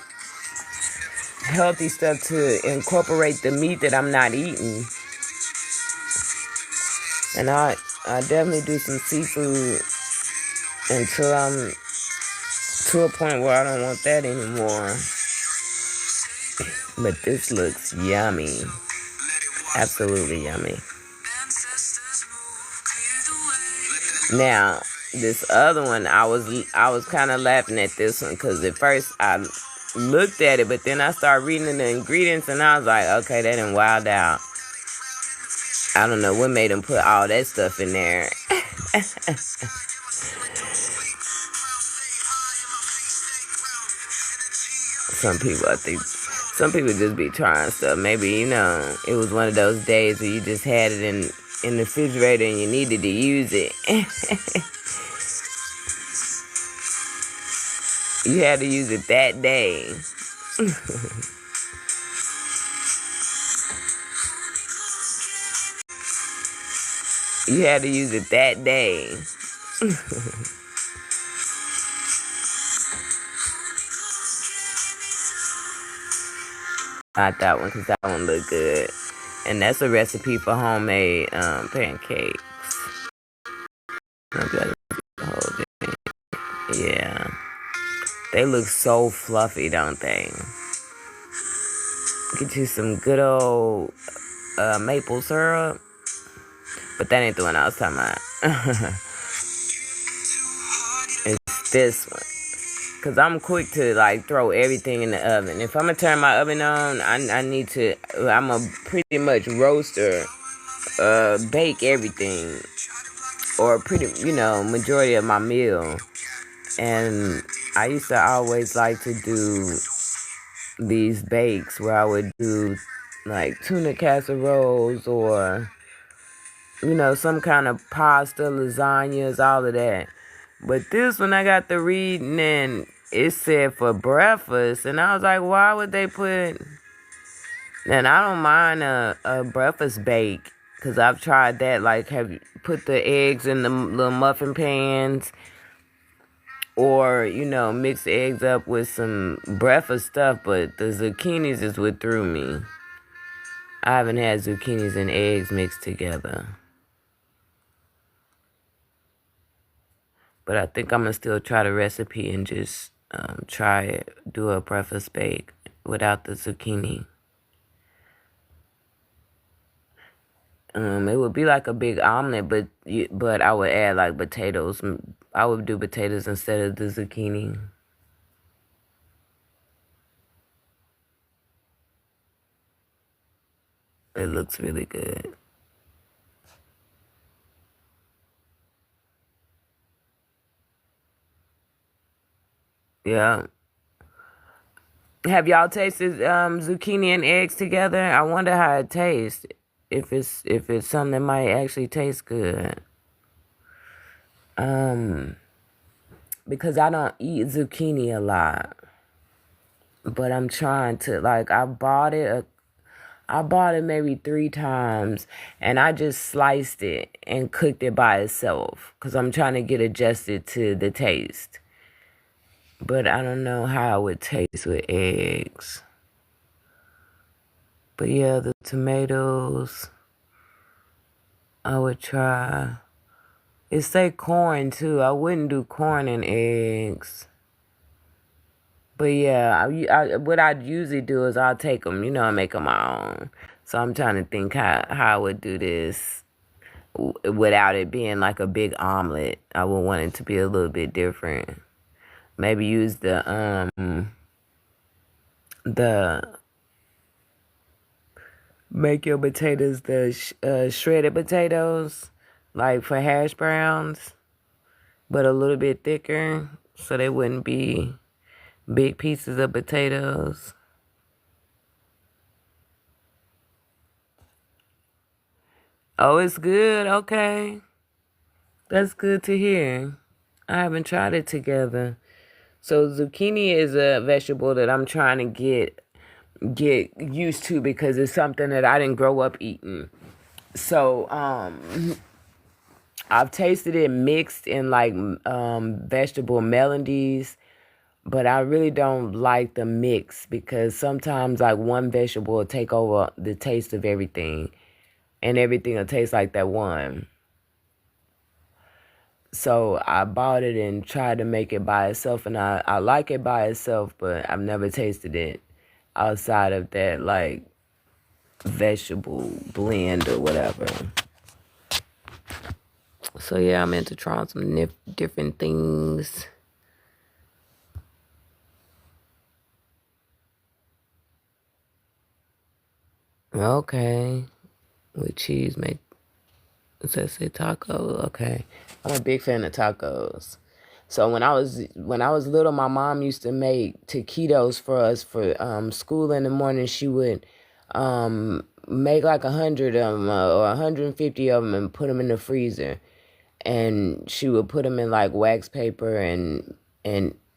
healthy stuff to incorporate the meat that I'm not eating. And I definitely do some seafood until I'm to a point where I don't want that anymore. But this looks yummy. Absolutely yummy. Now, this other one, I was kind of laughing at this one because at first I looked at it, but then I started reading the ingredients and I was like, okay, that done wild out. I don't know what made them put all that stuff in there. Some people just be trying stuff. Maybe, it was one of those days where you just had it in the refrigerator and you needed to use it. You had to use it that day. You had to use it that day. Not that one, because that one looked good. And that's a recipe for homemade pancakes. Yeah. They look so fluffy, don't they? Get you some good old maple syrup. But that ain't the one I was talking about. It's this one. Because I'm quick to, throw everything in the oven. If I'm going to turn my oven on, I need to... I'm a pretty much roaster. Bake everything. Or majority of my meal. And I used to always like to do these bakes where I would do, tuna casseroles or... some kind of pasta, lasagnas, all of that. But this one, I got the reading and it said for breakfast. And I was like, why would they put... And I don't mind a breakfast bake. Because I've tried that. Have you put the eggs in the little muffin pans. Or, mix the eggs up with some breakfast stuff. But the zucchinis is what threw me. I haven't had zucchinis and eggs mixed together. But I think I'm going to still try the recipe and just try it. Do a breakfast bake without the zucchini. It would be like a big omelet, but I would add potatoes. I would do potatoes instead of the zucchini. It looks really good. Yeah. Have y'all tasted zucchini and eggs together? I wonder how it tastes. If it's something that might actually taste good. because I don't eat zucchini a lot. But I'm trying to, like, I bought it maybe 3 times, and I just sliced it and cooked it by itself because I'm trying to get adjusted to the taste. But I don't know how it would taste with eggs. But yeah, the tomatoes, I would try. It say corn too. I wouldn't do corn and eggs. But yeah, what I'd usually do is I'll take them, and make them my own. So I'm trying to think how I would do this without it being like a big omelet. I would want it to be a little bit different. Maybe use the make your potatoes the shredded potatoes, like for hash browns, but a little bit thicker, so they wouldn't be big pieces of potatoes. Oh, it's good. Okay. That's good to hear. I haven't tried it together. So zucchini is a vegetable that I'm trying to get used to because it's something that I didn't grow up eating. So I've tasted it mixed in like vegetable melodies, but I really don't like the mix because sometimes like one vegetable will take over the taste of everything, and everything will taste like that one. So I bought it and tried to make it by itself, and I like it by itself, but I've never tasted it outside of that like vegetable blend or whatever. So yeah, I'm into trying some different things. Okay, with cheese make. Does that say taco? Okay, I'm a big fan of tacos. So when I was little, my mom used to make taquitos for us for school in the morning. She would make like 100 of them or 150 of them and put them in the freezer, and she would put them in like wax paper and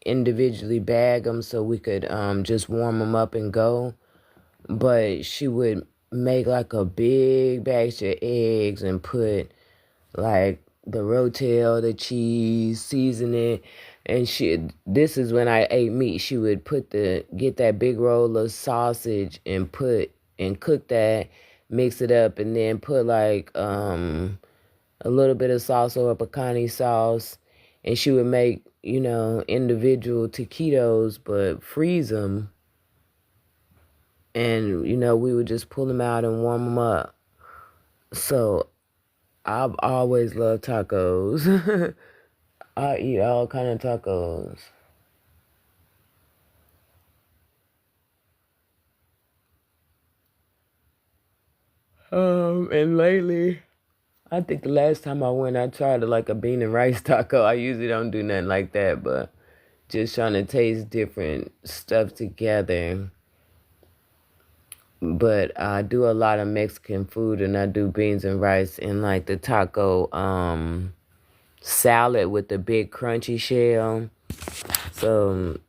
individually bag them so we could just warm them up and go. But she would make like a big batch of eggs and put like the rotel, the cheese, season it, and this is when I ate meat. She would get that big roll of sausage and cook that, mix it up, and then put like a little bit of salsa or picante sauce, and she would make individual taquitos but freeze them, and we would just pull them out and warm them up. So I've always loved tacos. I eat all kind of tacos. And lately, I think the last time I went, I tried like a bean and rice taco. I usually don't do nothing like that, but just trying to taste different stuff together. But I do a lot of Mexican food, and I do beans and rice in like the taco salad with the big crunchy shell. So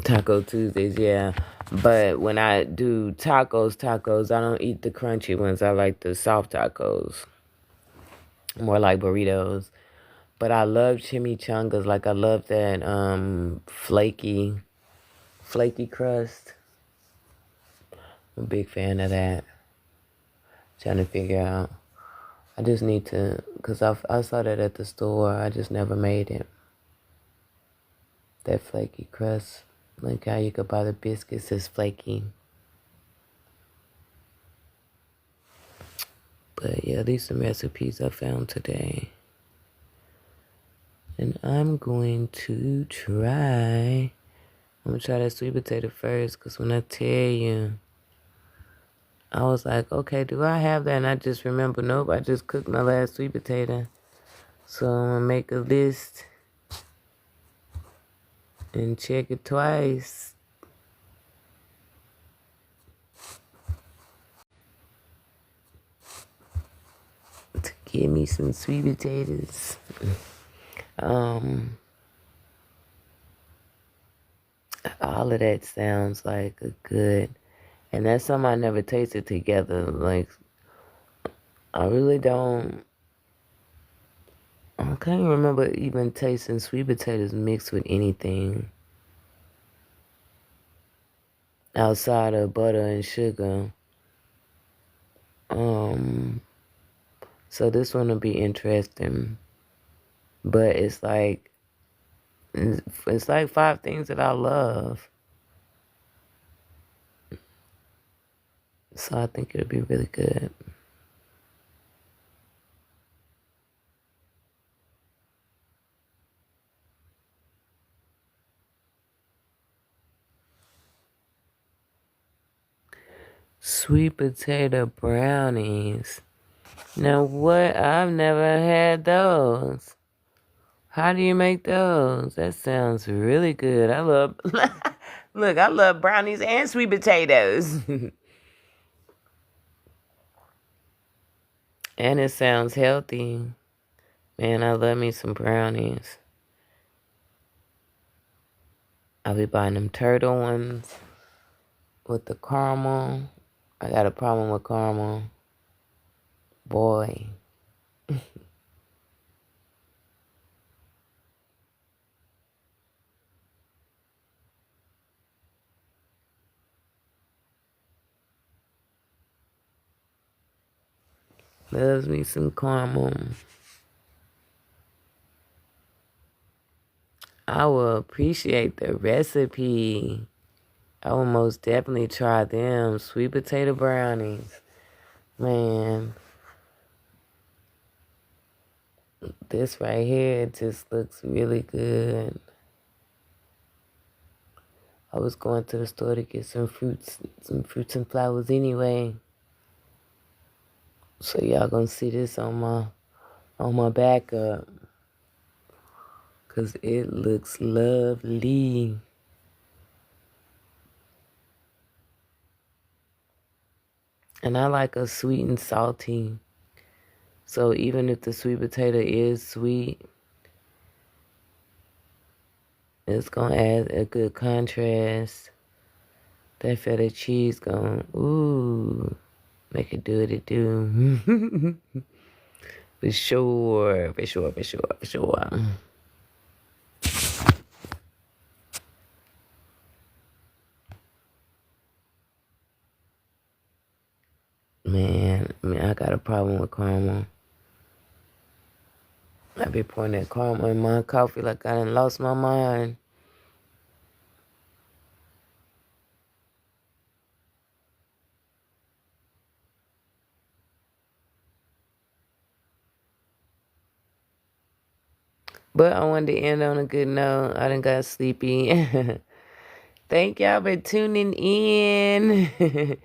Taco Tuesdays, yeah. But when I do tacos, I don't eat the crunchy ones. I like the soft tacos, more like burritos. But I love chimichangas. Like I love that flaky crust. I'm a big fan of that. Trying to figure out. I just need to, because I saw that at the store. I just never made it. That flaky crust. Like how you could buy the biscuits that's flaky. But yeah, these are some recipes I found today. And I'm going to try. I'm going to try that sweet potato first. Because when I tell you, I was like, okay, do I have that? And I just remember, nope, I just cooked my last sweet potato. So I'm going to make a list and check it twice. Give me some sweet potatoes. All of that sounds like a good, and that's something I never tasted together. Like, I really don't, I can't remember even tasting sweet potatoes mixed with anything outside of butter and sugar. So this one will be interesting. But it's like 5 things that I love. So I think it'll be really good. Sweet potato brownies. Now what? I've never had those. How do you make those? That sounds really good. I love, look, I love brownies and sweet potatoes. And it sounds healthy. Man, I love me some brownies. I'll be buying them turtle ones with the caramel. I got a problem with caramel. Boy. Loves me some caramel. I will appreciate the recipe. I will most definitely try them. Sweet potato brownies. Man. This right here just looks really good. I was going to the store to get some fruits and flowers anyway. So y'all gonna see this on my backup. 'Cause it looks lovely. And I like a sweet and salty. So even if the sweet potato is sweet, it's gonna add a good contrast. That feta cheese gonna, ooh, make it do what it do. For sure. Man, I got a problem with caramel. I be pouring that caramel in my coffee like I done lost my mind. But I wanted to end on a good note. I done got sleepy. Thank y'all for tuning in.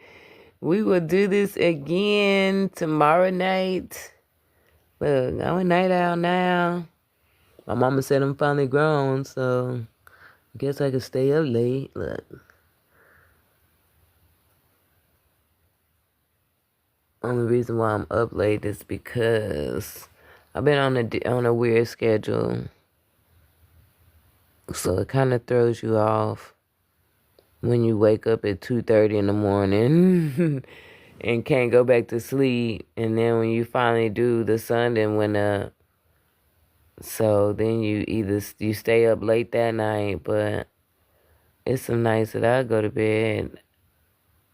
We will do this again tomorrow night. Look, I'm a night owl now. My mama said I'm finally grown, so I guess I can stay up late. Look. Only reason why I'm up late is because I've been on a weird schedule. So it kind of throws you off when you wake up at 2:30 in the morning and can't go back to sleep. And then when you finally do, the sun then went up. So then you stay up late that night, but it's some nights that I go to bed.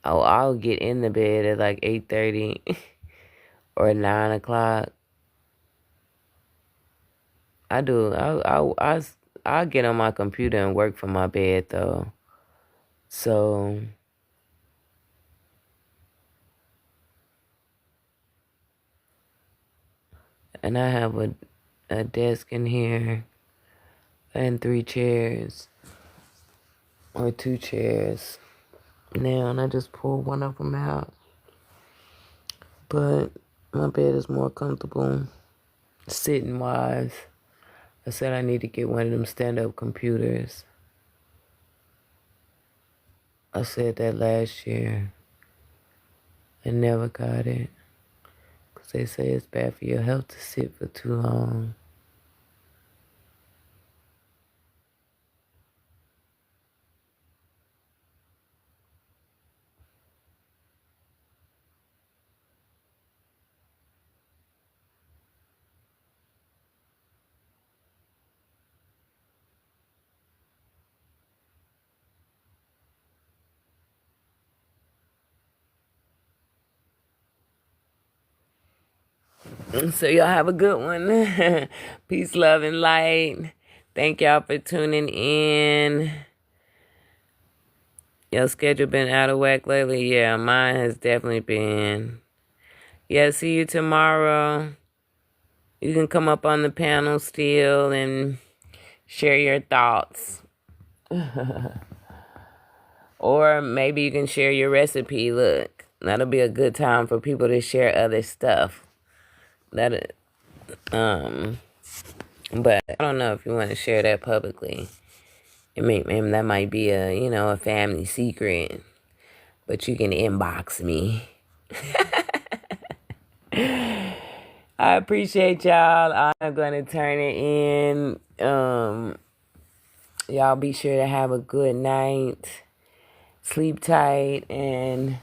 Oh, I'll get in the bed at like 8:30 or 9 o'clock. I do. I'll get on my computer and work from my bed though. So and I have a desk in here and 3 chairs or 2 chairs now, and I just pulled one of them out. But my bed is more comfortable sitting wise. I said I need to get one of them stand-up computers. I said that last year. I never got it. They say it's bad for your health to sit for too long. So y'all have a good one. Peace, love, and light. Thank y'all for tuning in. Your schedule been out of whack lately? Yeah, mine has definitely been. Yeah, see you tomorrow. You can come up on the panel still and share your thoughts. Or maybe you can share your recipe. Look, that'll be a good time for people to share other stuff. But I don't know if you want to share that publicly. Maybe that might be a family secret. But you can inbox me. I appreciate y'all. I'm going to turn it in. Y'all be sure to have a good night. Sleep tight and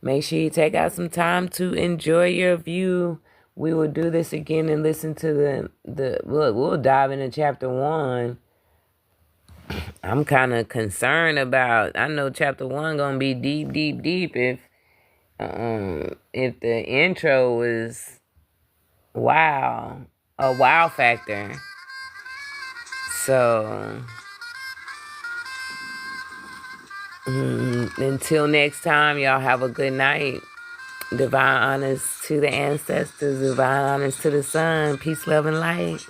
make sure you take out some time to enjoy your view. We will do this again and listen to we'll dive into chapter 1. I'm kind of concerned about, I know chapter 1 going to be deep if the intro was a wow factor. So until next time, y'all have a good night. Divine honors to the ancestors, divine honors to the sun. Peace, love, and light.